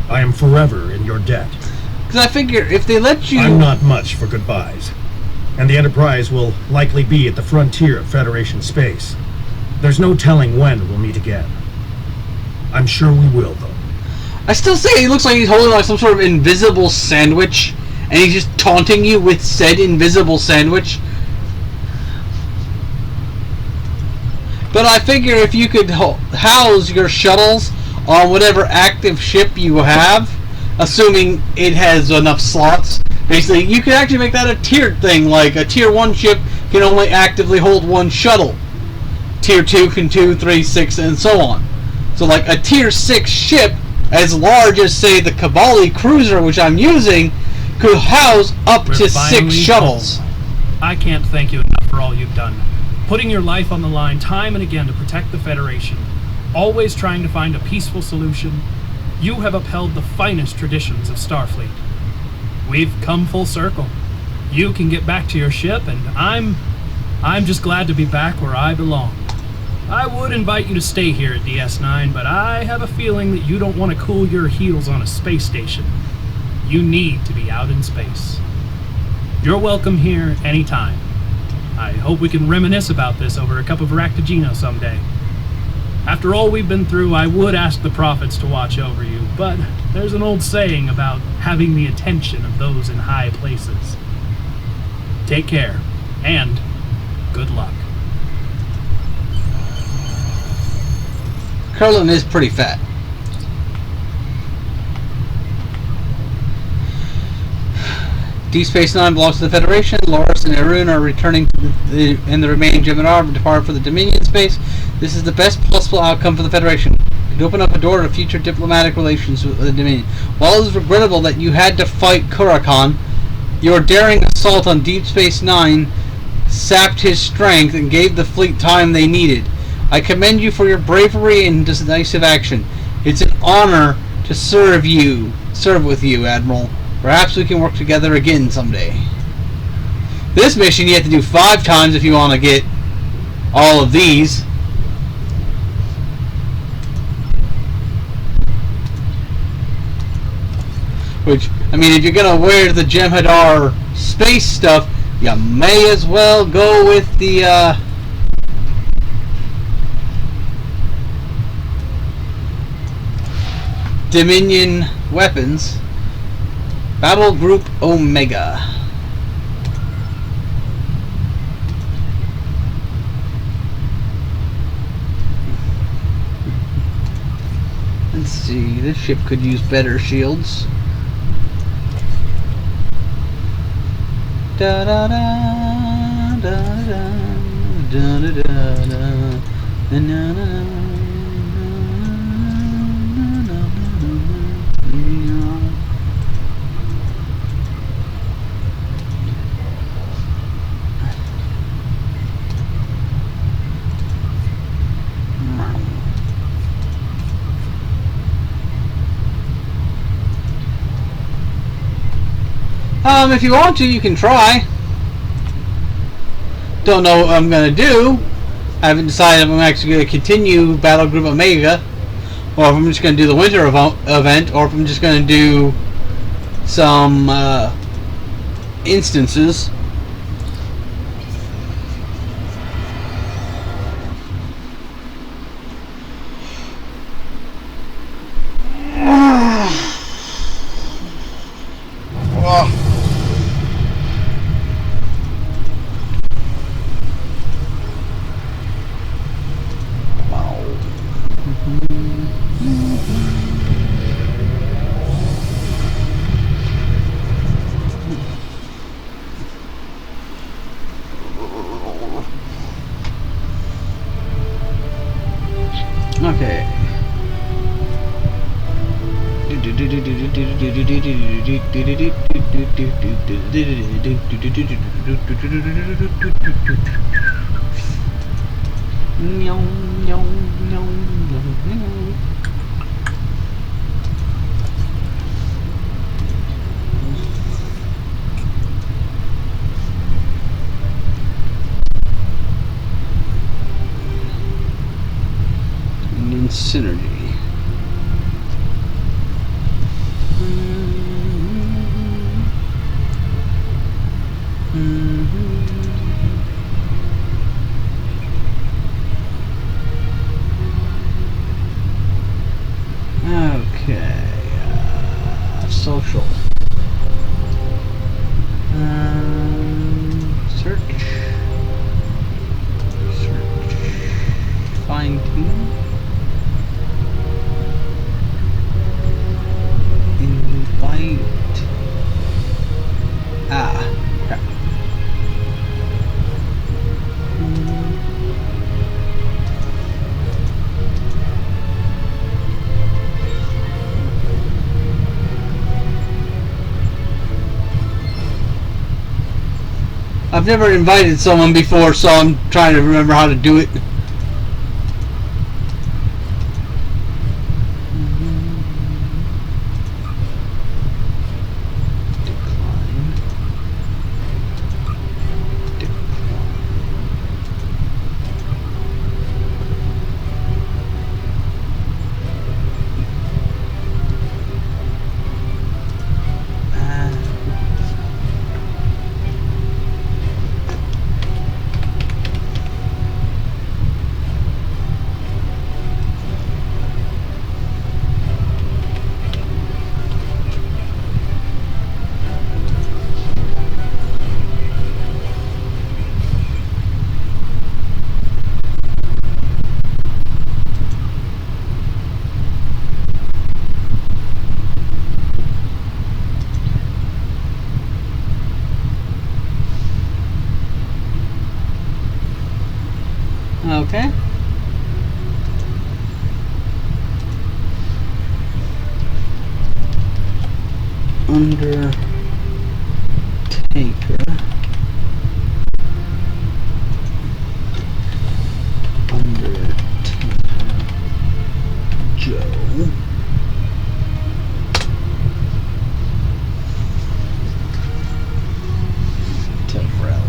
I am forever in your debt. Because I figure if they let you... I'm not much for goodbyes. And the Enterprise will likely be at the frontier of Federation space. There's no telling when we'll meet again. I'm sure we will, though. I still say he looks like he's holding like some sort of invisible sandwich, and he's just taunting you with said invisible sandwich. But I figure if you could house your shuttles on whatever active ship you have, assuming it has enough slots, basically you could actually make that a tiered thing, like a tier 1 ship can only actively hold 1 shuttle. Tier 2 can 2, 3, 6, and so on. So like a tier 6 ship, as large as say the Cabali cruiser which I'm using, could house up to 6 shuttles. I can't thank you enough for all you've done. Putting your life on the line time and again to protect the Federation, always trying to find a peaceful solution. You have upheld the finest traditions of Starfleet. We've come full circle. You can get back to your ship, and I'm just glad to be back where I belong. I would invite you to stay here at DS9, but I have a feeling that you don't want to cool your heels on a space station. You need to be out in space. You're welcome here anytime. I hope we can reminisce about this over a cup of Ractigino someday. After all we've been through, I would ask the prophets to watch over you, but there's an old saying about having the attention of those in high places. Take care, and good luck. Curlin is pretty fat. Deep Space Nine belongs to the Federation. Loris and Arun are returning to and the remaining Gemini depart for the Dominion space. This is the best possible outcome for the Federation. It opened up a door to future diplomatic relations with the Dominion. While it is regrettable that you had to fight Kurakan, your daring assault on Deep Space Nine sapped his strength and gave the fleet time they needed. I commend you for your bravery and decisive action. It's an honor to serve with you, Admiral. Perhaps we can work together again someday. This mission you have to do 5 times if you want to get all of these. Which, I mean, if you're going to wear the Jem'Hadar space stuff, you may as well go with the, Dominion weapons. Battle Group Omega. Let's see, this ship could use better shields. Da da da da da da da da da da da. If you want to, you can try. Don't know what I'm gonna do. I haven't decided if I'm actually gonna continue Battle Group Omega, or if I'm just gonna do the winter event, or if I'm just gonna do some instances. Okay. Synergy. Okay. Social. Search. Fine tune. Invite. Crap. I've never invited someone before, so I'm trying to remember how to do it. Okay. Undertaker. Joe. Tevrel.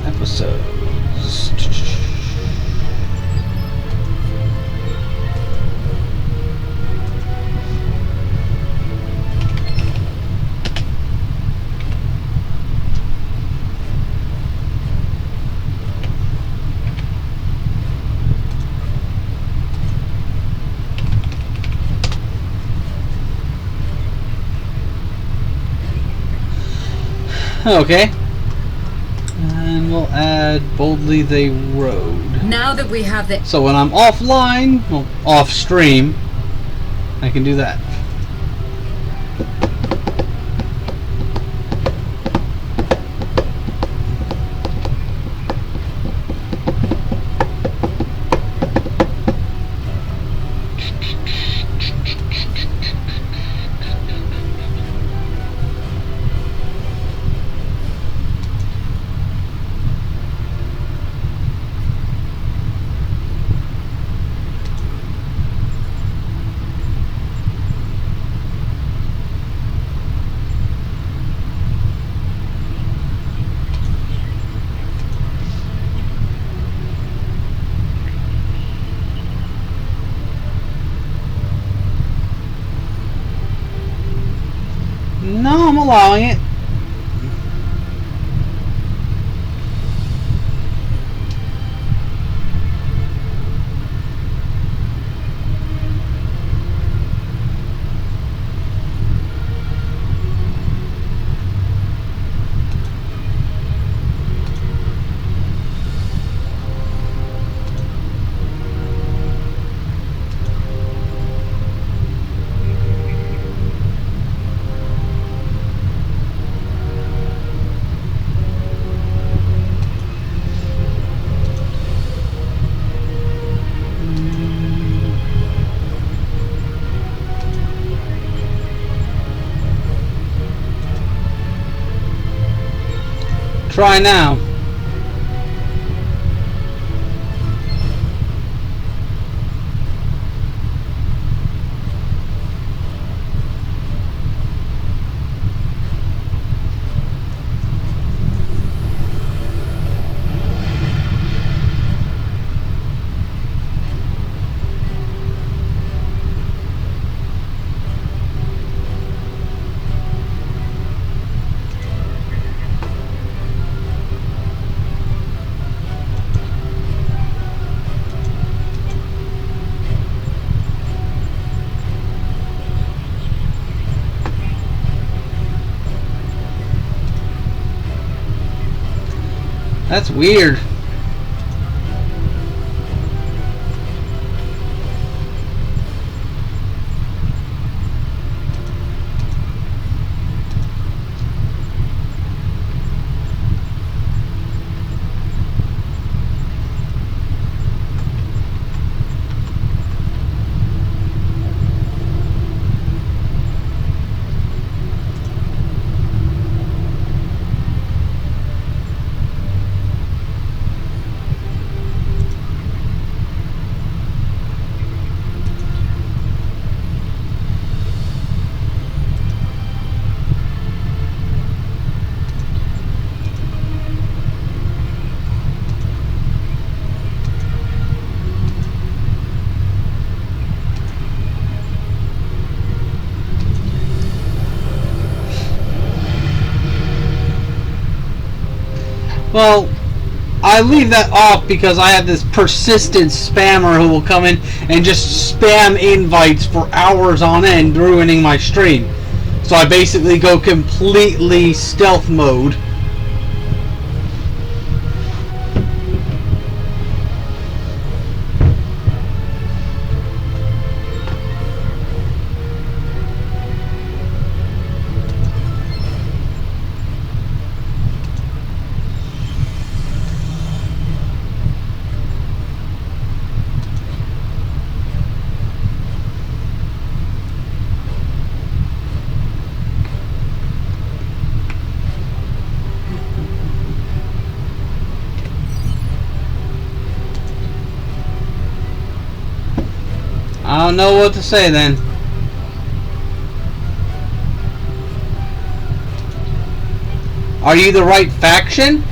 Episodes. Okay. And we'll add Boldly They Rode. Now that we have the... So when I'm offline, well, off stream, I can do that. allowing it. Try now. That's weird. Well, I leave that off because I have this persistent spammer who will come in and just spam invites for hours on end, ruining my stream. So I basically go completely stealth mode. I don't know what to say then. Are you the right faction?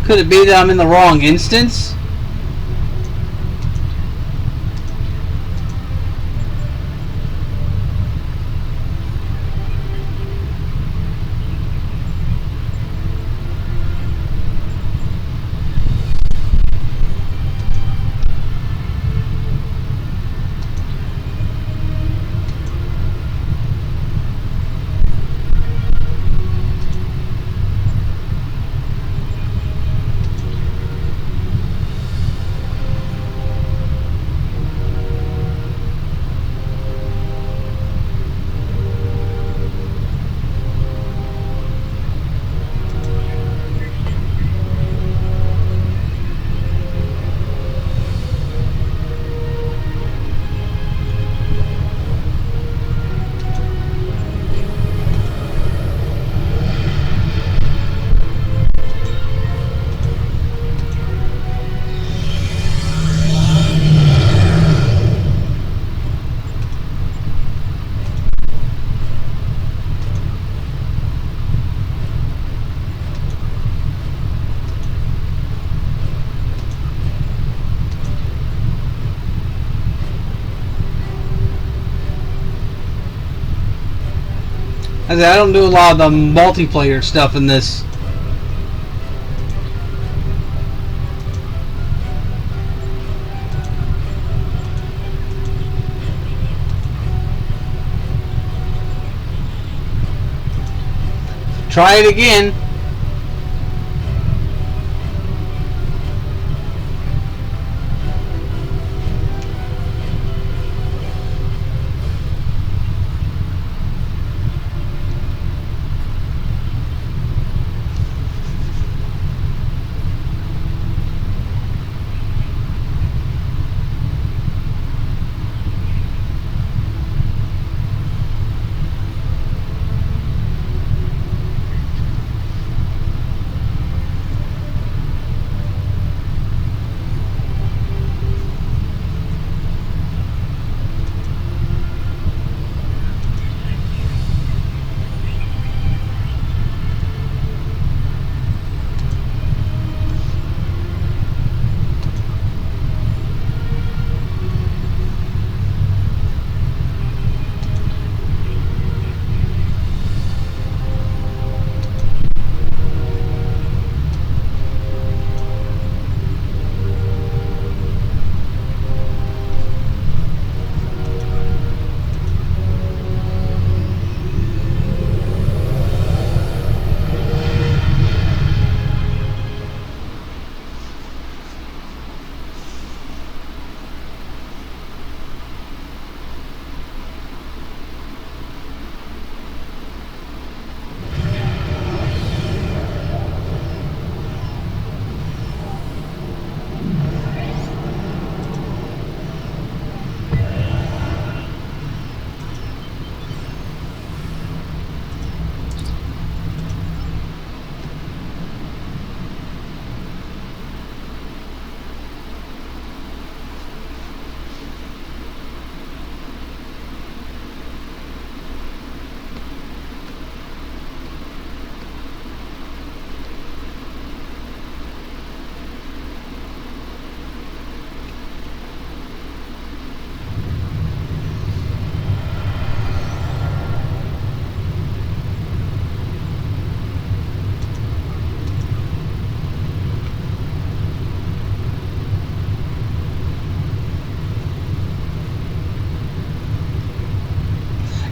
Could it be that I'm in the wrong instance? I don't do a lot of the multiplayer stuff in this. Try it again.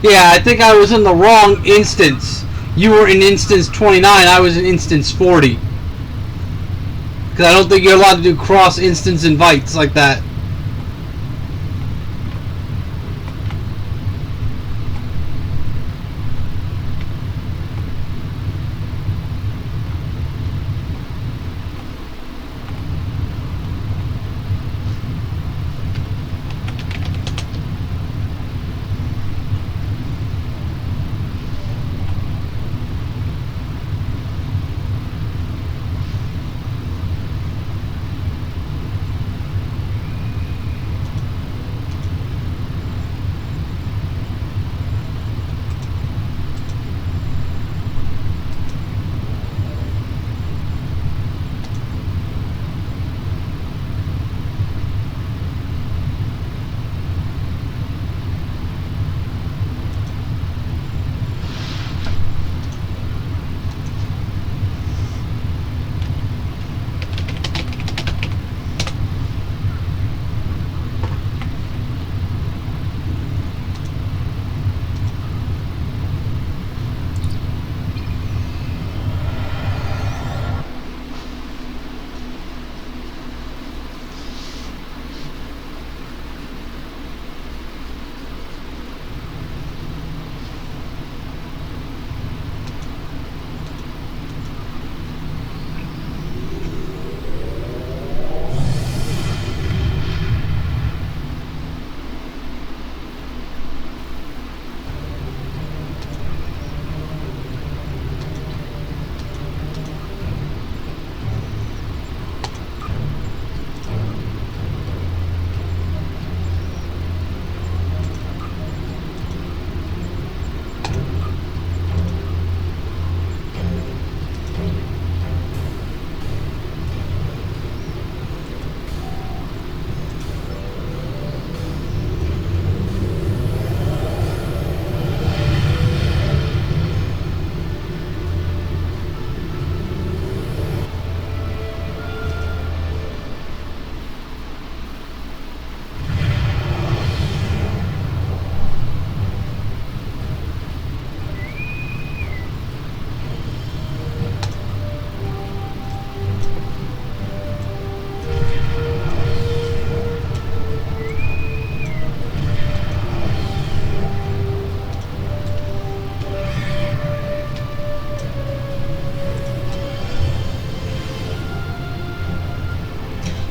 Yeah, I think I was in the wrong instance. You were in instance 29, I was in instance 40. Because I don't think you're allowed to do cross-instance invites like that.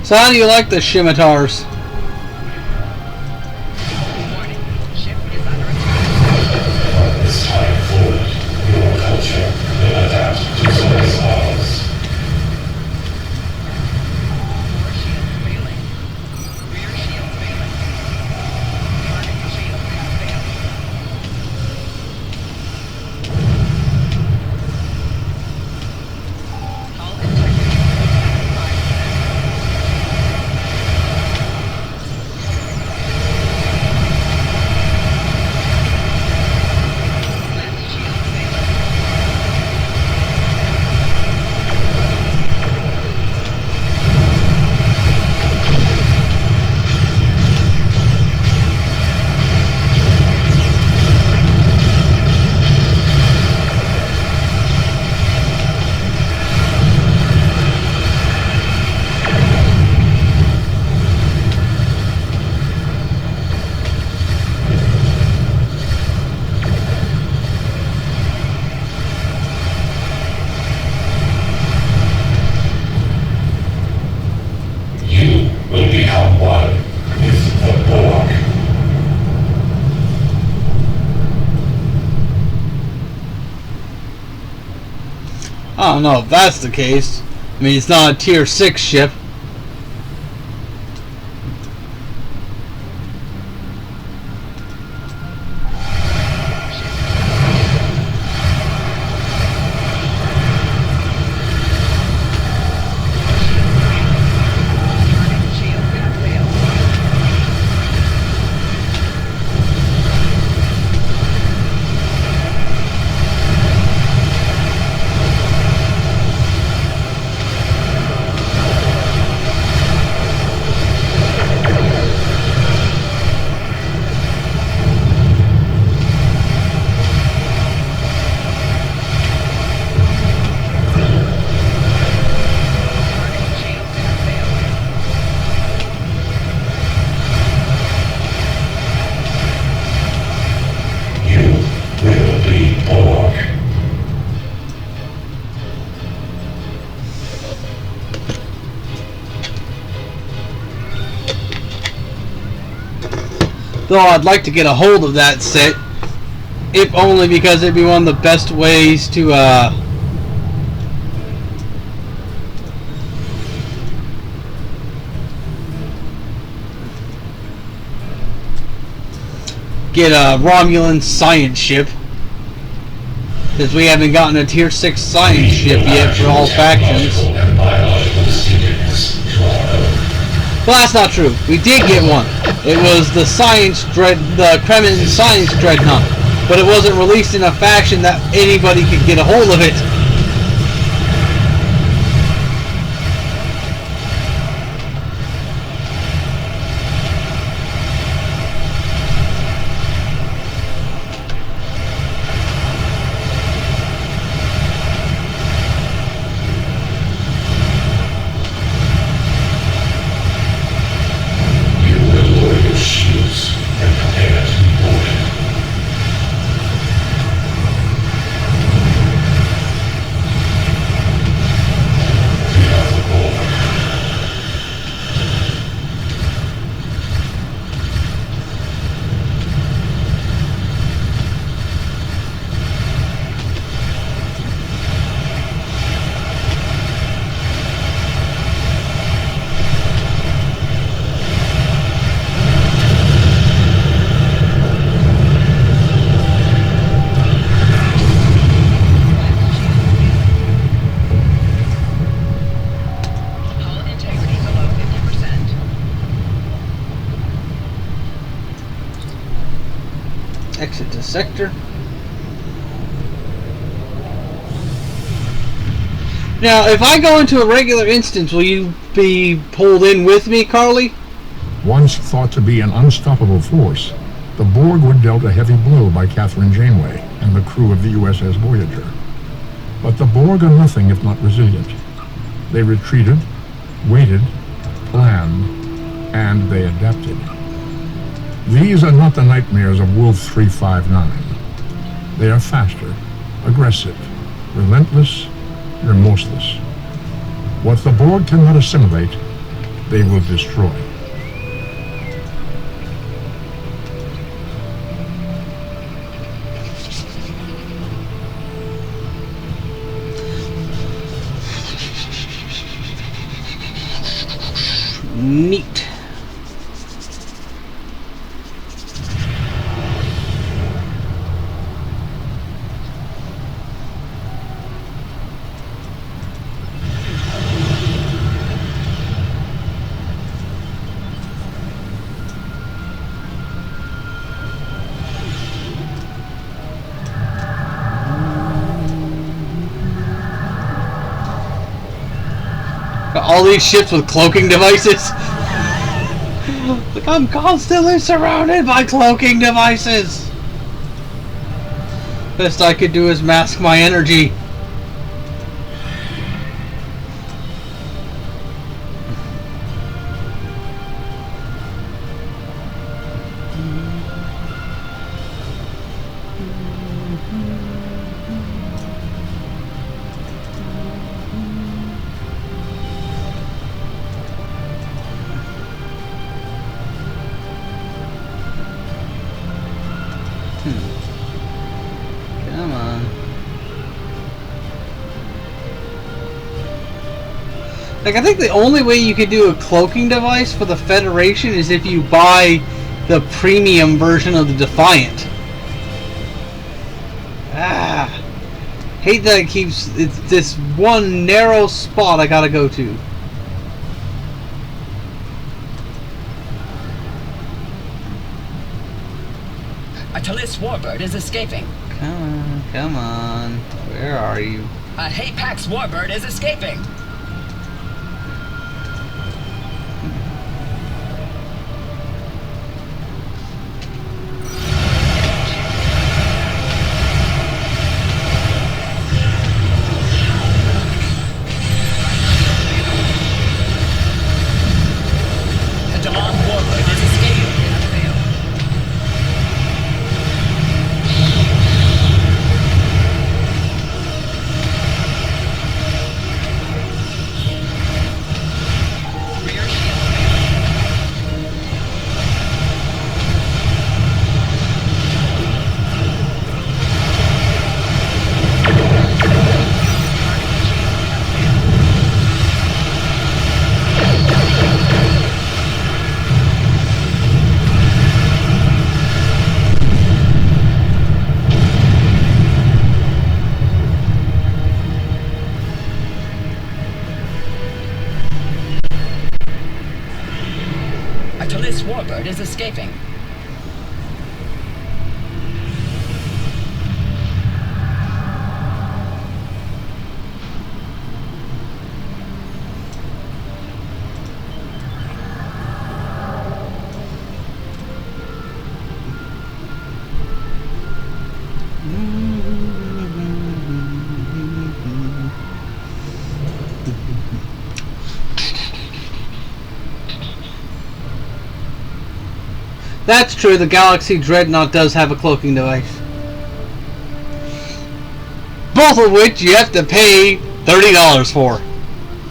So how do you like the scimitars? It's time forward. Your culture will adapt to today's laws. Will become one with the Borg. I don't know if that's the case. I mean, it's not a tier 6 ship. Though I'd like to get a hold of that set, if only because it'd be one of the best ways to get a Romulan science ship, because we haven't gotten a tier 6 science ship yet for all factions. Well, that's not true. We did get one. It was the Kremlin Science Dreadnought, but it wasn't released in a faction that anybody could get a hold of it. Exit to sector. Now, if I go into a regular instance, will you be pulled in with me, Carly? Once thought to be an unstoppable force, the Borg were dealt a heavy blow by Catherine Janeway and the crew of the USS Voyager. But the Borg are nothing if not resilient. They retreated, waited, planned, and they adapted. These are not the nightmares of Wolf 359. They are faster, aggressive, relentless, remorseless. What the Borg cannot assimilate, they will destroy. Neat. All these ships with cloaking devices. Like, I'm constantly surrounded by cloaking devices. Best I could do is mask my energy. Come on. Like, I think the only way you could do a cloaking device for the Federation is if you buy the premium version of the Defiant. Ah. Hate that it keeps... It's this one narrow spot I gotta go to. Atalis Warbird is escaping. Come on, come on. Where are you? A Hapax Warbird is escaping. The Delon Warbird is escaping. Atalis Warbird is escaping. That's true, the Galaxy Dreadnought does have a cloaking device. Both of which you have to pay $30 for.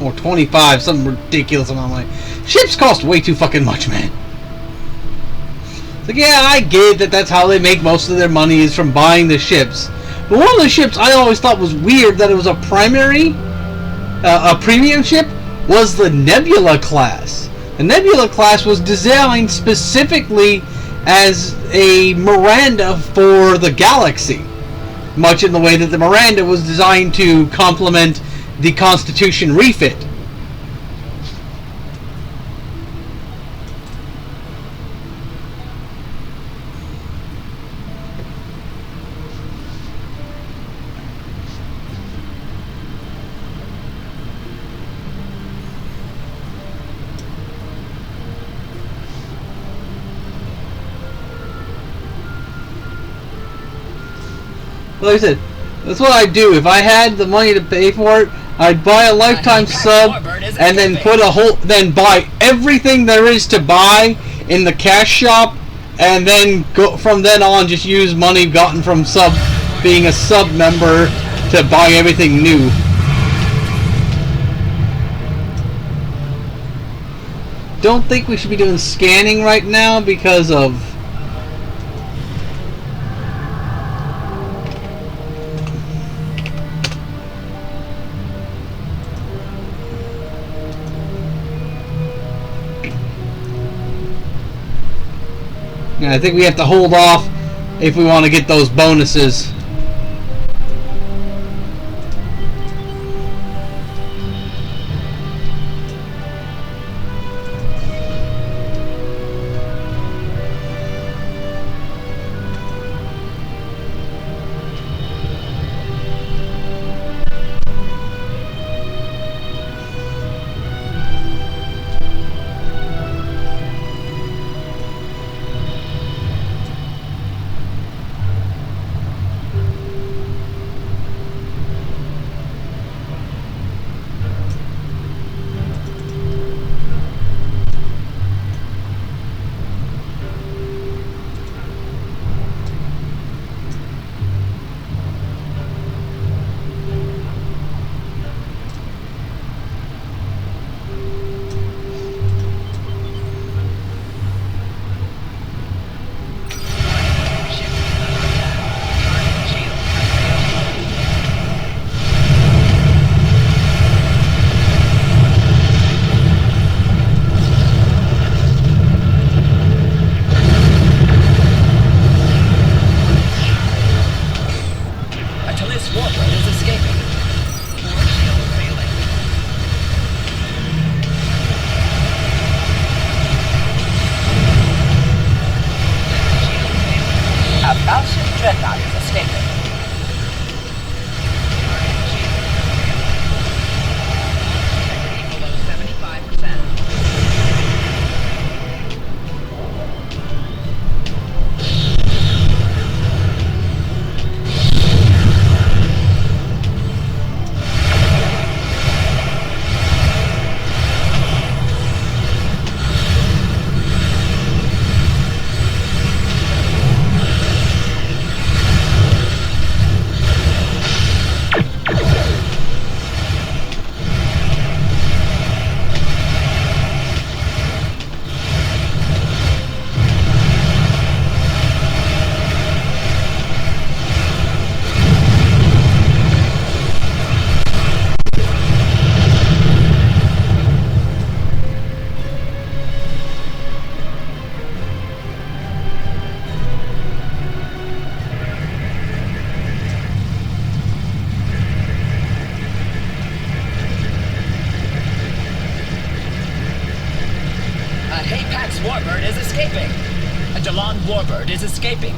Or $25, some ridiculous amount of money. Ships cost way too fucking much, man. It's like, yeah, I get that that's how they make most of their money is from buying the ships. But one of the ships I always thought was weird that it was a premium ship was the Nebula class. The Nebula class was designed specifically as a Miranda for the Galaxy. Much in the way that the Miranda was designed to complement the Constitution refit. Like I said, that's what I'd do. If I had the money to pay for it, I'd buy a lifetime sub and then then buy everything there is to buy in the cash shop, and then go from then on just use money gotten from being a sub member to buy everything new. don't think we should be doing scanning right now because of I think we have to hold off if we want to get those bonuses. Warbird is escaping. A Delon Warbird is escaping.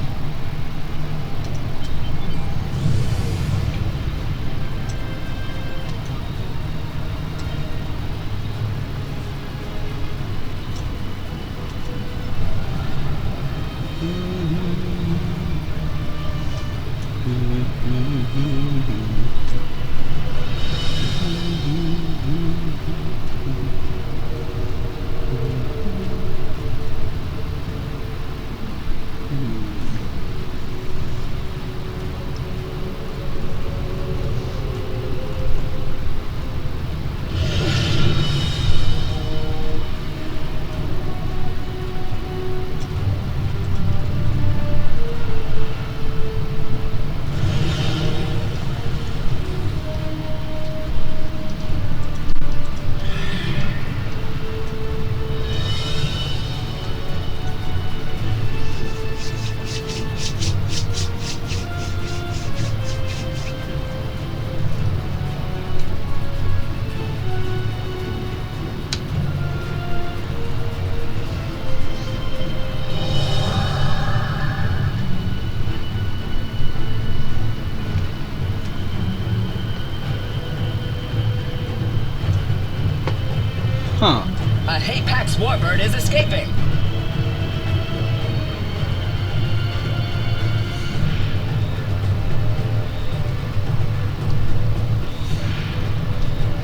Huh. A Hapax Warbird is escaping.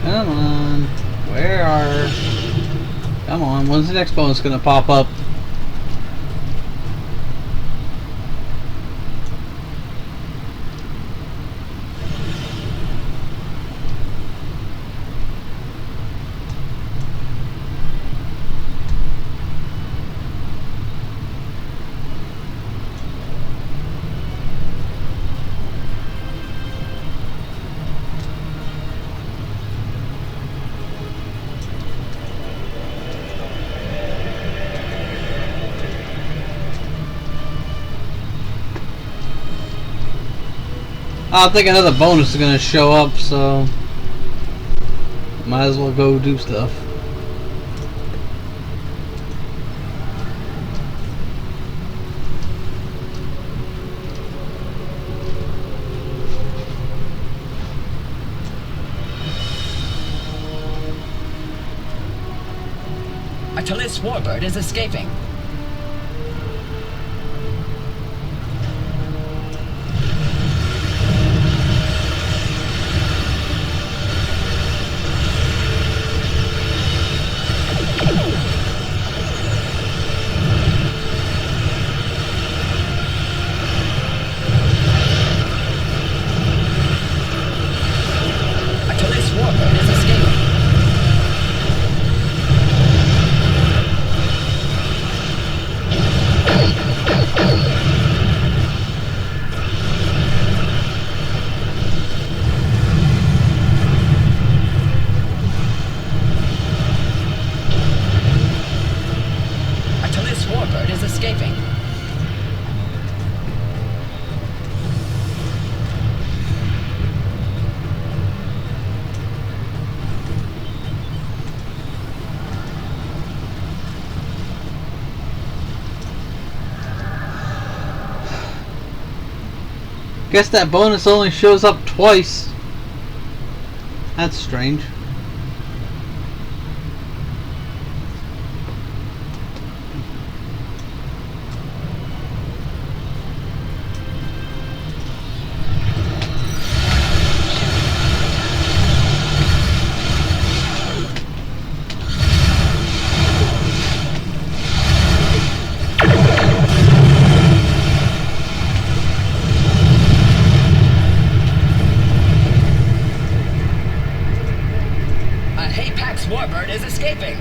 Come on. Where are... Come on, when's the next bonus gonna pop up? I think another bonus is gonna show up, so might as well go do stuff. Atalis Warbird is escaping. Atalis Warbird is escaping. Atalis Warbird is escaping. Guess that bonus only shows up twice. That's strange. Apex Warbird is escaping.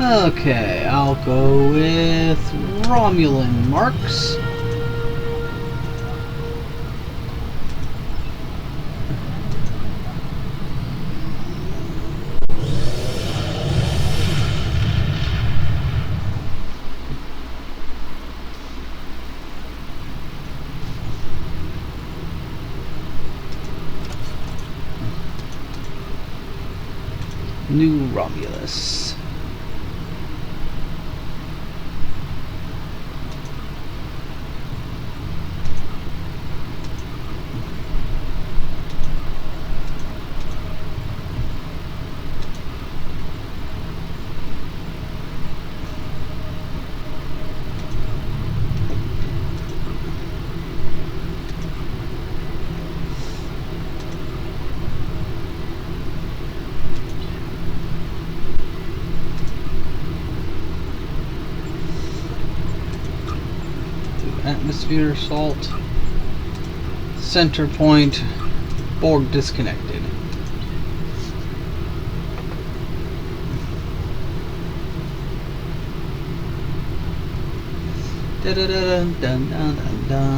Okay, I'll go with Romulan marks. New Romulus. Atmosphere assault. Center point. Borg disconnected. Da da da da da da da.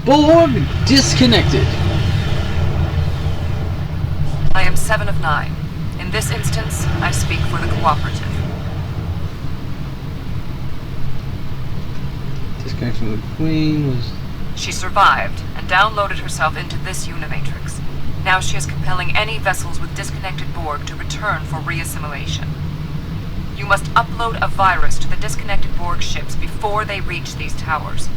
Borg disconnected. I am 7 of 9. In this instance, I speak for the Cooperative. Disconnection with the Queen was... She survived and downloaded herself into this Unimatrix. Now she is compelling any vessels with disconnected Borg to return for reassimilation. You must upload a virus to the disconnected Borg ships before they reach these towers.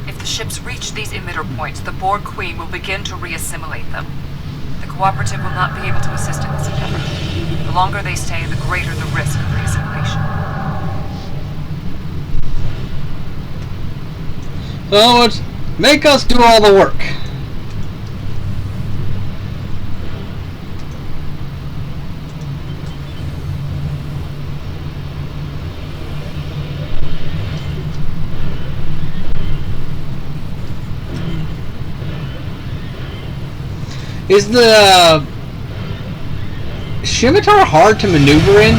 If the ships reach these emitter points, the Borg Queen will begin to reassimilate them. The Cooperative will not be able to assist in this endeavor. The longer they stay, the greater the risk of reassimilation. So let's make us do all the work. Is the scimitar hard to maneuver in?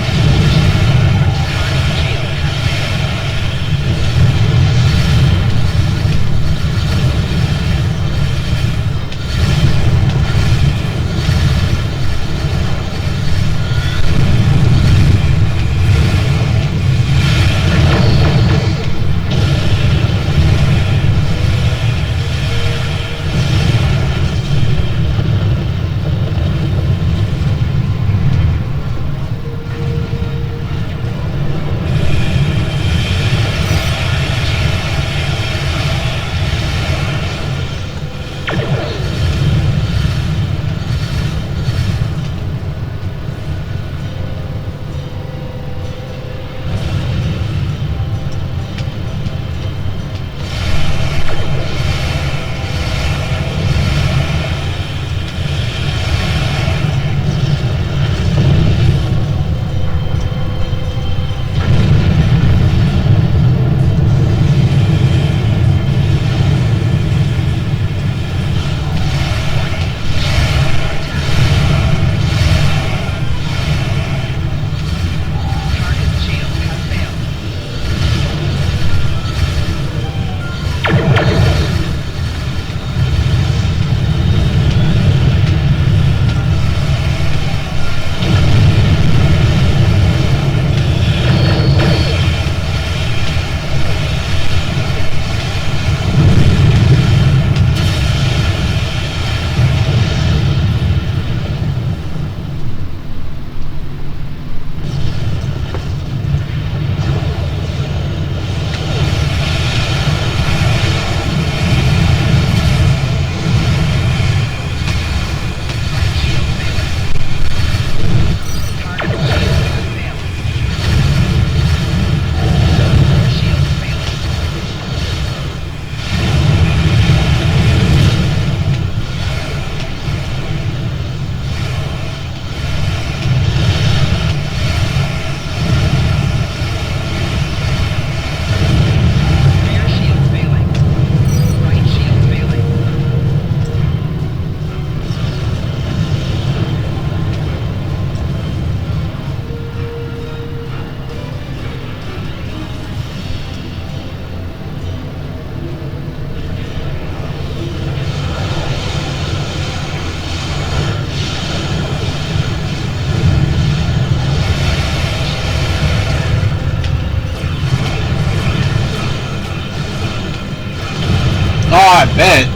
I bet.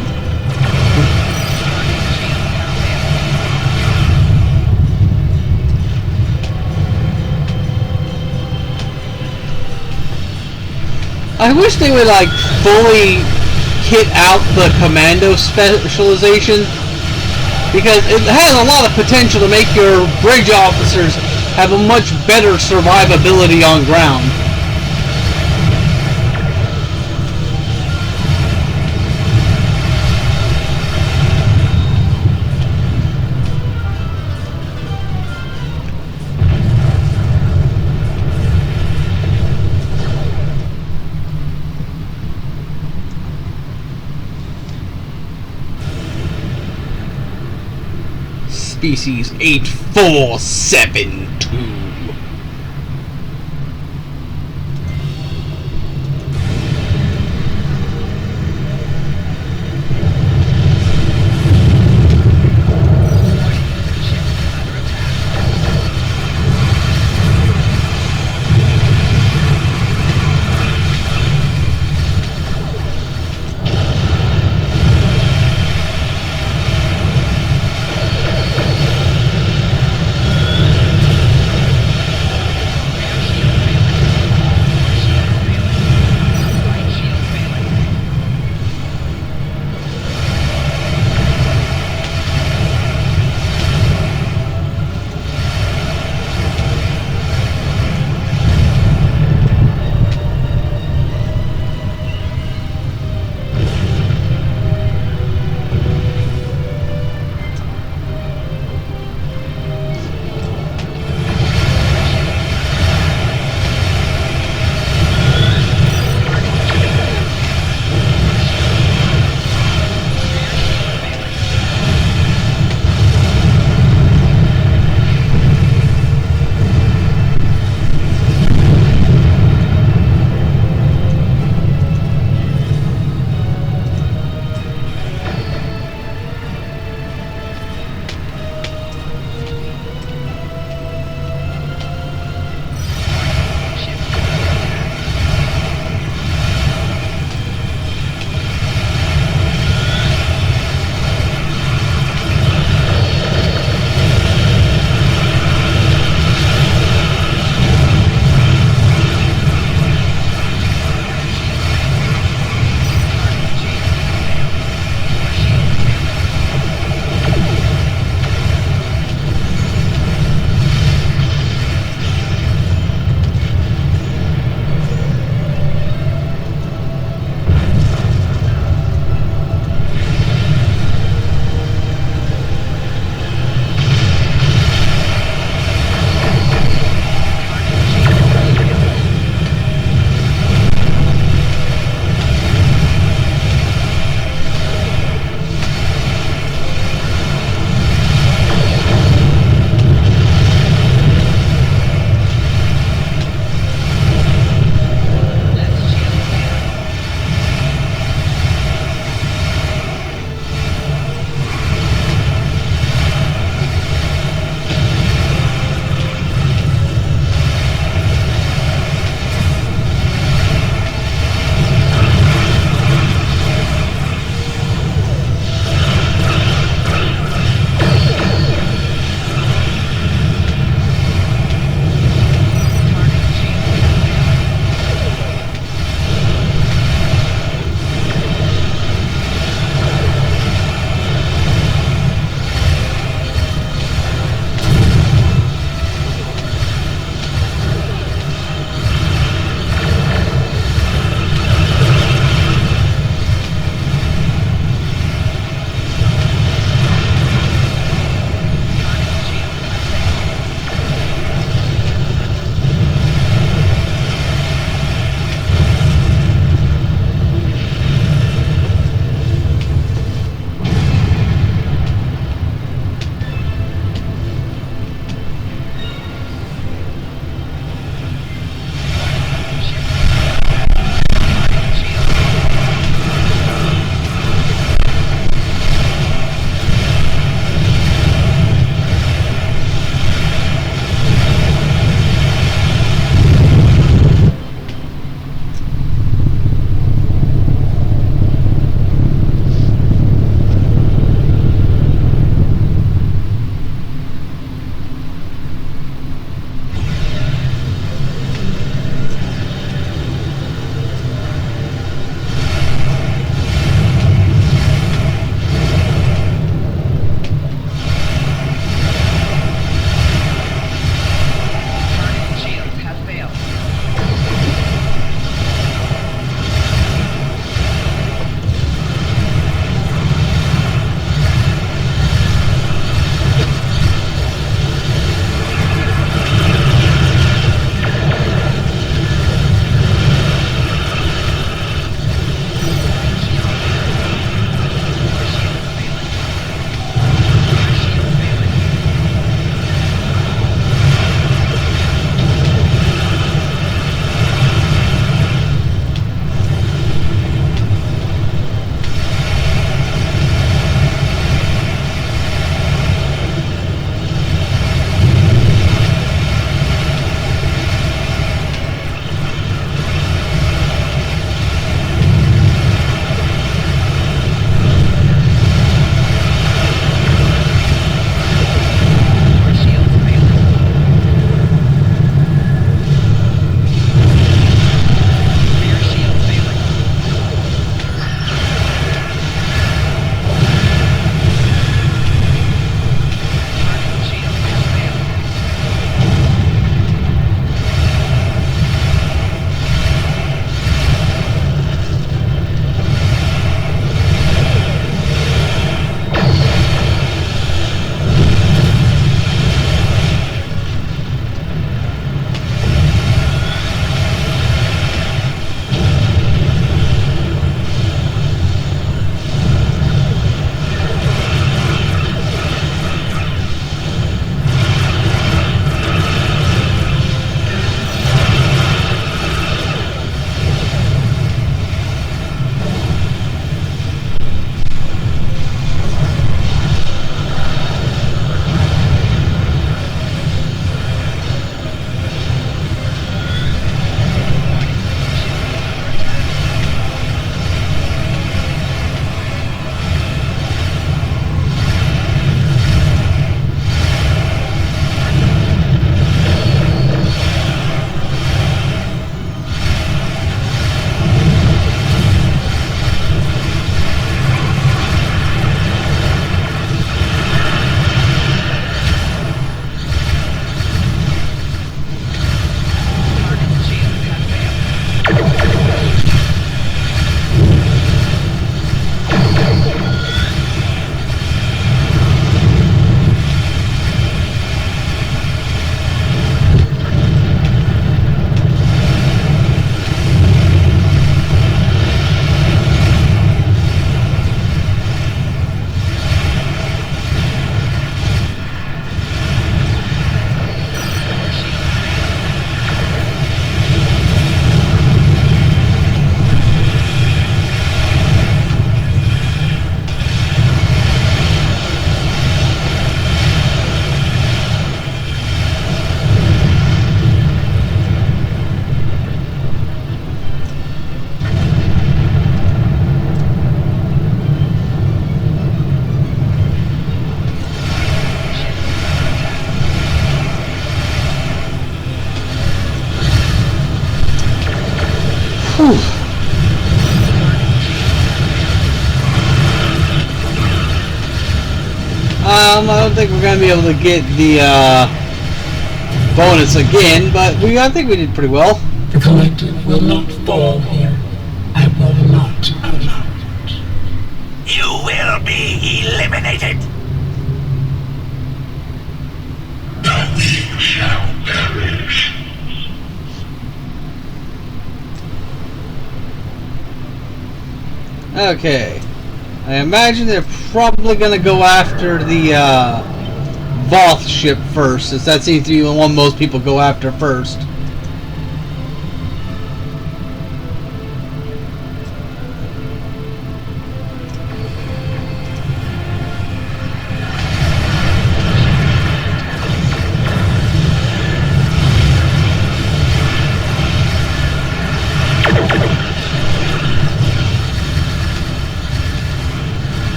I wish they would like fully kit out the commando specialization, because it has a lot of potential to make your bridge officers have a much better survivability on ground. Species 8472. Whew. I don't think we're going to be able to get the bonus again, but I think we did pretty well. The collective will not fall here. I will not allow it. You will be eliminated. We shall perish. Okay. I imagine they're probably going to go after the Voth ship first, since that seems to be the one most people go after first.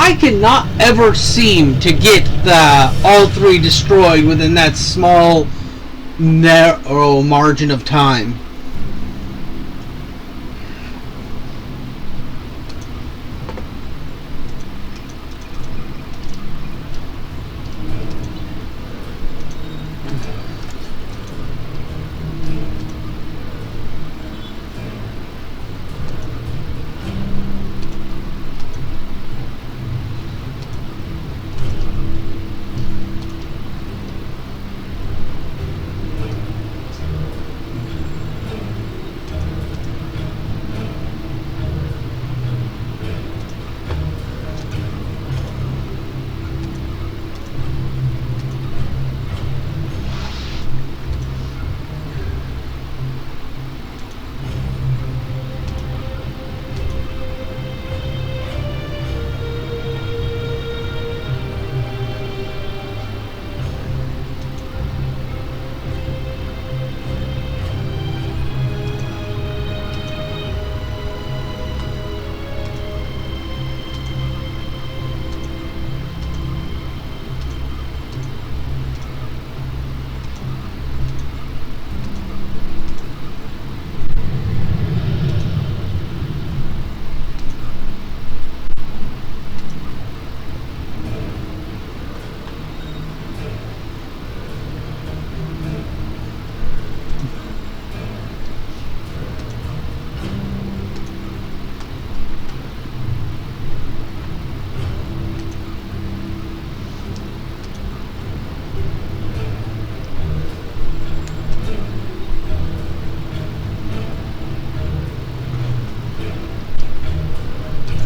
I cannot ever seem to get all three destroyed within that small, narrow margin of time.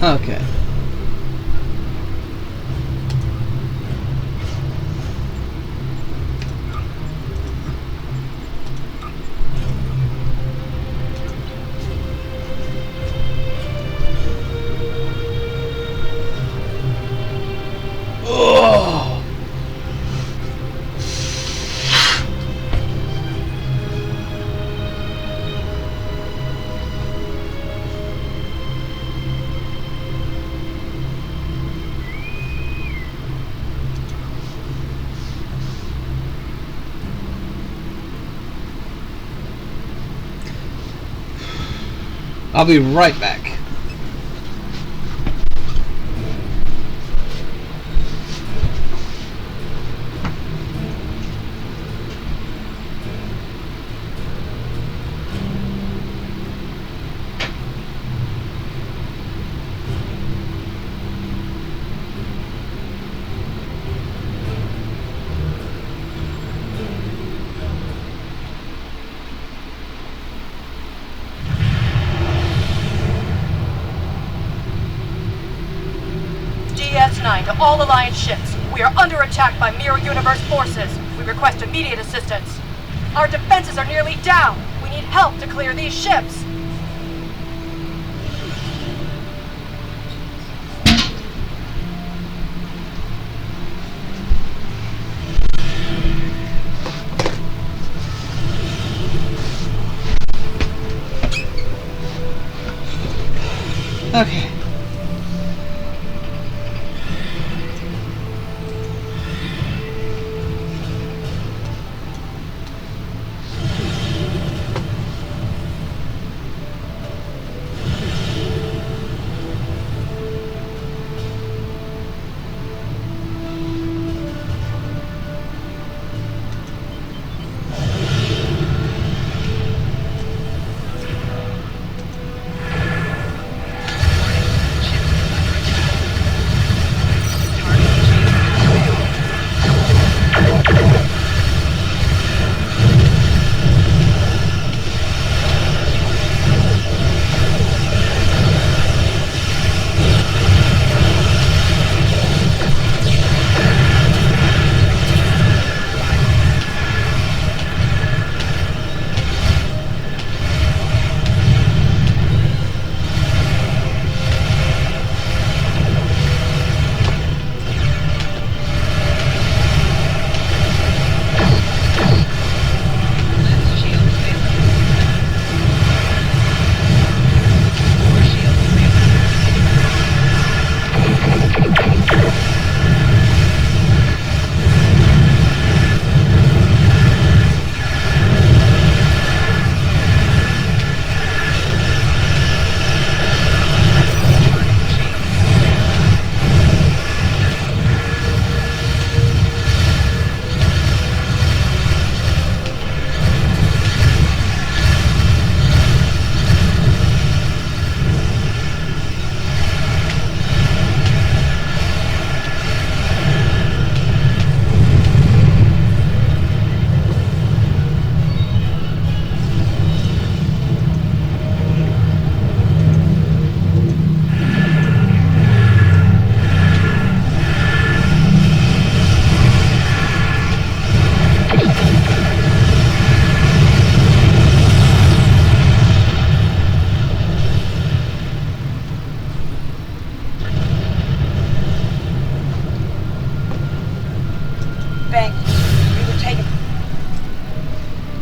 Okay. Oh. I'll be right back. DS-9 to all Alliance ships. We are under attack by Mirror Universe forces. We request immediate assistance. Our defenses are nearly down. We need help to clear these ships. Okay.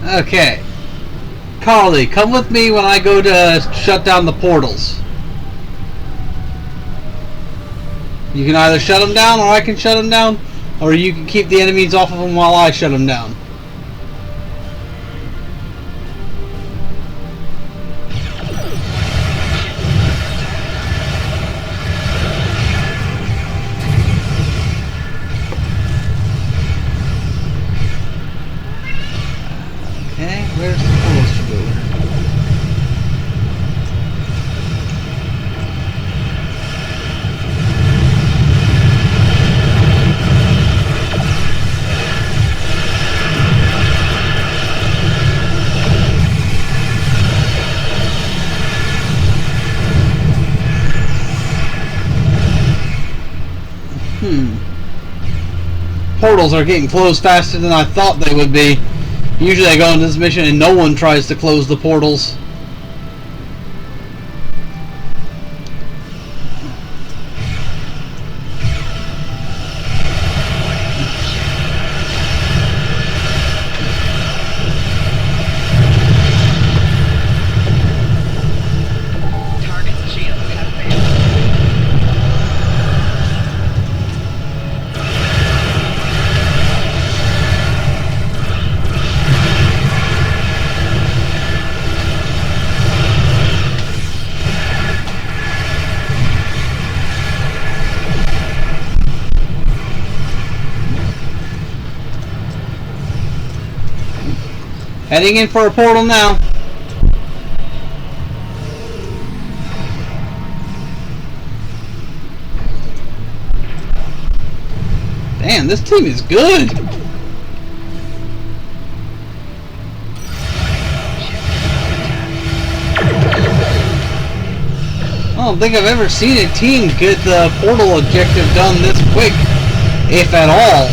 Okay. Carly, come with me when I go to shut down the portals. You can either shut them down, or I can shut them down, or you can keep the enemies off of them while I shut them down. Okay, where's the portals to go? Portals are getting closed faster than I thought they would be. Usually I go on this mission and no one tries to close the portals. Heading in for a portal now. Damn, this team is good. I don't think I've ever seen a team get the portal objective done this quick, if at all.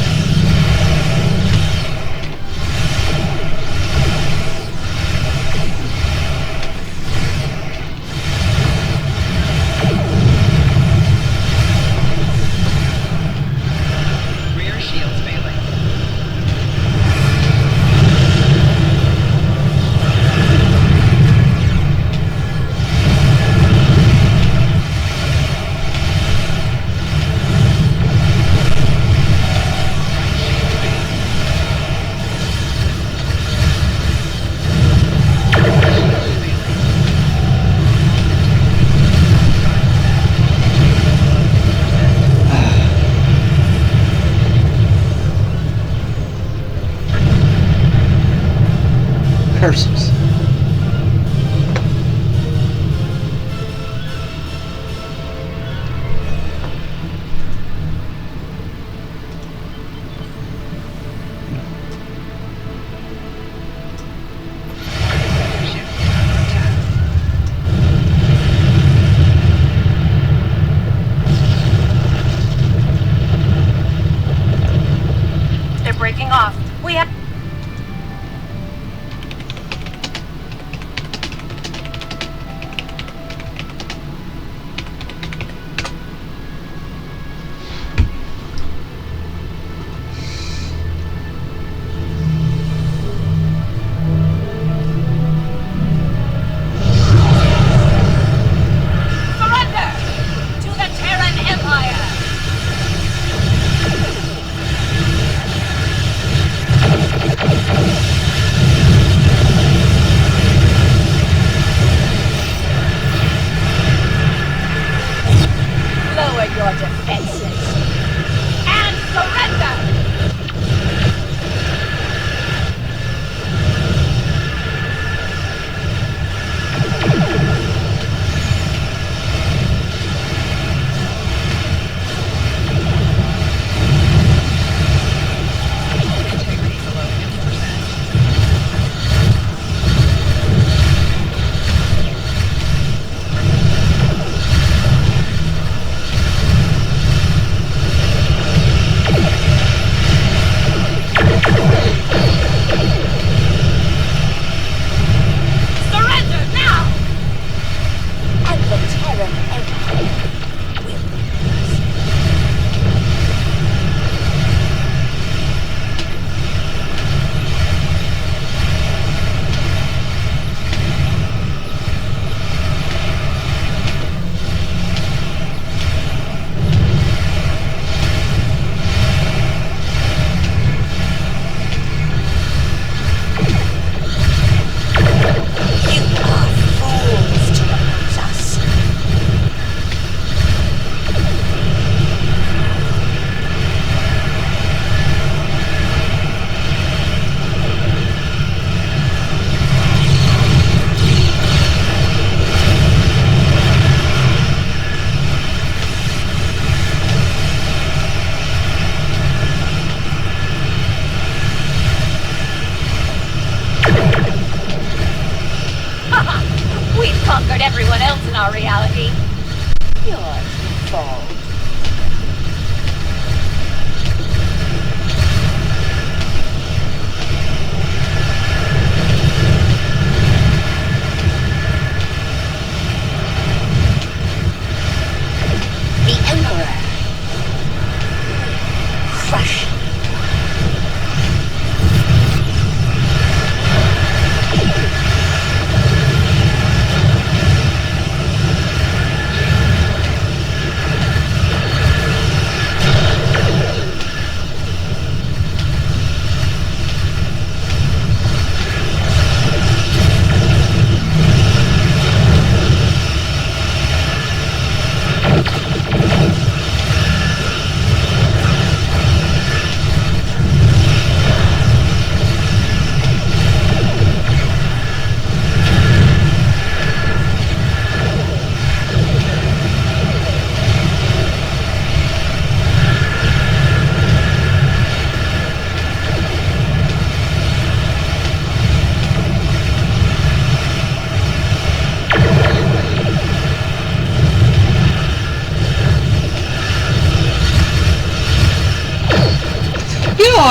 Curses. They're breaking off. We have... your defenses and surrender! We've conquered everyone else in our reality. Yours will fall.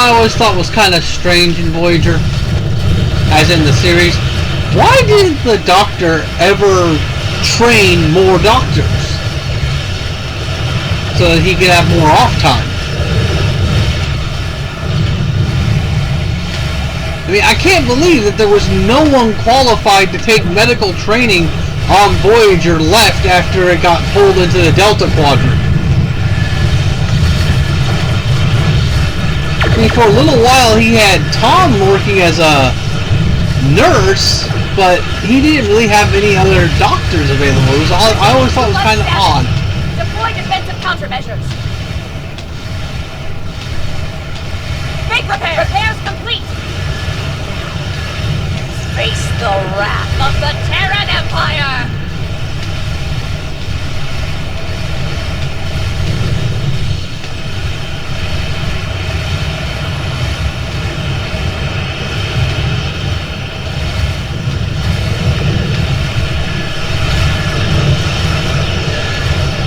I always thought was kind of strange in Voyager, as in the series? Why didn't the Doctor ever train more doctors so that he could have more off time? I mean, I can't believe that there was no one qualified to take medical training on Voyager left after it got pulled into the Delta Quadrant. I mean, for a little while he had Tom working as a nurse, but he didn't really have any other doctors available. It was all, I always thought it was kind of odd. Deploy defensive countermeasures. Make repairs. Repairs complete. Face the wrath of the Terran Empire!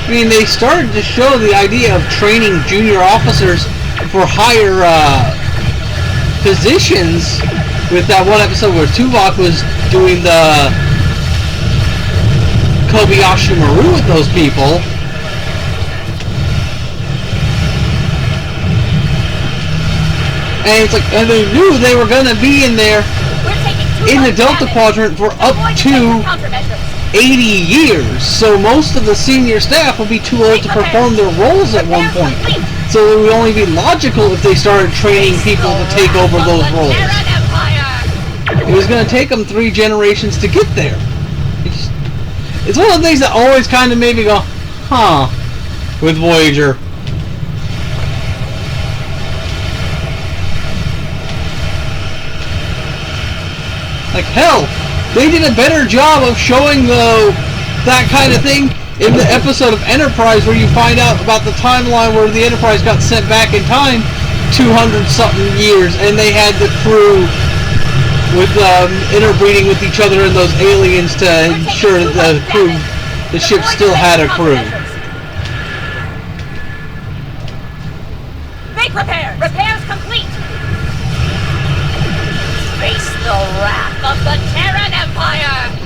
I mean, they started to show the idea of training junior officers for higher positions with that one episode where Tuvok was doing the Kobayashi Maru with those people. And it's like, and they knew they were going to be in there in the Delta Quadrant for up to 80 years. So most of the senior staff will be too old to perform their roles at one point. So it would only be logical if they started training people to take over those roles. It was going to take them 3 generations to get there. It's one of the things that always kind of made me go, huh, with Voyager. Like, hell, they did a better job of showing that kind of thing in the episode of Enterprise where you find out about the timeline where the Enterprise got sent back in time 200-something years and they had the crew with interbreeding with each other and those aliens to ensure that the ship still had a crew. Make repairs! Repairs complete! Face the wrath of the Terran Empire!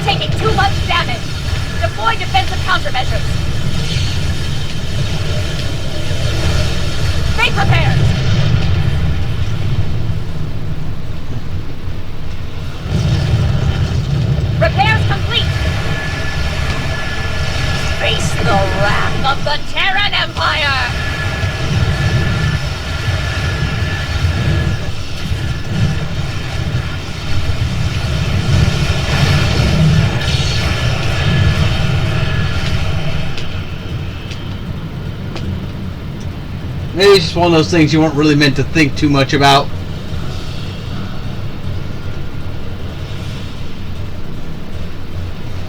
Taking too much damage. Deploy defensive countermeasures. Make repairs. Repairs complete. Face the wrath of the Terran Empire. Maybe it's just one of those things you weren't really meant to think too much about.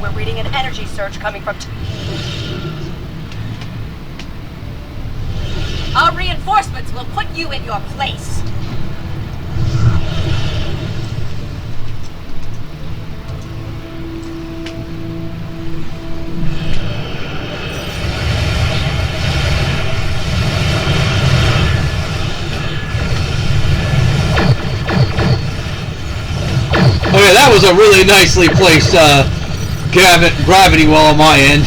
We're reading an energy surge coming from... Our reinforcements will put you in your place. Okay, that was a really nicely placed gravity well on my end.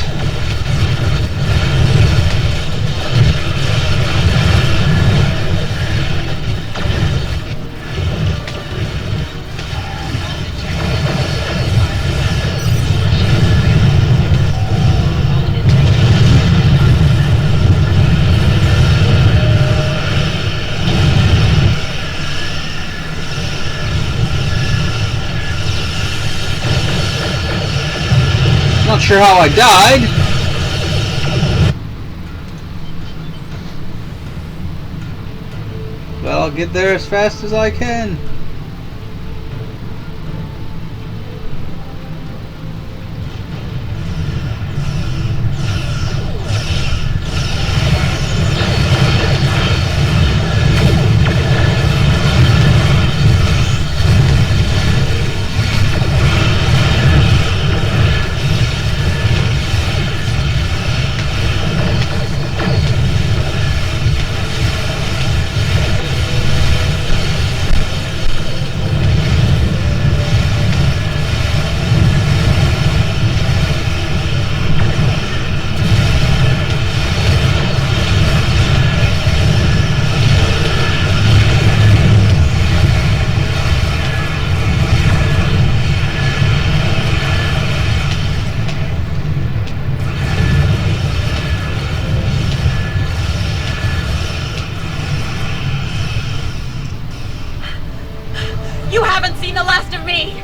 Not sure how I died. Well, I'll get there as fast as I can. You haven't seen the last of me!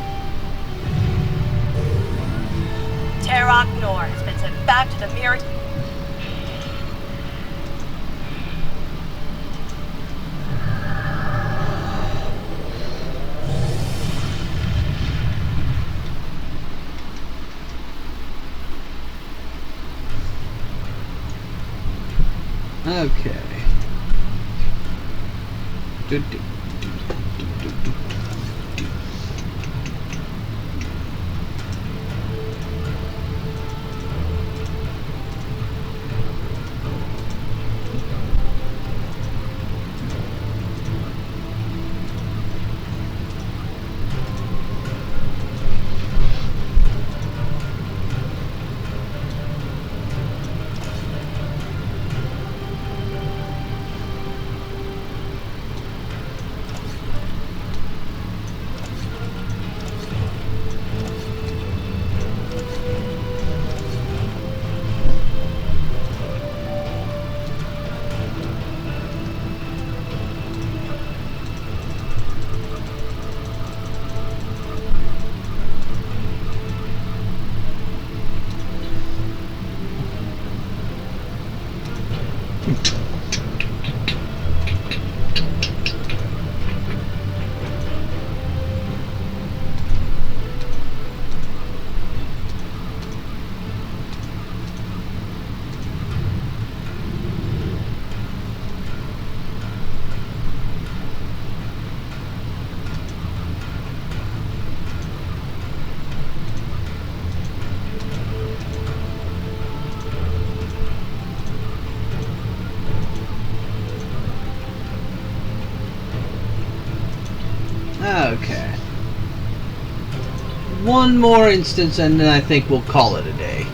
Terok Nor has been sent back to the mirror. Okay. Okay. One more instance and then I think we'll call it a day.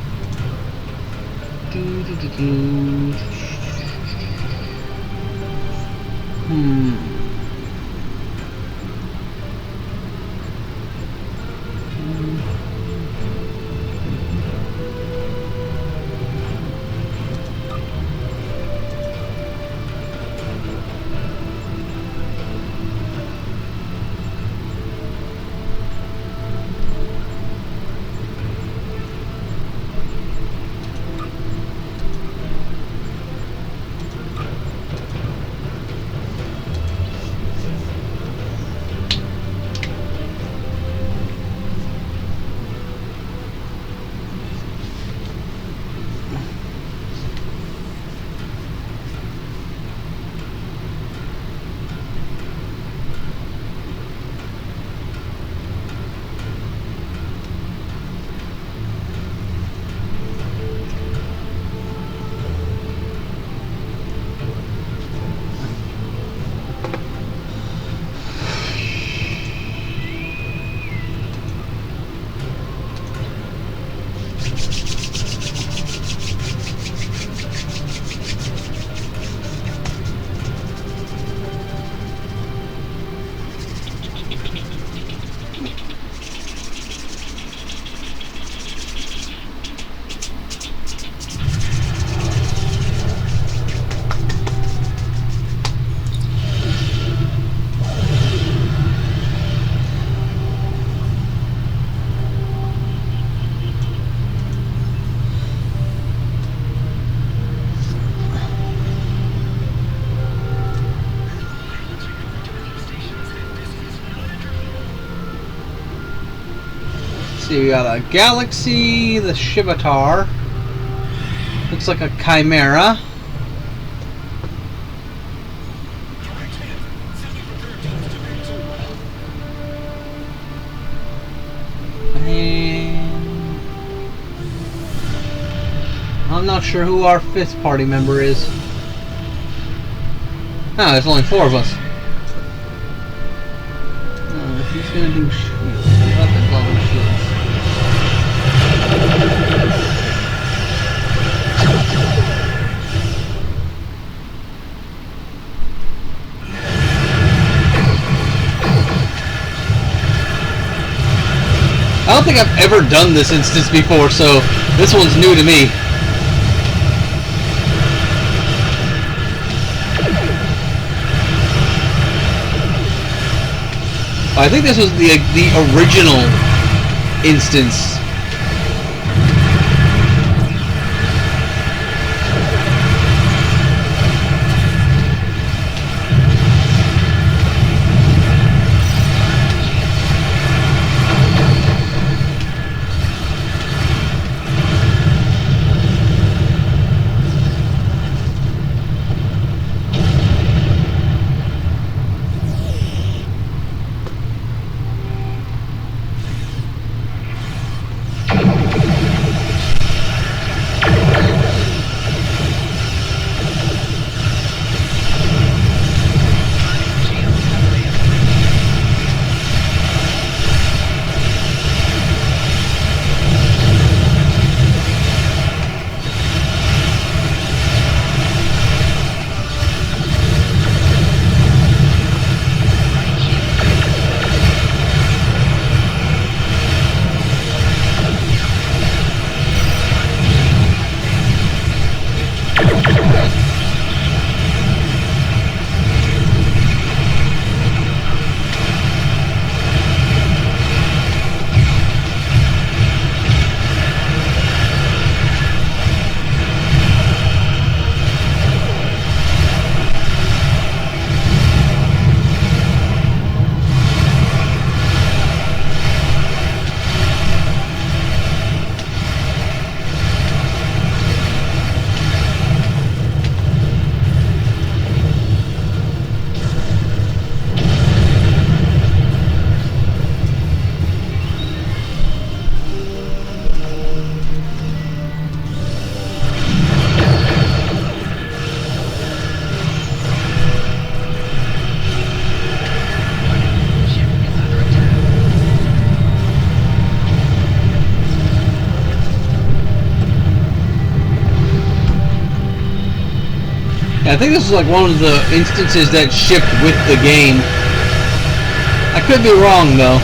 see, we got a galaxy, the Shivatar. Looks like a chimera. And I'm not sure who our 5th party member is. Ah, there's only 4 of us. He's gonna do shields. Weapons level shields. I don't think I've ever done this instance before, so this one's new to me. I think this was the original instance. I think this is like one of the instances that shipped with the game. I could be wrong though.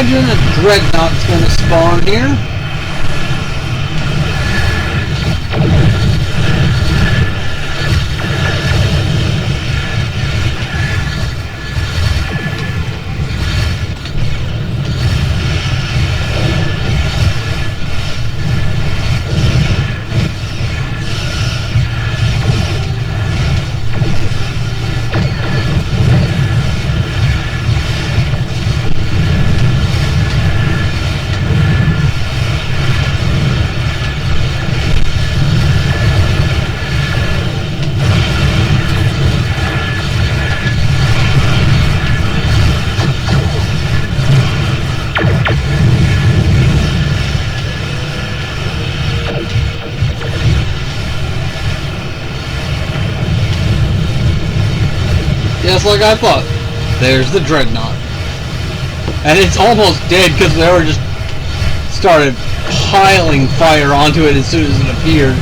imagine a dreadnought's gonna spawn here. Just like I thought. There's the dreadnought. And it's almost dead because they were just started piling fire onto it as soon as it appeared.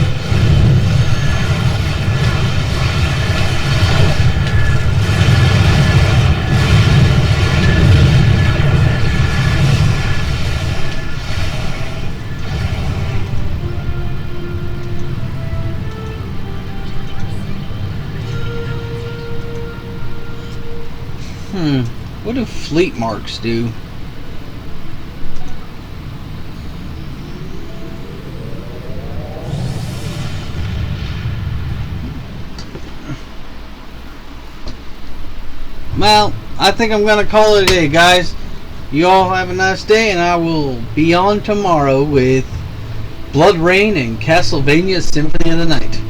What do fleet marks do? Well, I think I'm gonna call it a day, guys. You all have a nice day, and I will be on tomorrow with Blood Rain and Castlevania Symphony of the Night.